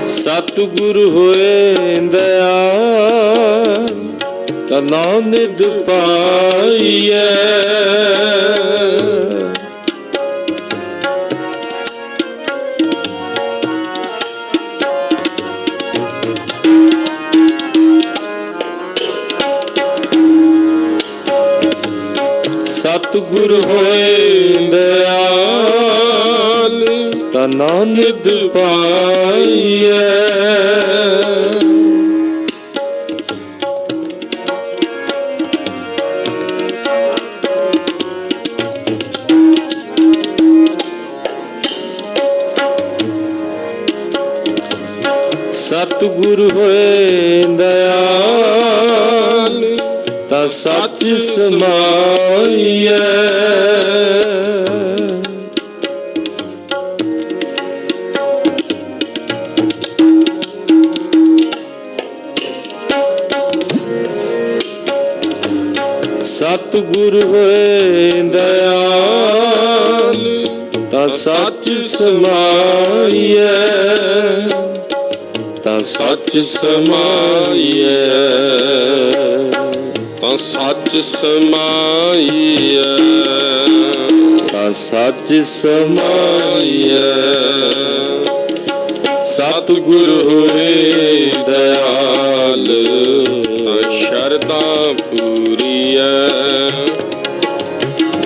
ਸਤਿਗੁਰ ਹੋਏ ਦਇਆਲ ਤਾ ਨਾਨਕ ਪਾਈਐ। ਸਤਿਗੁਰ ਹੋਏ ਦਇਆਲ ਤਾ ਨਾਨਕ ਪਾਈਐ। ਸਤਿਗੁਰ ਹੋਏ ਦਇਆਲ ਤਾ ਸੱਚ ਸਮਾਈਐ। ਸਤਿਗੁਰ ਹੋਏ ਦਇਆਲ ਤਾ ਸੱਚ ਸਮਾਈਐ। ਤਾ ਸੱਚ ਸਮਾਈਐ। ਤਾਂ ਸੱਚ ਸਮਾਈਐ। ਤਾਂ ਸੱਚ ਸਮਾਈਐ। ਸਤਿਗੁਰ ਹੋਏ ਦਇਆਲ ਸ਼ਰਧਾ ਪੂਰੀਐ।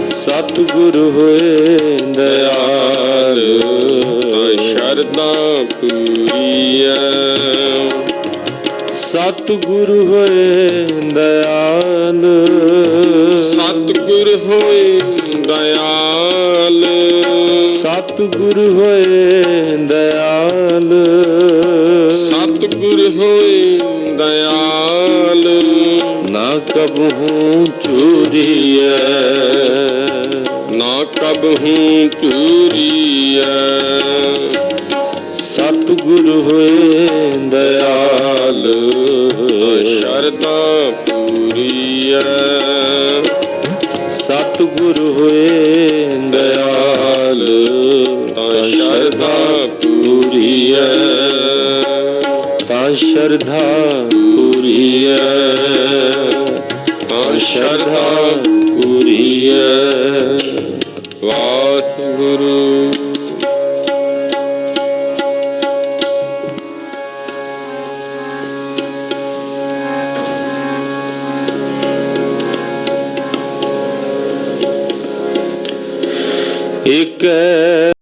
ਸਤਿਗੁਰ ਹੋਏ ਦਇਆਲ ਸ਼ਰਧਾ ਪੂਰੀਐ। ਸਤਿਗੁਰ ਹੋਏ ਦਇਆਲ। ਸਤਿਗੁਰ ਹੋਏ ਦਇਆਲ। ਸਤਿਗੁਰ ਹੋਏ ਦਇਆਲ। ਸਤਿਗੁਰ ਹੋਏ ਦਇਆਲ। ਨਾ ਕਬਹੂ ਚੂਰੀਐ। ਨਾ ਕਬਹੂ ਚੂਰੀਐ। ਸਤਿਗੁਰ ਹੋਏ ਦਇਆਲ ਸ਼ਰਧਾ ਪੂਰੀਐ। ਸਤਿਗੁਰ ਹੋਏ ਦਇਆਲ ਸ਼ਰਧਾ ਪੂਰੀਐ। ਤਾਂ ਸ਼ਰਧਾ ਪੂਰੀਐ। ਤਾਂ ਸ਼ਰਧਾ ਪੂਰੀਐ। ਵਾਹਿਗੁਰੂ। ਇਕ